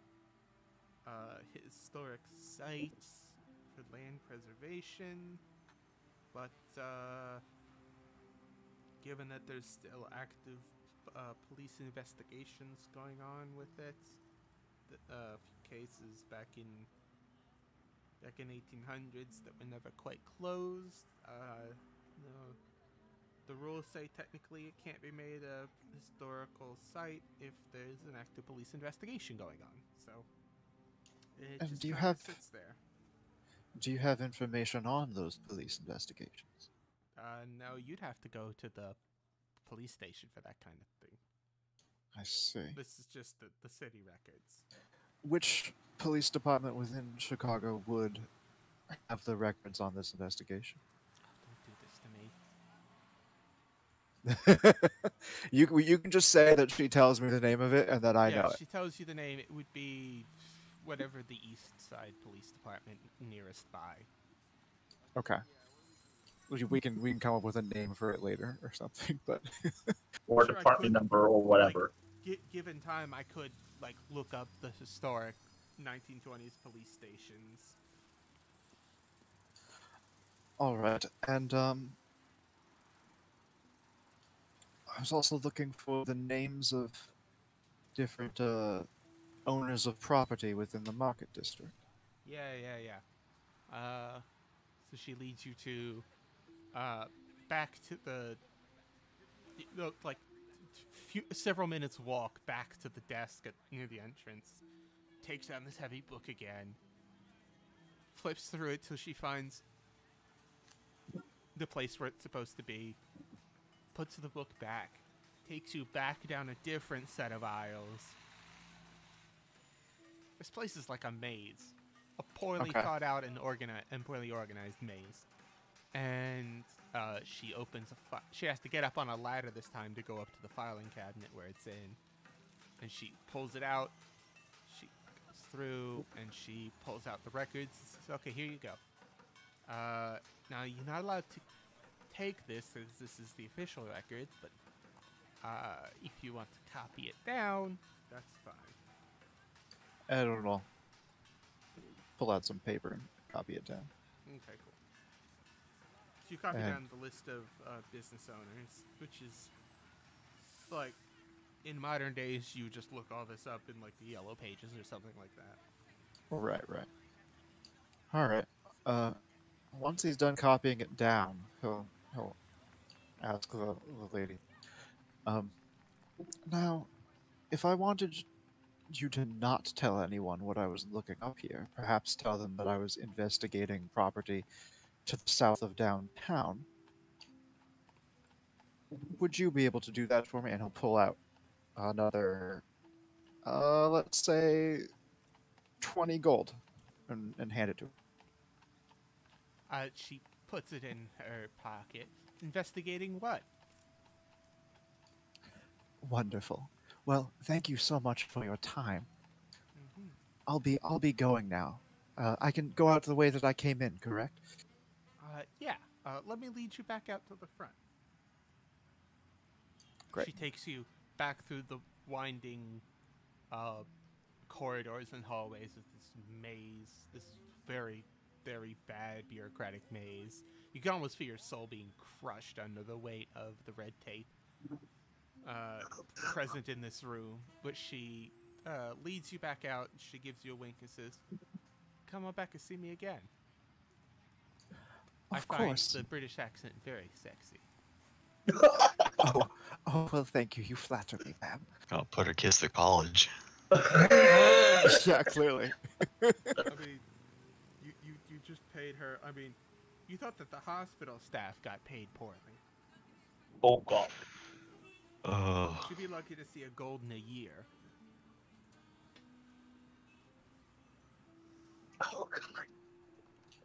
historic sites for land preservation, but given that there's still active police investigations going on with it, a few cases back in back in 1800s that were never quite closed. No, the rules say technically it can't be made a historical site if there's an active police investigation going on. So it And just do you kinda have- sits there. Do you have information on those police investigations? No, you'd have to go to the police station for that kind of thing. I see. This is just the city records. Which police department within Chicago would have the records on this investigation? Don't do this to me. You can just say that she tells me the name of it and that I yeah, know if it. she tells you the name, it would be whatever the East Side Police Department nearest by. Okay. We can come up with a name for it later or something, but Or Sure, I department could, number or whatever. Given time, I could look up the historic 1920s police stations. all right. And I was also looking for the names of different owners of property within the market district. Yeah. So she leads you to back to several minutes walk back to the desk near the entrance. Takes down this heavy book again. Flips through it till she finds the place where it's supposed to be. Puts the book back. Takes you back down a different set of aisles. This place is like a maze. A poorly Okay. thought out and poorly organized maze. And she opens she has to get up on a ladder this time to go up to the filing cabinet where it's in. And she pulls it out. She goes through and she pulls out the records. Says, okay, here you go. Now you're not allowed to take this as this is the official record, but if you want to copy it down, that's fine. I don't know. Pull out some paper and copy it down. Okay, cool. So you copy And- down the list of business owners, which is like in modern days you just look all this up in like the yellow pages or something like that. Right. All right. Once he's done copying it down, he'll ask the lady. Now, if I wanted you to not tell anyone what I was looking up here, perhaps tell them that I was investigating property to the south of downtown, would you be able to do that for me? And he'll pull out another, let's say, 20 gold and hand it to her. She puts it in her pocket. Investigating what? Wonderful. Well, thank you so much for your time. Mm-hmm. I'll be going now. I can go out the way that I came in, correct? Yeah. Let me lead you back out to the front. Great. She takes you back through the winding corridors and hallways of this maze, this very, very bad bureaucratic maze. You can almost feel your soul being crushed under the weight of the red tape present in this room. But she leads you back out, and she gives you a wink and says, "Come on back and see me again." Of I find course. the British accent very sexy. Oh, well, thank you. You flatter me, ma'am. I'll put her kiss to college. Yeah, clearly. I mean, you just paid her. I mean, you thought that the hospital staff got paid poorly. Oh god. Oh, She'd be lucky to see a golden a year. Oh god.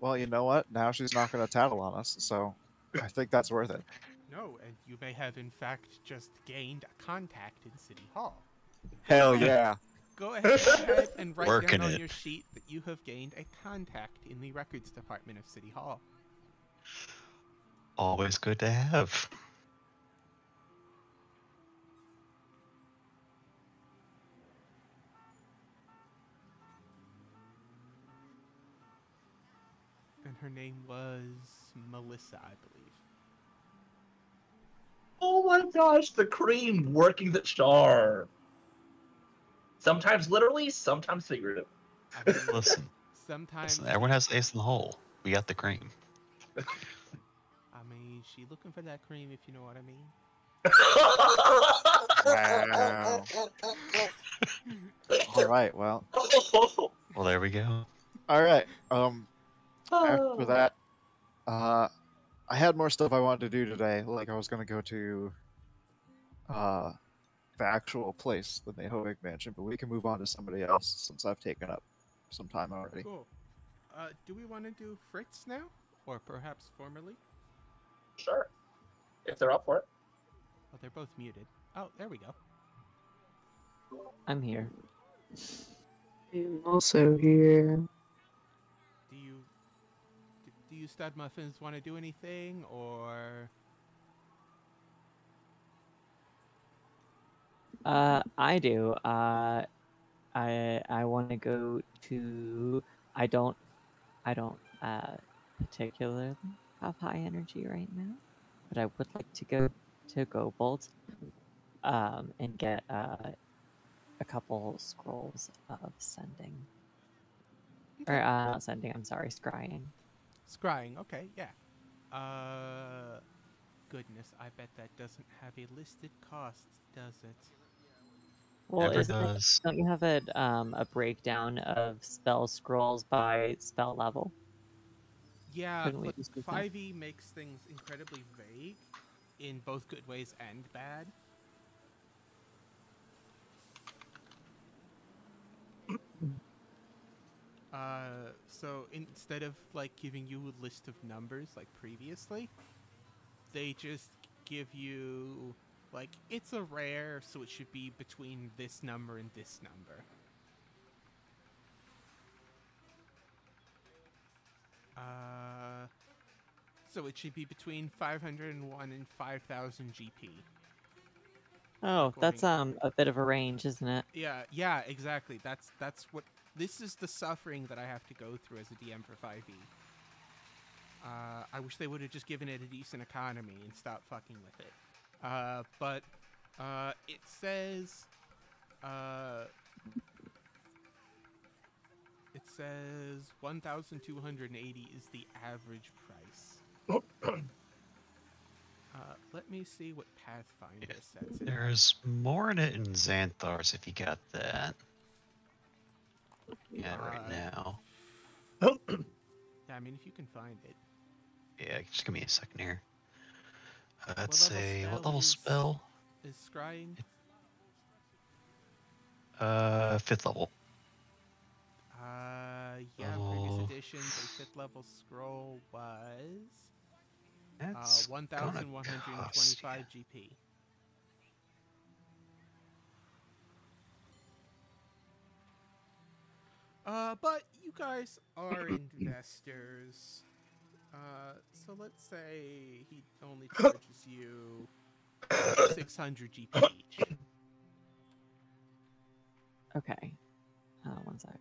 Well, you know what? Now she's not going to tattle on us, so I think that's worth it. No, and you may have in fact just gained a contact in City Hall. Hell yeah. Go ahead and write Working down on it. your sheet that you have gained a contact in the records department of City Hall. always good to have. And her name was Melissa, I believe. Oh my gosh, the cream working the charm. Sometimes literally, sometimes figurative. I mean, Listen, sometimes. Listen, everyone has ace in the hole. We got the cream. I mean, she looking for that cream, if you know what I mean. Wow. All right. Well. Well, there we go. All right. After that, I had more stuff I wanted to do today. Like I was gonna go to the actual place, the Mayhovik Mansion, but we can move on to somebody else since I've taken up some time already. Cool. Do we want to do Fritz now, or perhaps formerly? Sure. If they're up for it. Oh, they're both muted. Oh, there we go. I'm here. I'm also here. Do you stud muffins want to do anything, or? I do. I want to go to. I don't particularly have high energy right now, but I would like to go to Gobold, and get a couple scrolls of sending. Or not sending. I'm sorry, scrying. Scrying. Okay, yeah. Goodness, I bet that doesn't have a listed cost, does it? Well, Never does. don't you have a breakdown of spell scrolls by spell level? Yeah, Couldn't we but just do that? 5e makes things incredibly vague in both good ways and bad. So instead of like giving you a list of numbers like previously, they just give you like, it's a rare, so it should be between this number and this number. So it should be between 501 and 5,000 GP. Oh, that's a bit of a range, isn't it? Yeah, exactly. That's what this is, the suffering that I have to go through as a DM for 5e. I wish they would have just given it a decent economy and stopped fucking with it. But it says 1,280 is the average price. Let me see what Pathfinder says. There's more in it in Xanthar's if you got that. Yeah, right now. Yeah, I mean, if you can find it. Yeah, just give me a second here. Let's What level say, spell what level is- spell? Is scrying? 5th level. Yeah, Oh. previous editions, a 5th level scroll was That's 1,125 GP. But you guys are investors. So let's say he only charges you 600 GP each. Okay. One sec.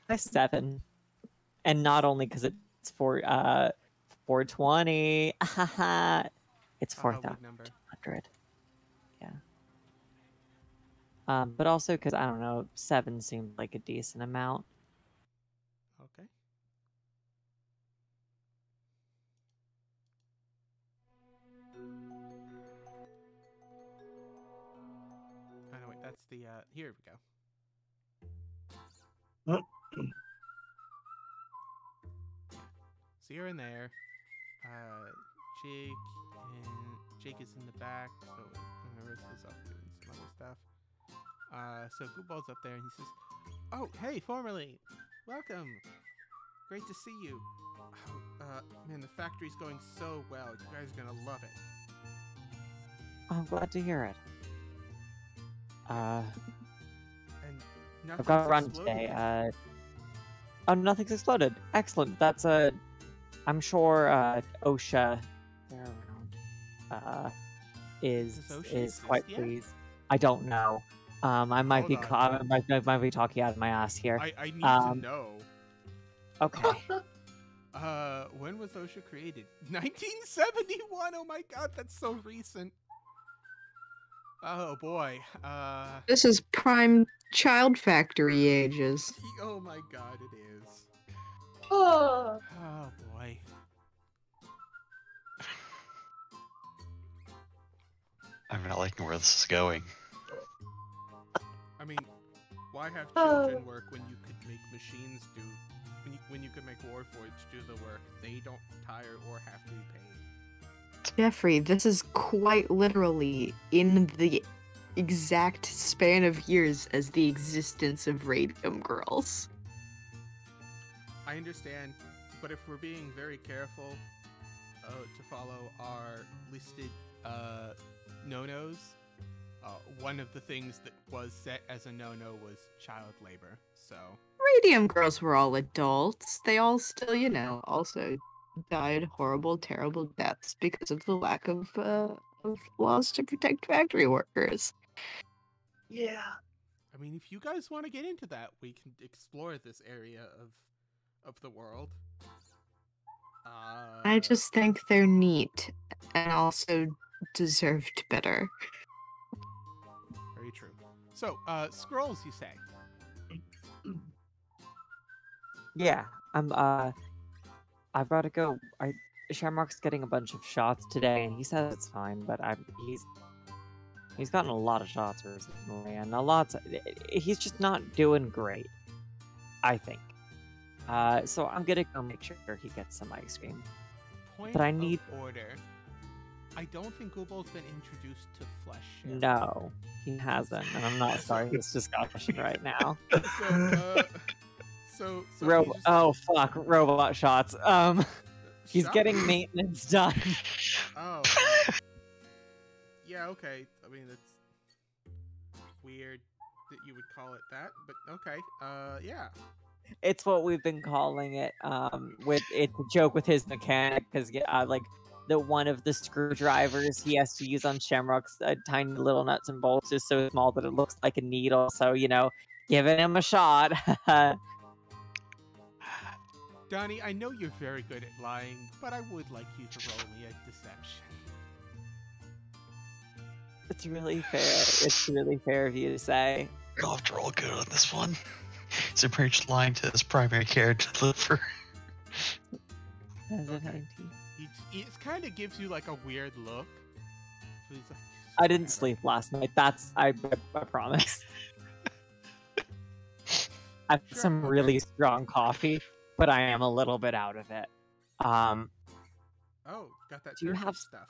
By 7. And not only because it's for 420. It's Good number. 4,200. Yeah. But also because, I don't know, 7 seemed like a decent amount. Okay. Oh, no, wait, that's the, here we go. So you're in there. Jake is in the back, so Marissa's off doing some other stuff. So Gooball's up there, and he says, "Oh, hey, formerly, welcome. Great to see you. Oh, man, the factory's going so well. You guys are gonna love it." I'm glad to hear it. And I've got a run exploded. today. Oh, nothing's exploded. Excellent. That's I'm sure OSHA they're around Does OSHA is quite exist yet? pleased. I don't know. I might be Hold on. might be talking out of my ass here. I need to know. Okay. When was OSHA created? 1971. Oh my god, that's so recent. Oh boy. This is prime child factory ages. Oh my god, it is. Oh. Oh boy. I'm not liking where this is going. I mean, why have children work when you could make machines do? When you could make Warforged do the work, they don't tire or have to be paid. Jeffrey, this is quite literally in the exact span of years as the existence of Radium Girls. I understand, but if we're being very careful to follow our listed no-nos, one of the things that was set as a no-no was child labor, so... Radium Girls were all adults. They all still, also died horrible, terrible deaths because of the lack of laws to protect factory workers. Yeah. I mean, if you guys want to get into that, we can explore this area of the world. I just think they're neat and also deserved better. Very true. So, scrolls, you say? Yeah, I've got to go. Shamrock's getting a bunch of shots today, and he says it's fine, but he's gotten a lot of shots recently, and he's just not doing great, I think. So I'm gonna go make sure he gets some ice cream. Point but I need order. I don't think Gooble's been introduced to flesh yet. No, he hasn't, and I'm not starting this discussion right now. So Oh fuck, robot shots. He's getting maintenance done. Oh. Yeah, okay. I mean, it's weird that you would call it that, but okay. Yeah. It's what we've been calling it. It's a joke with his mechanic because like the one of the screwdrivers he has to use on Shamrock's tiny little nuts and bolts is so small that it looks like a needle. So giving him a shot. Donnie, I know you're very good at lying, but I would like you to roll me a deception. It's really fair. It's really fair of you to say. You'll have to roll good on this one. He's approached lying to his primary care deliver. As a 19. It kind of gives you like a weird look. So he's like, I didn't sleep last night. I promise. I've had some really strong coffee, but I am a little bit out of it. Oh, got that do you have stuff.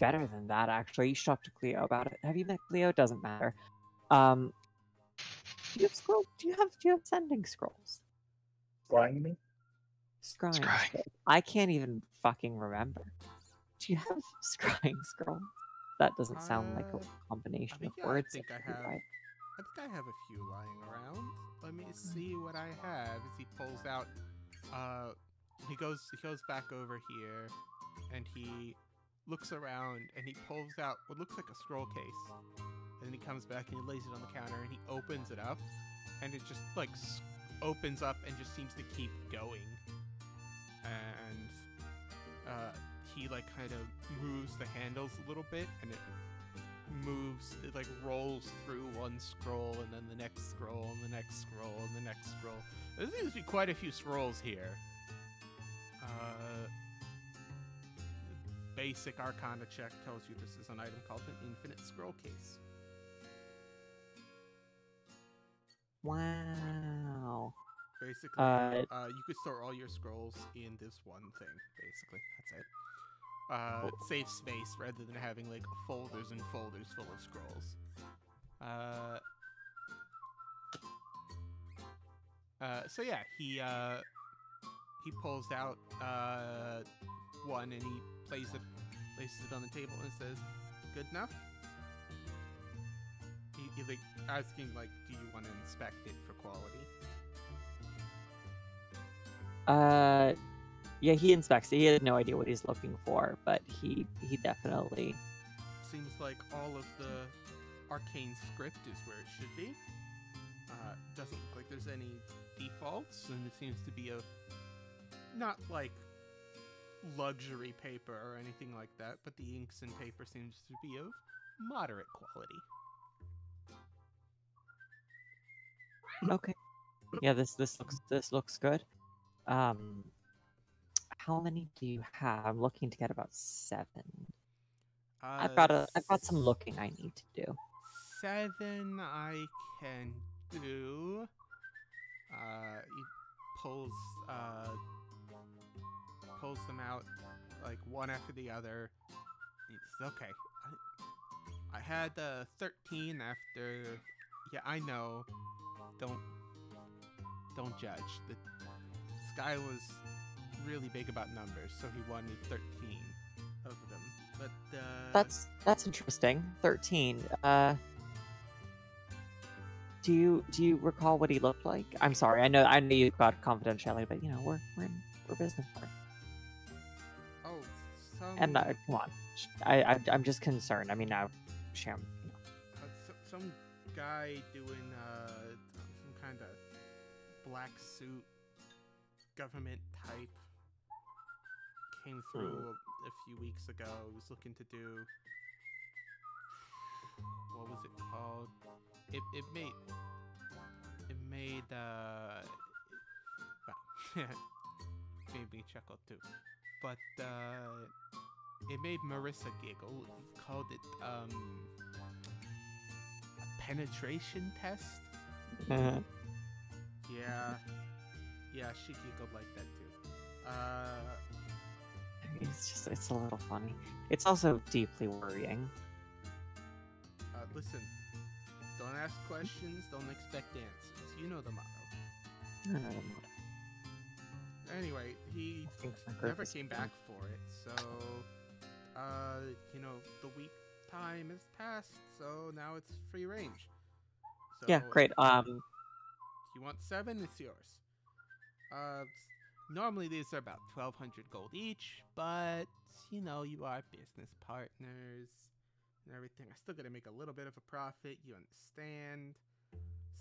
Better than that, actually. You should talk to Cleo about it. Have you met Cleo? Doesn't matter. Do you have scrolls? Do you have sending scrolls? Scrying me? Scrying scrolls. I can't even fucking remember. Do you have scrying scrolls? That doesn't sound like a combination of words. I think I have a few lying around. Let me see what I have. As he pulls out, he goes back over here, and he looks around, and he pulls out what looks like a scroll case. And then he comes back and he lays it on the counter, and he opens it up, and it just like opens up and just seems to keep going. And he like kind of moves the handles a little bit, and it like rolls through one scroll, and then the next scroll, and the next scroll, and the next scroll. There seems to be quite a few scrolls here. Basic Arcana check tells you this is an item called an Infinite Scroll Case. Wow. Basically, you could store all your scrolls in this one thing. Basically, that's it. It saves space rather than having like folders and folders full of scrolls. So yeah, he pulls out one and he places it on the table and says, "Good enough." He like asking like, "Do you want to inspect it for quality?" Yeah, he inspects it. He has no idea what he's looking for, but he definitely... Seems like all of the arcane script is where it should be. Doesn't look like there's any defaults, and it seems to be not like luxury paper or anything like that, but the inks and paper seems to be of moderate quality. Okay. Yeah, this looks good. How many do you have? I'm looking to get about 7. I've got some looking I need to do. 7 I can do. He pulls them out like one after the other. It's okay. I had 13 after. Yeah, I know. Don't judge. This guy was really big about numbers, so he wanted 13 of them. But That's interesting. 13. Do you recall what he looked like? I'm sorry. I know you've got confidentiality, but we're business partners. Oh, And come on, I'm just concerned. I mean, now, share. Some guy doing some kind of black suit government type came through a few weeks ago. He was looking to do, what was it called? It made well, made me chuckle too. But it made Marissa giggle. He called it a penetration test. Uh-huh. Yeah, she giggled like that too. It's a little funny. It's also deeply worrying. Listen, don't ask questions, don't expect answers. You know the motto. I know the motto. Anyway, he never came back for it, so, the week time has passed, so now it's free range. So, Yeah, great. You want 7? It's yours. Normally these are about 1,200 gold each, but, you are business partners and everything. I still gotta make a little bit of a profit, you understand.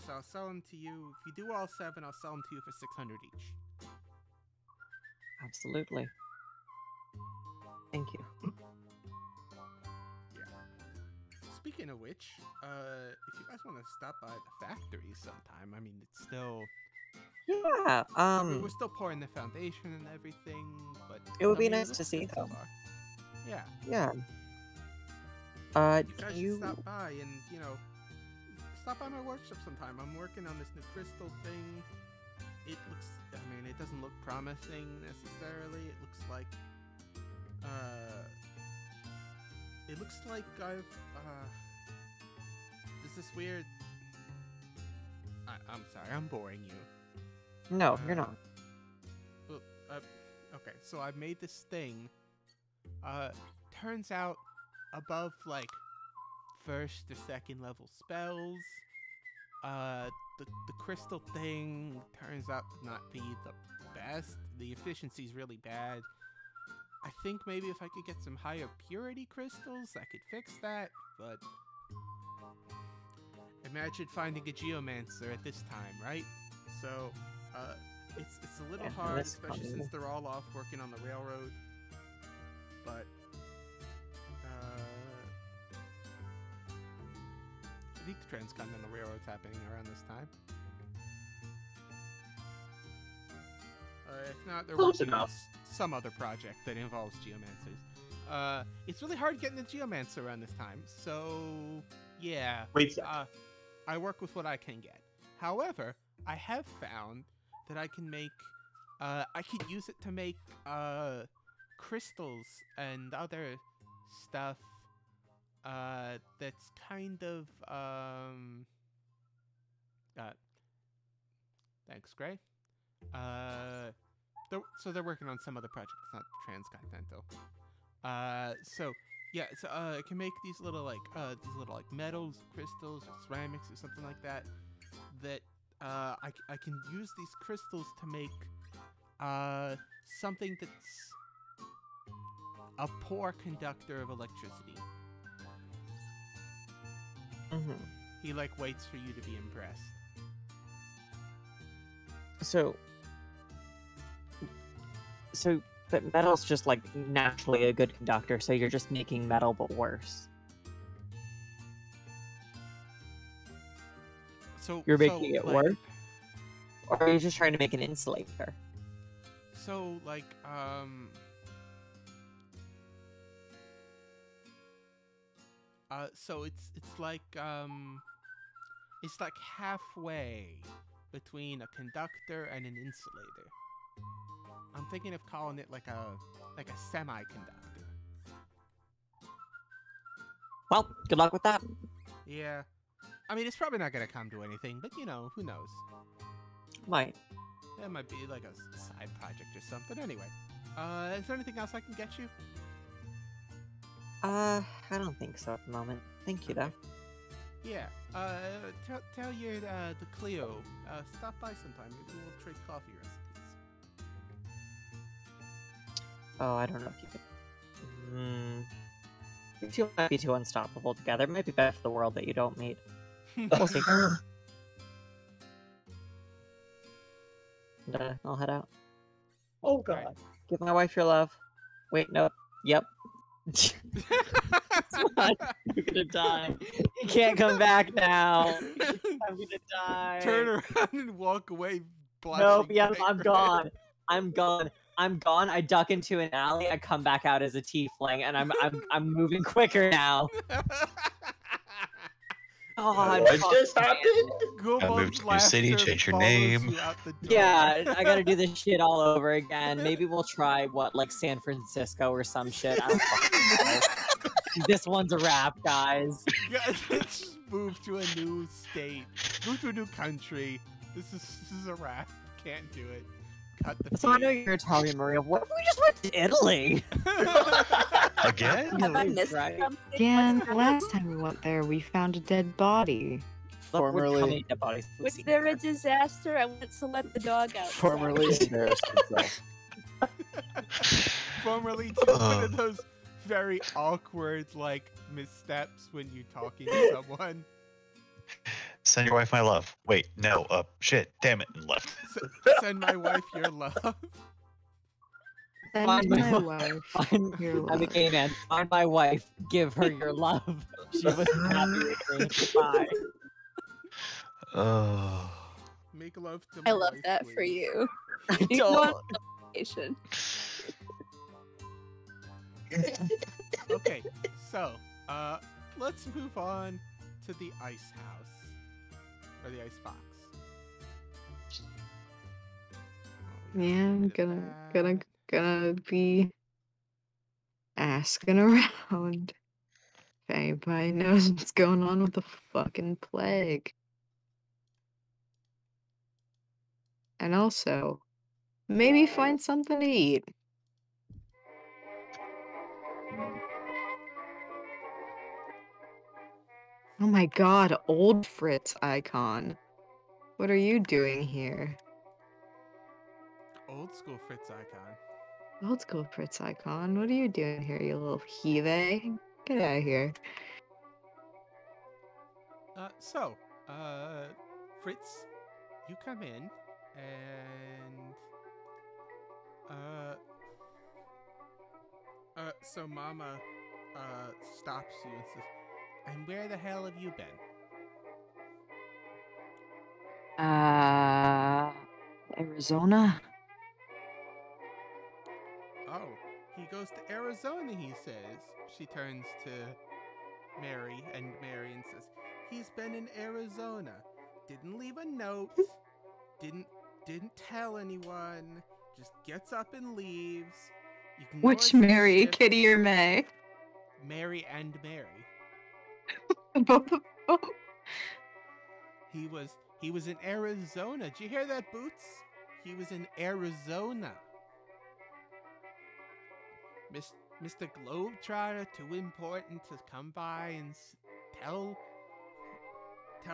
So I'll sell them to you. If you do all 7, I'll sell them to you for 600 each. Absolutely. Thank you. Yeah. Speaking of which, if you guys want to stop by the factory sometime, I mean, it's still... Yeah, we're still pouring the foundation and everything, but... It would be it nice looks to see, good so though. far. Yeah. Yeah. You guys should stop by and, stop by my workshop sometime. I'm working on this new crystal thing. It doesn't look promising necessarily. It looks like I've, there's this weird... I'm sorry, I'm boring you. No, you're not. Well, okay, so I made this thing. Turns out above, like, 1st or 2nd level spells, the crystal thing turns out to not be the best. The efficiency's really bad. I think maybe if I could get some higher purity crystals, I could fix that, but... Imagine finding a geomancer at this time, right? So, it's a little hard, especially since they're all off working on the railroad. But, I think the Transcontinental Railroad's happening around this time. If not, they're working on some other project that involves geomancers. It's really hard getting a geomancer around this time, so yeah. Wait, I work with what I can get. However, I have found that I can make, I could use it to make, crystals and other stuff, that's kind of, thanks, Gray. So they're working on some other project. It's not Transcontinental. I can make these little metals, crystals, or ceramics, or something like that. That I can use these crystals to make something that's a poor conductor of electricity. Mm-hmm. He waits for you to be impressed. But metal's just naturally a good conductor, so you're just making metal but worse. So You're so, making it like, work? Or are you just trying to make an insulator? So like so it's like halfway between a conductor and an insulator. I'm thinking of calling it like a semiconductor. Well, good luck with that. Yeah. I mean, it's probably not gonna come to anything, but you know, who knows? Might. It might be like a side project or something. Anyway, is there anything else I can get you? I don't think so at the moment. Thank you, though. Yeah. Tell your the Cleo. Stop by sometime. Maybe we'll trade coffee recipes. Oh, I don't know if you could. You two might be too unstoppable together. It might be better for the world that you don't meet. We'll see. And, I'll head out. Oh god. Give my wife your love. Wait, no. Yep. You're gonna die. You can't come back now. I'm gonna die. Turn around and walk away. Nope. Yep. I'm gone. I'm gone. I'm gone. I duck into an alley. I come back out as a tiefling, and I'm moving quicker now. God, What just happened? I moved to a new city, change your name. Yeah, I gotta do this shit all over again. Maybe we'll try like San Francisco or some shit. I don't fucking know. This one's a wrap, guys. Just move to a new state. Move to a new country. This is a wrap. Can't do it. Cut the So I know you're Italian, Maria. What if we just went to Italy? Again? Have I missed something? Again, last time we went there, we found a dead body. Formerly, Was there a disaster? I went to let the dog out. formerly embarrassed himself. Formerly to one of those very awkward like missteps when you're talking to someone. Send your wife my love. Wait, no, shit, damn it, and left. Send my wife your love. Send Find my wife. wife your I'm a love. gay man. Find my wife. Give her your love. She was happy with me. Goodbye. Oh. Make love to I my love wife, that please. for you. I You go on don't. vacation. Okay, so let's move on to the ice house or the ice box. Yeah, I'm gonna be asking around if anybody knows what's going on with the fucking plague. And also, maybe find something to eat. Oh my god, old Fritz icon. What are you doing here? Old school Fritz icon. Old school Fritz icon, what are you doing here, you little heathe? Get out of here. Fritz, you come in and so Mama stops you and says, "And where the hell have you been?" Arizona? Oh, he goes to Arizona, he says. She turns to Mary and says, "He's been in Arizona. Didn't leave a note. Didn't tell anyone. Just gets up and leaves. You can go Which as a Mary, shift." Kitty or May? Mary and Mary. Both of them. He was in Arizona. Did you hear that, Boots? He was in Arizona. Mr. Globetrotter, too important to come by and tell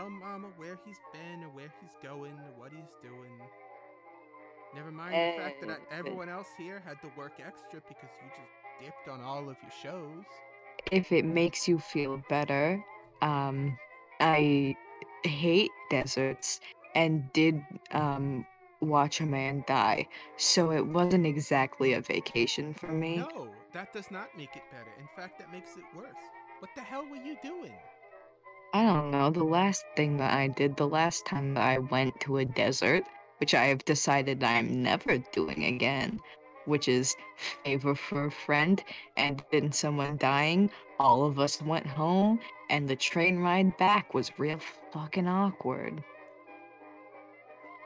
Mama where he's been or where he's going or what he's doing. Never mind the fact that everyone else here had to work extra because you just dipped on all of your shows. If it makes you feel better, I hate deserts and did watch a man die, so it wasn't exactly a vacation for me. No, that does not make it better. In fact, that makes it worse. What the hell were you doing? I don't know. The last thing that I did, the last time that I went to a desert, which I have decided I'm never doing again, which is favor for a friend, and then someone dying, all of us went home, and the train ride back was real fucking awkward.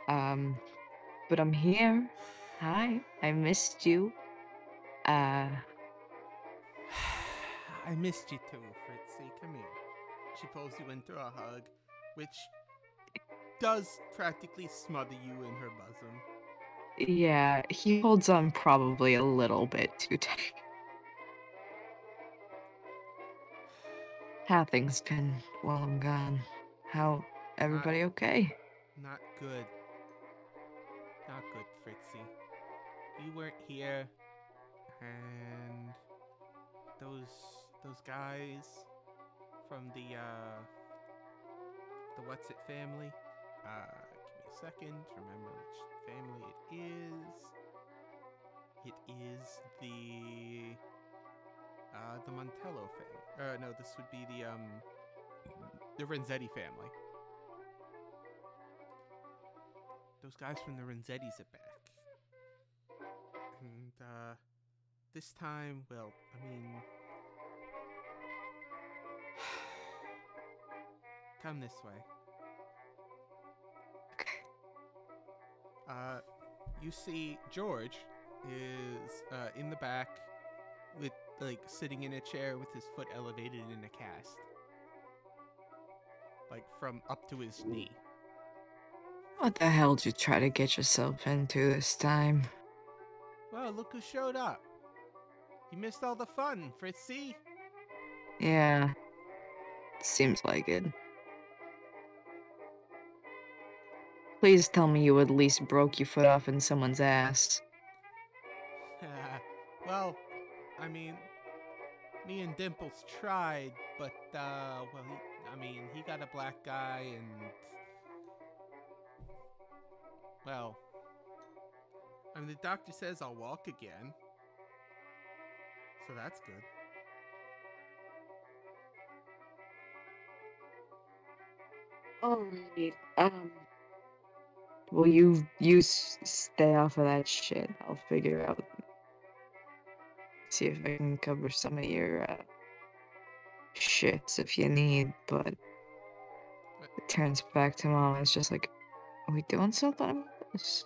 But I'm here. Hi, I missed you. I missed you too, Fritzy. Come here. She pulls you into a hug, which does practically smother you in her bosom. Yeah, he holds on probably a little bit too tight. How things been while I'm gone? How everybody okay? Not good. Not good, Fritzy. You weren't here, and those guys from the What's It family. Give me a second to remember which family it is. It is the Montello family. No, this would be the Renzetti family. Those guys from the Renzettis are back. And, this time, well, I mean... Come this way. You see George is, in the back with, like, sitting in a chair with his foot elevated in a cast. Like, from up to his knee. What the hell did you try to get yourself into this time? Well, look who showed up. You missed all the fun, Fritzy. Yeah, seems like it. Please tell me you at least broke your foot off in someone's ass. Well, I mean, me and Dimples tried, but, well, he got a black guy and... Well, I mean, the doctor says I'll walk again. So that's good. Alright, well, stay off of that shit. I'll figure out. See if I can cover some of your, shits if you need, but it turns back to Mom and it's just like, are we doing something about this?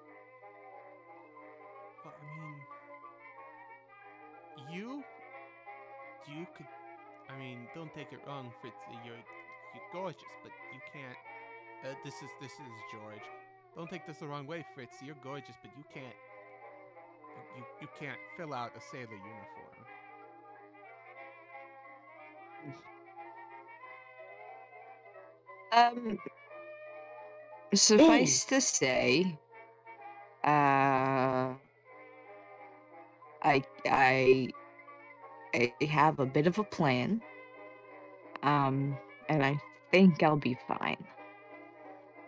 Well, I mean, you could, I mean, don't take it wrong, Fritz, you're gorgeous, but you can't, this is George. Don't take this the wrong way, Fritz, you're gorgeous, but you can't fill out a sailor uniform. Suffice to say, I have a bit of a plan, and I think I'll be fine.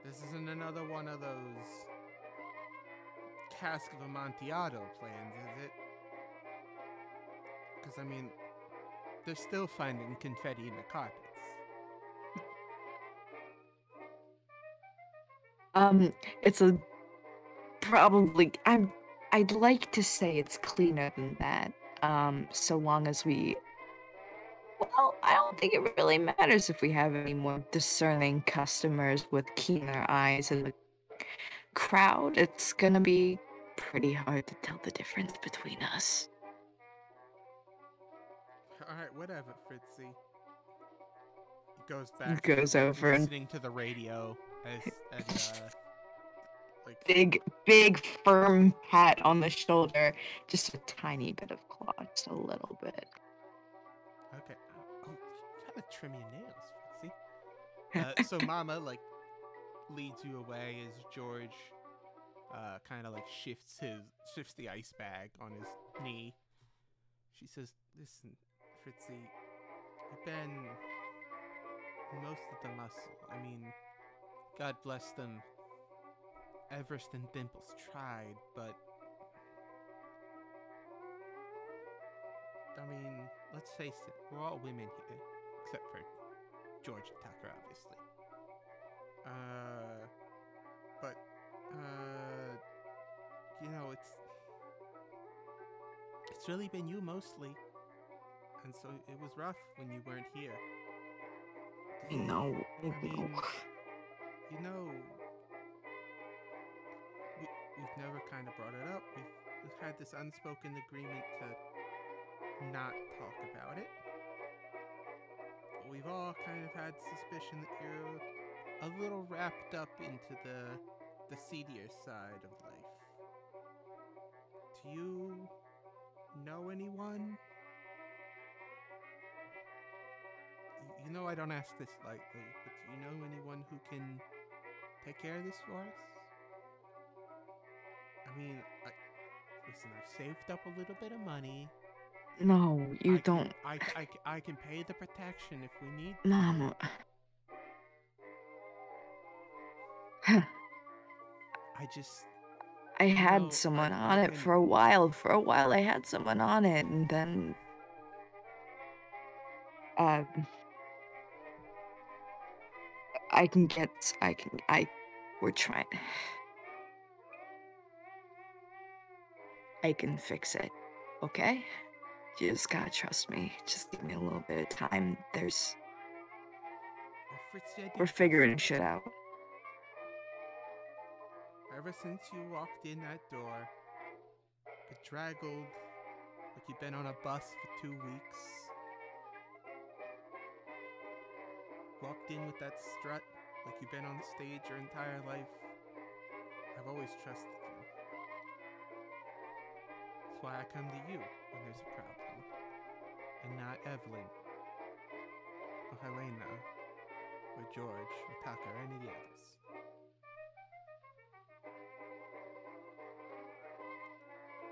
This isn't another one of those Cask of Amontillado plans, is it? Because, I mean, they're still finding confetti in the carpets. It's I'd like to say it's cleaner than that, so long as well, I don't think it really matters if we have any more discerning customers with keener eyes in the crowd. It's gonna be pretty hard to tell the difference between us. Alright, whatever, Fritzy. He goes back Goes to over and listening to the radio as big firm pat on the shoulder, just a tiny bit of claw, just a little bit. Okay. Oh, you gotta trim your nails, Fritzy. So Mama, like, leads you away as George, kind of like shifts the ice bag on his knee. She says, "Listen, Fritzy, you've been most of the muscle. I mean, God bless them. Everest and Dimples tried, but I mean, let's face it, we're all women here, except for George and Tucker, obviously. But you know, it's really been you mostly, and so it was rough when you weren't here. No. I mean, you know, we've never kind of brought it up. We've had this unspoken agreement to not talk about it. But we've all kind of had suspicion that you're a little wrapped up into the seedier side of life. Do you know anyone? You know I don't ask this lightly, but do you know anyone who can take care of this for us? I mean, listen, I've saved up a little bit of money. No, you don't. I can pay the protection if we need. Mom. I had someone on it for a while. For a while, I had someone on it, and then we're trying. I can fix it, okay? You just gotta trust me. Just give me a little bit of time. We're figuring shit out. Ever since you walked in that door, bedraggled, like you've been on a bus for 2 weeks, walked in with that strut, like you've been on the stage your entire life, I've always trusted you. That's why I come to you when there's a problem, and not Evelyn, or Helena, or George, or Tucker, or any of the others.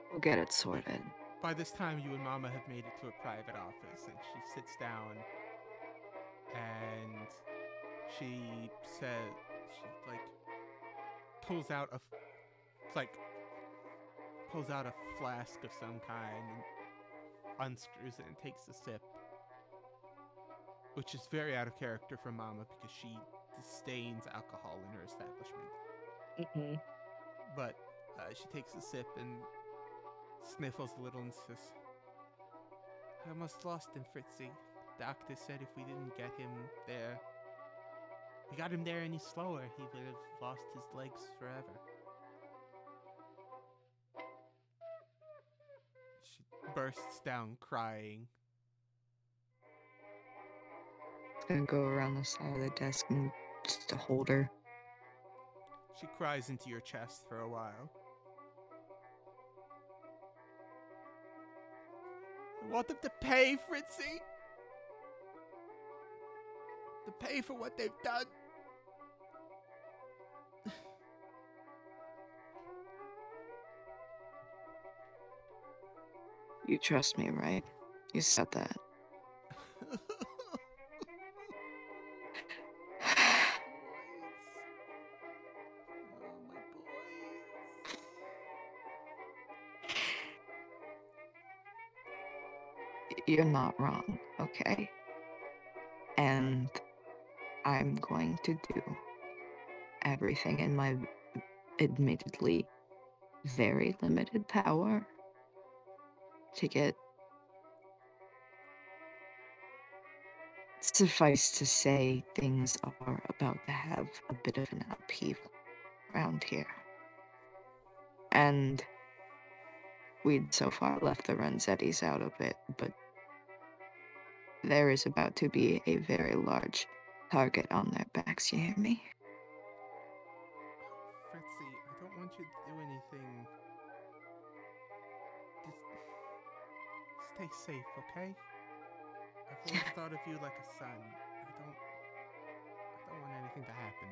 We'll get it sorted. By this time, you and Mama have made it to a private office, and she sits down, and she says, pulls out a flask of some kind, and unscrews it and takes a sip, which is very out of character for Mama because she disdains alcohol in her establishment. Mm-hmm. But she takes a sip and sniffles a little and says, I almost lost him, Fritzy. Doctor said if we didn't get him there, we got him there any slower, he would have lost his legs forever. She bursts down crying. Gonna go around the side of the desk and just to hold her. She cries into your chest for a while. I want them to pay, Fritzy! To pay for what they've done. You trust me, right? You said that. You're not wrong, okay? And I'm going to do everything in my admittedly very limited power to get, suffice to say, things are about to have a bit of an upheaval around here. And we'd so far left the Renzettis out of it, but there is about to be a very large target on their backs, you hear me? Fritzy, I don't want you to do anything. Just stay safe, okay? I've always thought of you like a son. I don't want anything to happen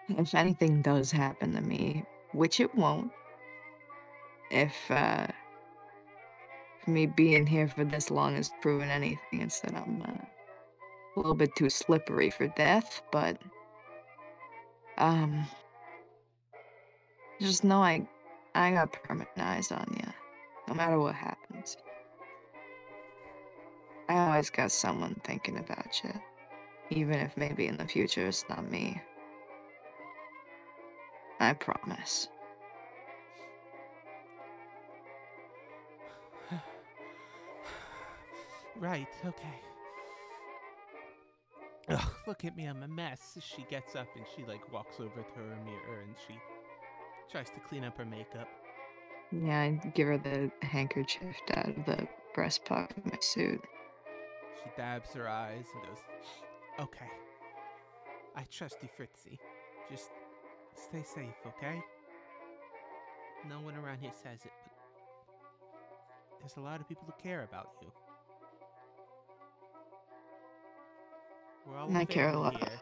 to you. If anything does happen to me, which it won't, if me being here for this long has proven anything, it's that I'm a little bit too slippery for death, but just know I got permanent eyes on you, no matter what happens. I always got someone thinking about you. Even if maybe in the future it's not me. I promise. Right, okay. Ugh, look at me, I'm a mess. She gets up and she like walks over to her mirror and she tries to clean up her makeup. Yeah, I give her the handkerchief out of the breast pocket of my suit. She dabs her eyes and goes, okay. I trust you, Fritzy. Just stay safe, okay? No one around here says it, but there's a lot of people who care about you. We're all And I care a family lot. here.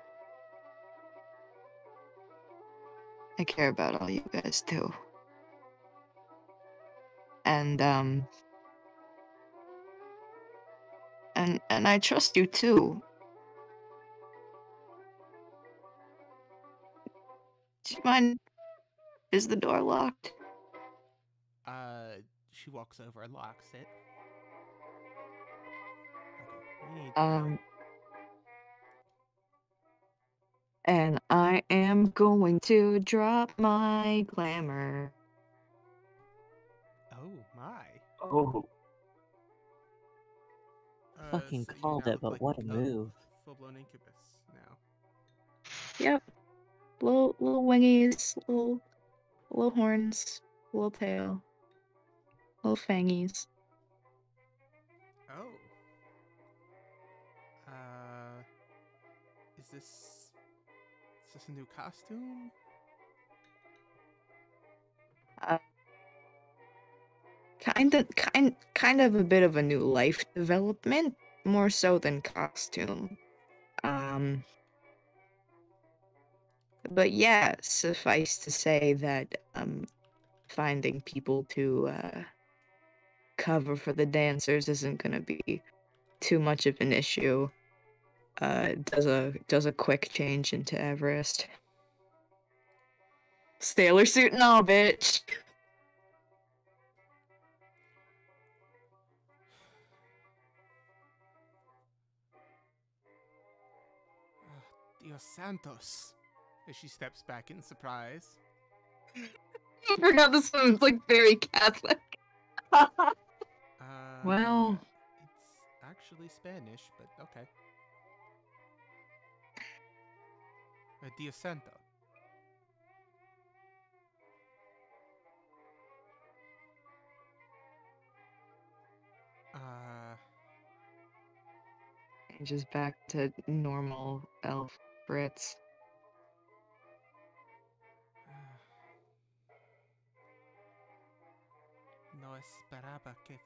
I care about all you guys too. And I trust you too. Do you mind? Is the door locked? She walks over and locks it. Okay, we need And I am going to drop my glamour. Oh my. Oh. Fucking So you called now it, look but like what a move. Full-blown incubus now. Yep. Little wingies, little horns, little tail, little fangies. Oh. Is this a new costume? Kind of a bit of a new life development, more so than costume. But yeah, suffice to say that finding people to cover for the dancers isn't gonna be too much of an issue. Does a quick change into Everest. Sailor suit and all, bitch. Dios Santos. As she steps back in surprise. I forgot this one's like very Catholic. Well, it's actually Spanish, but okay. Dios Santo. Just back to normal elf Fritz. No esperaba que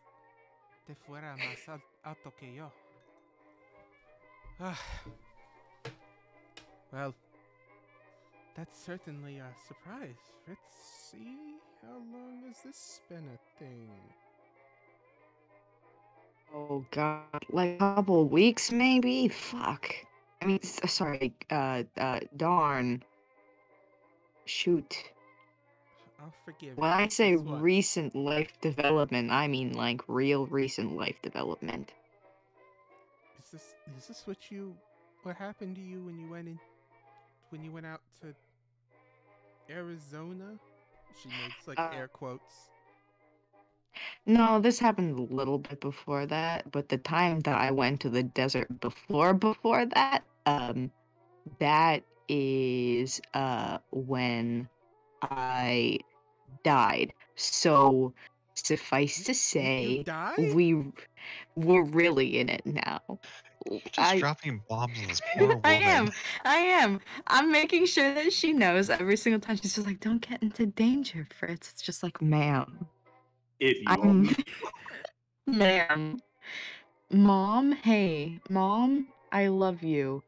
te fuera más alto que yo. Well, that's certainly a surprise, Fritz. See, how long has this been a thing? Oh god, like a couple weeks maybe? Fuck. I mean, sorry, darn. Shoot. I'll forgive When you. I say This once. recent life development, I mean like real recent life development. Is this what happened to you when you went out to Arizona? She makes like air quotes. No, this happened a little bit before that, but the time that I went to the desert before that, that is when I died. So suffice to say, we're really in it now. Just dropping bombs on this poor woman. I am. I'm making sure that she knows every single time. She's just like, don't get into danger, Fritz. It's just like, ma'am. If you want me. Ma'am. Mom, hey. Mom, I love you.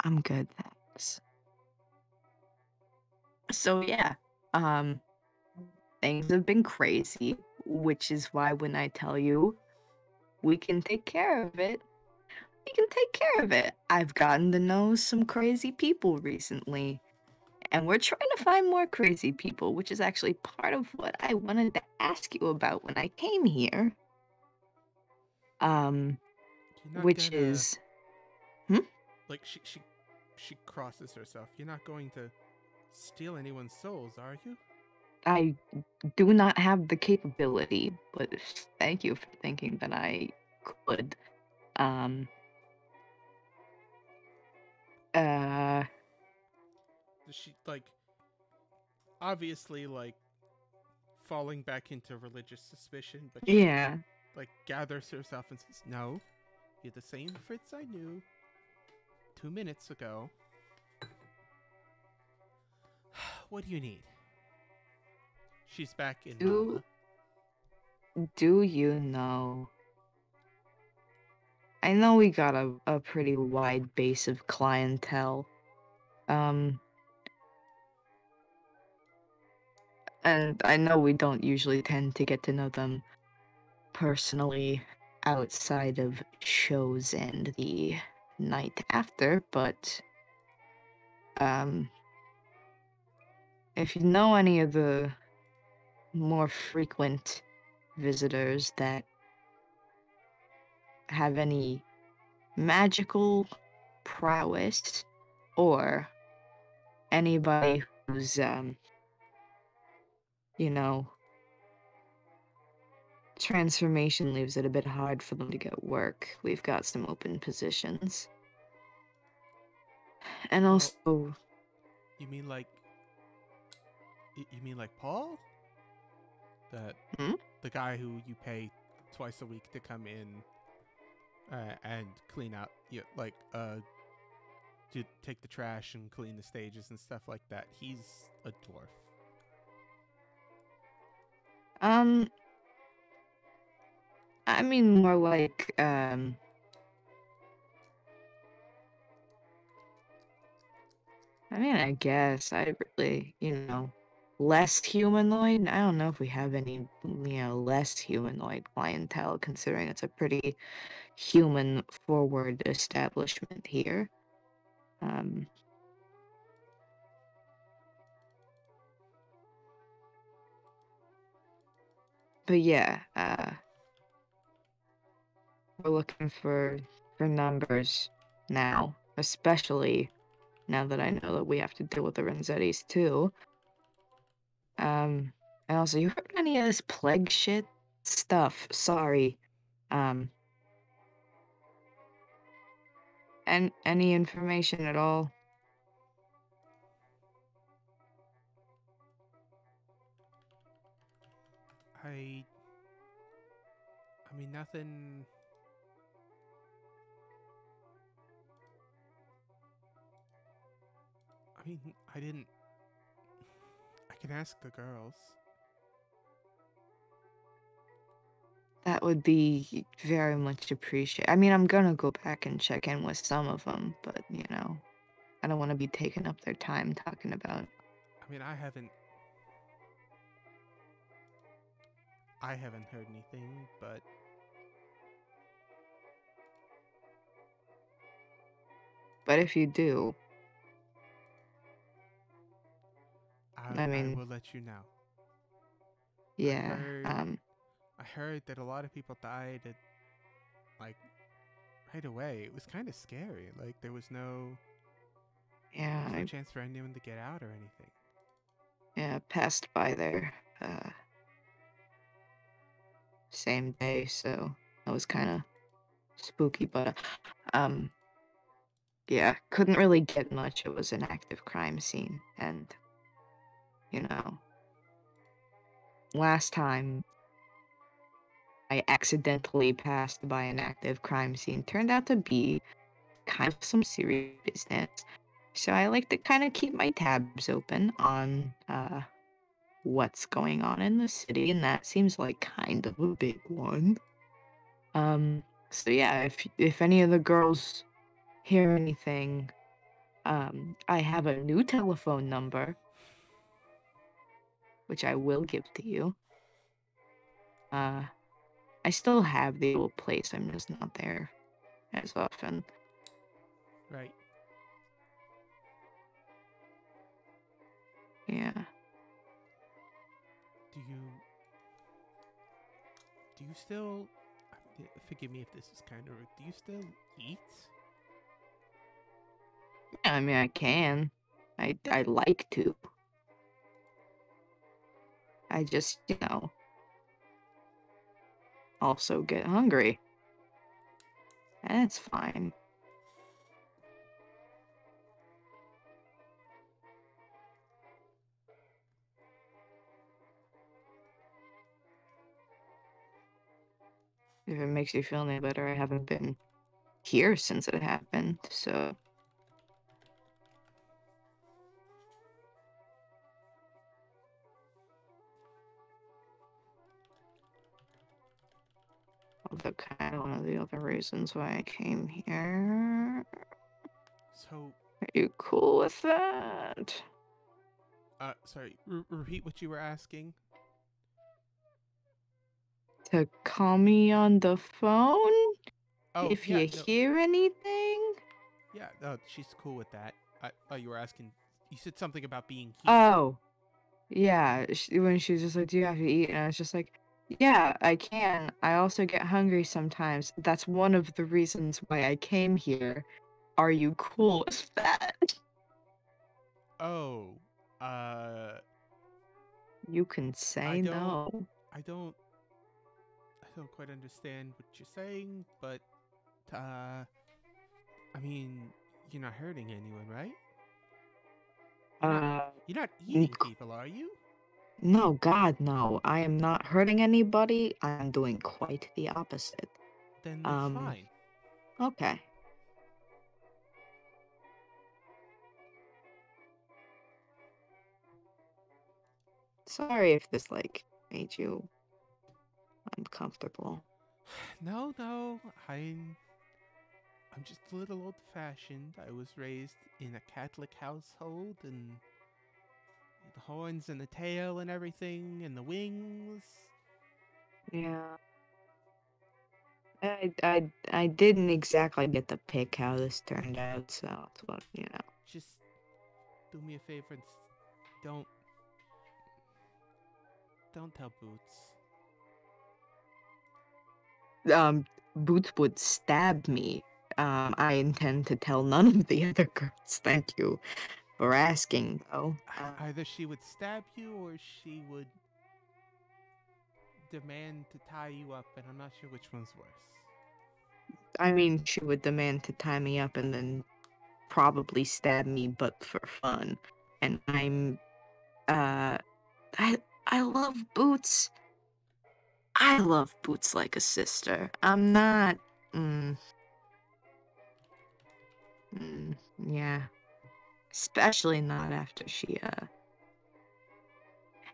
I'm good, thanks. So yeah, things have been crazy, which is why when I tell you we can take care of it, we can take care of it. I've gotten to know some crazy people recently, and we're trying to find more crazy people, which is actually part of what I wanted to ask you about when I came here. You're not which gonna, is like she crosses herself. You're not going to steal anyone's souls, are you? I do not have the capability, but thank you for thinking that I could. Does she like obviously like falling back into religious suspicion, but she Yeah. like gathers herself and says, "No, you're the same Fritz I knew 2 minutes ago. What do you need?" She's back in normal. Do you know? I know we got a pretty wide base of clientele. And I know we don't usually tend to get to know them personally outside of shows and the night after, but if you know any of the more frequent visitors that have any magical prowess or anybody who's you know, transformation leaves it a bit hard for them to get work. We've got some open positions. And Well, also, You mean like you mean like Paul? That the guy who you pay twice a week to come in and clean out, to take the trash and clean the stages and stuff like that. He's a dwarf. I mean more like, I mean, I guess I really, less humanoid. I don't know if we have any, less humanoid clientele, considering it's a pretty human-forward establishment here. But yeah, we're looking for numbers now, especially now that I know that we have to deal with the Renzettis too. And also, you heard any of this plague shit stuff? Sorry. And any information at all? I mean, nothing. I mean, I didn't. I can ask the girls. That would be very much appreciated. I mean, I'm gonna go back and check in with some of them, but, I don't want to be taking up their time talking about. I mean, I haven't heard anything, but if you do, I mean, I will let you know. yeah, I heard that a lot of people died right away. It was kind of scary. Like there was no chance for anyone to get out or anything. Yeah, passed by there same day, so that was kind of spooky, but yeah, couldn't really get much. It was an active crime scene, and last time I accidentally passed by an active crime scene turned out to be kind of some serious business. So I like to kind of keep my tabs open on what's going on in the city, and that seems like kind of a big one. So yeah, if any of the girls hear anything, I have a new telephone number, which I will give to you. I still have the old place, I'm just not there as often. Right. Yeah. Do you still? forgive me if this is kind of rude. Do you still eat? Yeah, I mean, I can. I like to. I just, also get hungry. And it's fine. If it makes you feel any better, I haven't been here since it happened, so. Although kind of one of the other reasons why I came here. So. Are you cool with that? Sorry. Repeat what you were asking. To call me on the phone? Oh, if yeah, you no. hear anything? Yeah, no, she's cool with that. You were asking. You said something about being here. Oh, yeah. When she was just like, "Do you have to eat?" And I was just like, "Yeah, I can. I also get hungry sometimes. That's one of the reasons why I came here. Are you cool with that?" Oh, You can say no. I don't quite understand what you're saying, but I mean, you're not hurting anyone, right? You're not eating people, are you? No, God, no. I am not hurting anybody. I am doing quite the opposite. Then that's fine. Okay. Sorry if this, made you uncomfortable. No, I'm just a little old-fashioned. I was raised in a Catholic household, and the horns and the tail and everything, and the wings. Yeah. I didn't exactly get to pick how this turned out, so it's what, Just do me a favor and don't tell Boots. Boots would stab me. I intend to tell none of the other girls. Thank you for asking, though. Either she would stab you or she would demand to tie you up, and I'm not sure which one's worse. I mean, she would demand to tie me up and then probably stab me, but for fun. And I love Boots. I love Boots like a sister. I'm not, yeah. Especially not after she,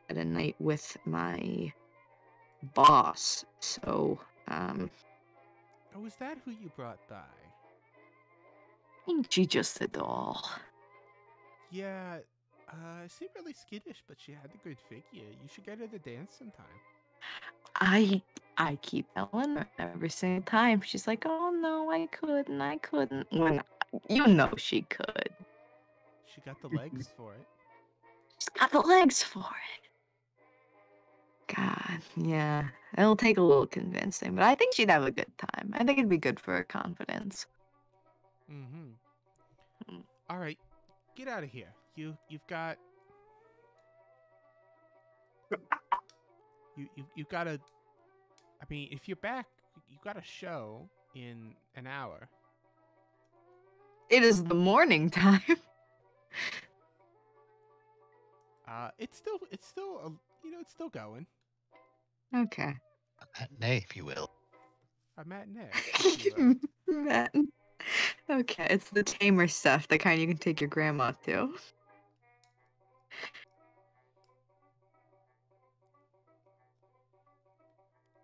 had a night with my boss, so, Oh, is that who you brought by? I think she just a doll. Yeah, seemed really skittish, but she had a good figure. You should get her to dance sometime. I keep telling her every single time. She's like, "Oh no, I couldn't." When she could. She got the legs for it. She's got the legs for it. God, yeah. It'll take a little convincing, but I think she'd have a good time. I think it'd be good for her confidence. All right, get out of here. You've got you've got to. I mean, if you're back, you got a show in an hour. It is the morning time. It's still it's still going. Okay. A matinee, if you will. A matinee. If you will. Man. Okay, it's the tamer stuff, the kind you can take your grandma to.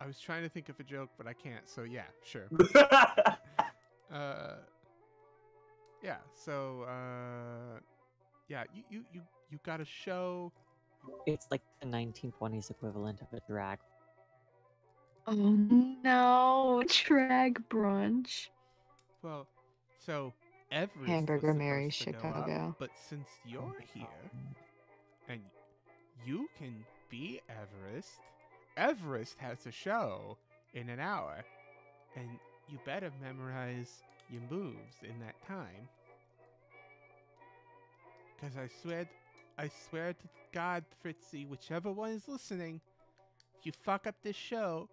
I was trying to think of a joke, but I can't. So yeah, sure. Yeah. So yeah, you got a show. It's like the 1920s equivalent of a drag. Oh no, drag brunch. Well, so Everest Hamburger was Mary, supposed to go up, Chicago. but since you're here and you can be Everest, Everest has a show in an hour. And you better memorize your moves in that time. Because I swear to God, Fritzy, whichever one is listening, if you fuck up this show,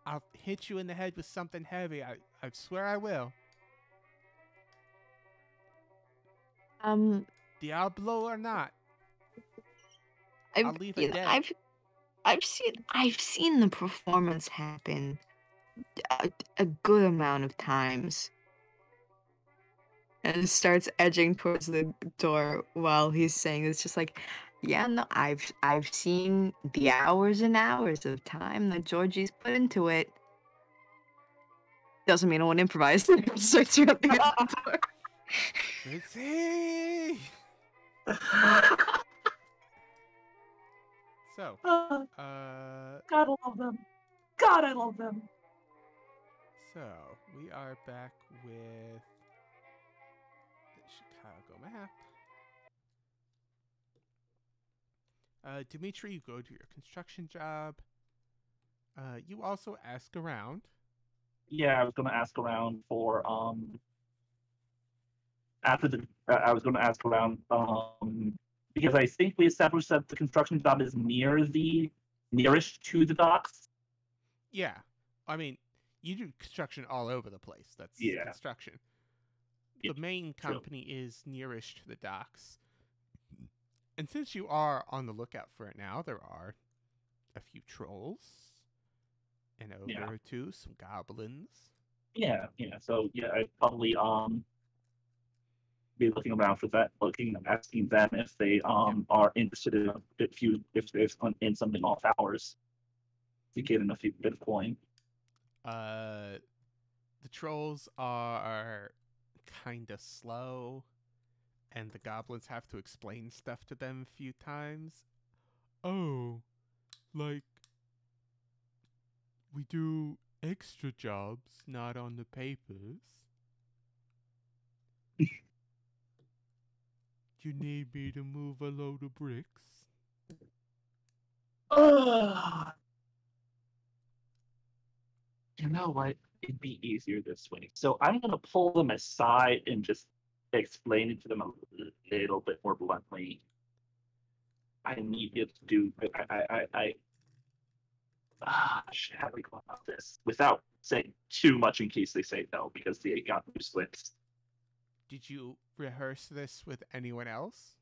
I'll hit you in the head with something heavy. I swear I will. Diablo or not, I'll leave it dead. I've seen the performance happen a good amount of times. And starts edging towards the door while he's saying it's just like, yeah, no, I've seen the hours and hours of time that Georgie's put into it. Doesn't mean I won't improvise. Starts running at the door. Fritzy! So, God, I love them. God, I love them. So, we are back with the Chicago map. Dimitri, you go to your construction job. You also ask around. Yeah, I was gonna ask around for after the I was gonna ask around because I think we established that the construction job is nearest to the docks. Yeah, I mean, you do construction all over the place. That's construction. The main company is nearest to the docks. And since you are on the lookout for it now, there are a few trolls, an ogre or two, some goblins. Yeah. So yeah, I'd probably be looking around for that, asking them if they are interested in in something off hours to get in a few bit of coin. The trolls are kind of slow, and the goblins have to explain stuff to them a few times. Oh, like, we do extra jobs not on the papers. You need me to move a load of bricks? You know what? It'd be easier this way. So I'm gonna pull them aside and just explain it to them a little bit more bluntly. I need you to do. How do we go about this without saying too much in case they say no because they got loose lips? Did you rehearse this with anyone else?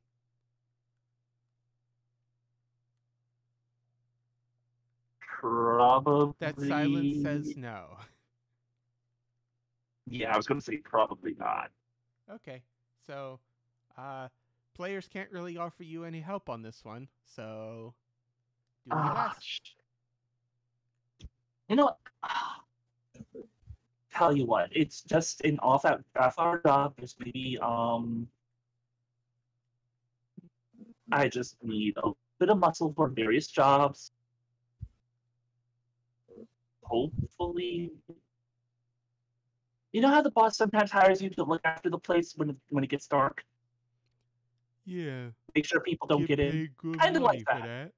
Probably. That silence says no. Yeah, I was going to say probably not. Okay, so players can't really offer you any help on this one, so do your best. You know, tell you what, it's just in off our job. There's maybe I just need a bit of muscle for various jobs. Hopefully, you know how the boss sometimes hires you to look after the place when it gets dark. Yeah. Make sure people don't get in. Kind of like that.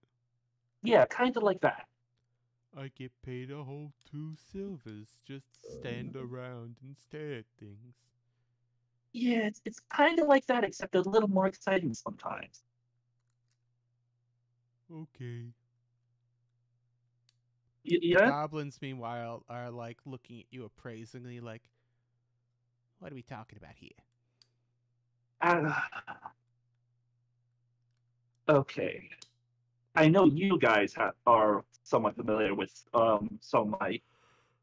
Yeah, kind of like that. I get paid a whole 2 silvers just to stand around and stare at things. Yeah, it's kind of like that, except a little more exciting sometimes. Okay. Yeah. The goblins, meanwhile, are like looking at you appraisingly, like, "What are we talking about here?" Okay. I know you guys are somewhat familiar with some of my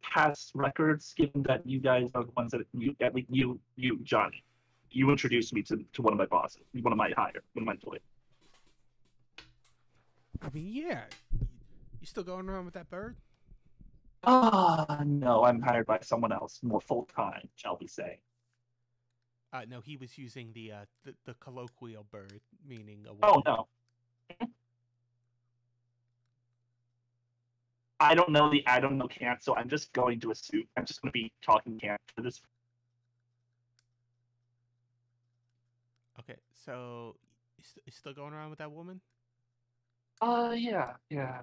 past records, given that you guys are the ones that you Johnny, you introduced me to one of my bosses, one of my employees. I mean, yeah. You still going around with that bird? No, I'm hired by someone else, more full-time, shall we say. No, he was using the colloquial bird, meaning a woman. Oh, no. I don't know Cant, so I'm just going to assume. I'm just going to be talking Cant for this. Okay, so you still going around with that woman? Yeah,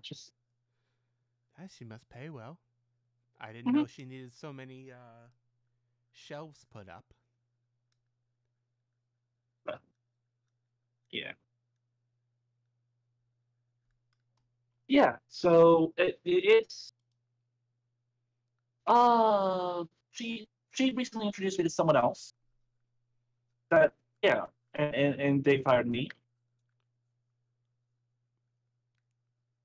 just. She must pay well. I didn't know she needed so many shelves put up. Yeah. Yeah. So it's she recently introduced me to someone else. That yeah, and they fired me.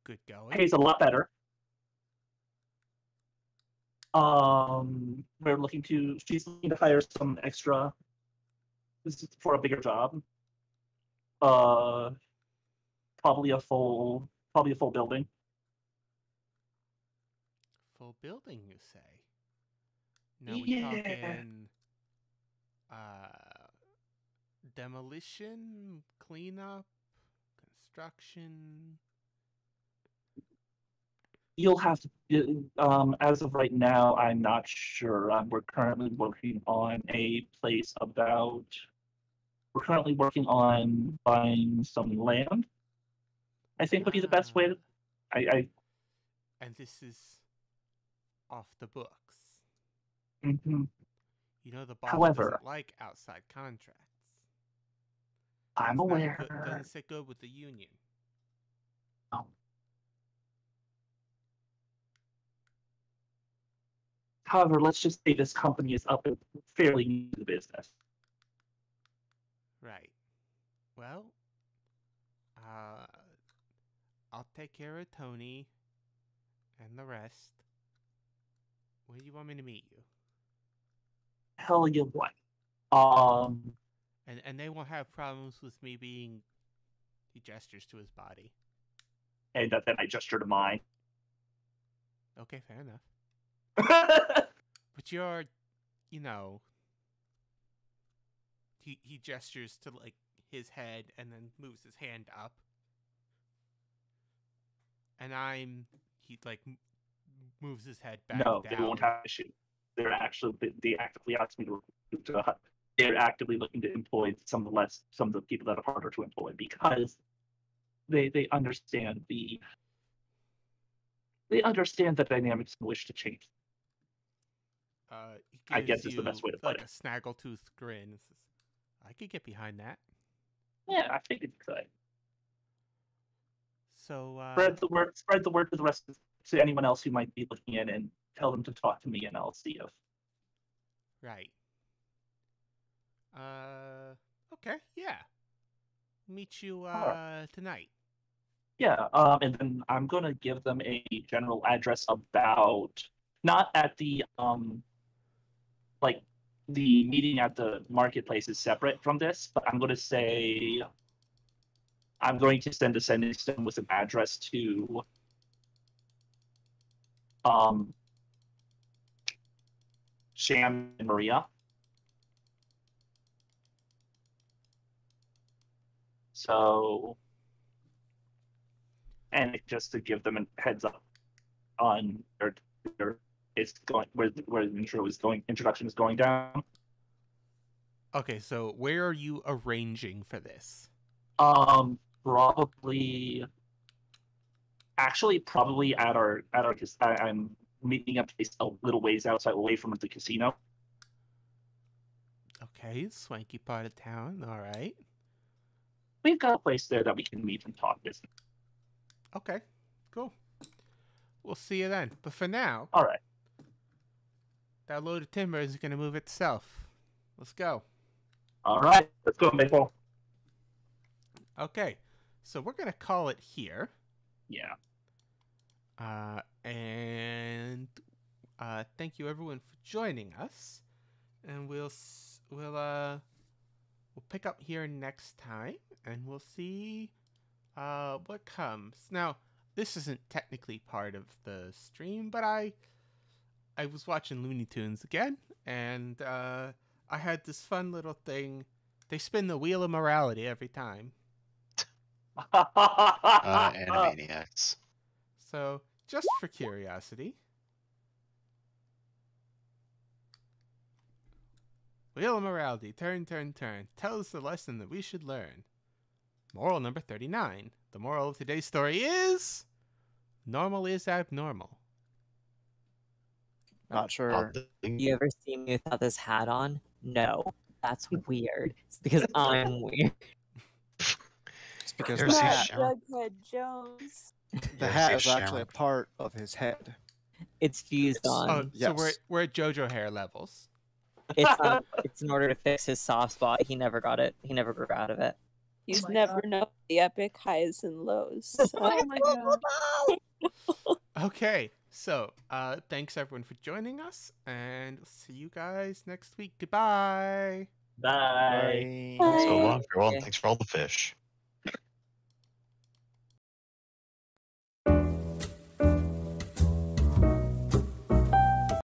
Good going. Pays a lot better. She's looking to hire some extra. This is for a bigger job. Probably a full building. Full building, you say? Now we talking demolition, cleanup, construction. You'll have to. As of right now, I'm not sure. We're currently working on a place about. We're currently working on buying some land. I think would be the best way. And this is off the books. Mm-hmm. You know the boss However, doesn't like outside contracts. I'm aware. Doesn't sit good with the union. Oh. However, let's just say this company is up and fairly new to the business. Right. Well, I'll take care of Tony and the rest. Where do you want me to meet you? Hell, you what? And they won't have problems with me being. He gestures to his body. And then I gesture to mine. Okay, fair enough. But you're, you know. He gestures to like his head and then moves his hand up. And he like moves his head back No, down. they won't have an issue. They actively asked me to they're actively looking to employ some of the people that are harder to employ because they understand the dynamics and wish to change. I guess is the best way to put like it. A snaggletooth grin. I could get behind that. Yeah, I figured you could. So spread the word to the rest to anyone else who might be looking in, and tell them to talk to me, and I'll see if. Right. Okay. Yeah. Meet you tonight. Yeah. And then I'm gonna give them a general address about not at the like the meeting at the marketplace is separate from this, but I'm going to say I'm going to send a sending stone with an address to Sham and Maria. So, and just to give them a heads up on it's going where the introduction is going down. Okay, so where are you arranging for this? Probably at our I'm meeting a place a little ways outside, away from the casino. Okay, swanky part of town. All right. We've got a place there that we can meet and talk business. Okay, cool. We'll see you then. But for now, all right. That load of timber is going to move itself. Let's go. All right, let's go, Maple. Okay, so we're going to call it here. Yeah. And thank you everyone for joining us, and we'll pick up here next time, and we'll see what comes. Now, this isn't technically part of the stream, but I was watching Looney Tunes again, and I had this fun little thing. They spin the wheel of morality every time. Animaniacs. So, just for curiosity. Wheel of morality, turn, turn, turn. Tell us the lesson that we should learn. Moral number 39. The moral of today's story is... normal is abnormal. Not sure. You ever see me without this hat on? No. That's weird. It's because I'm weird. It's because There's the a hat, shower. Jughead Jones. the Yeah, hat see a is actually a shower. part of his head. It's fused on. Oh, so we're Yes. we're at JoJo hair levels. It's in order to fix his soft spot. He never got it. He never grew out of it. He's my never God. known the epic highs and lows. Oh my god. Okay, so thanks everyone for joining us, and we'll see you guys next week. Goodbye. Bye. So Bye. long, everyone. Thanks for all the fish.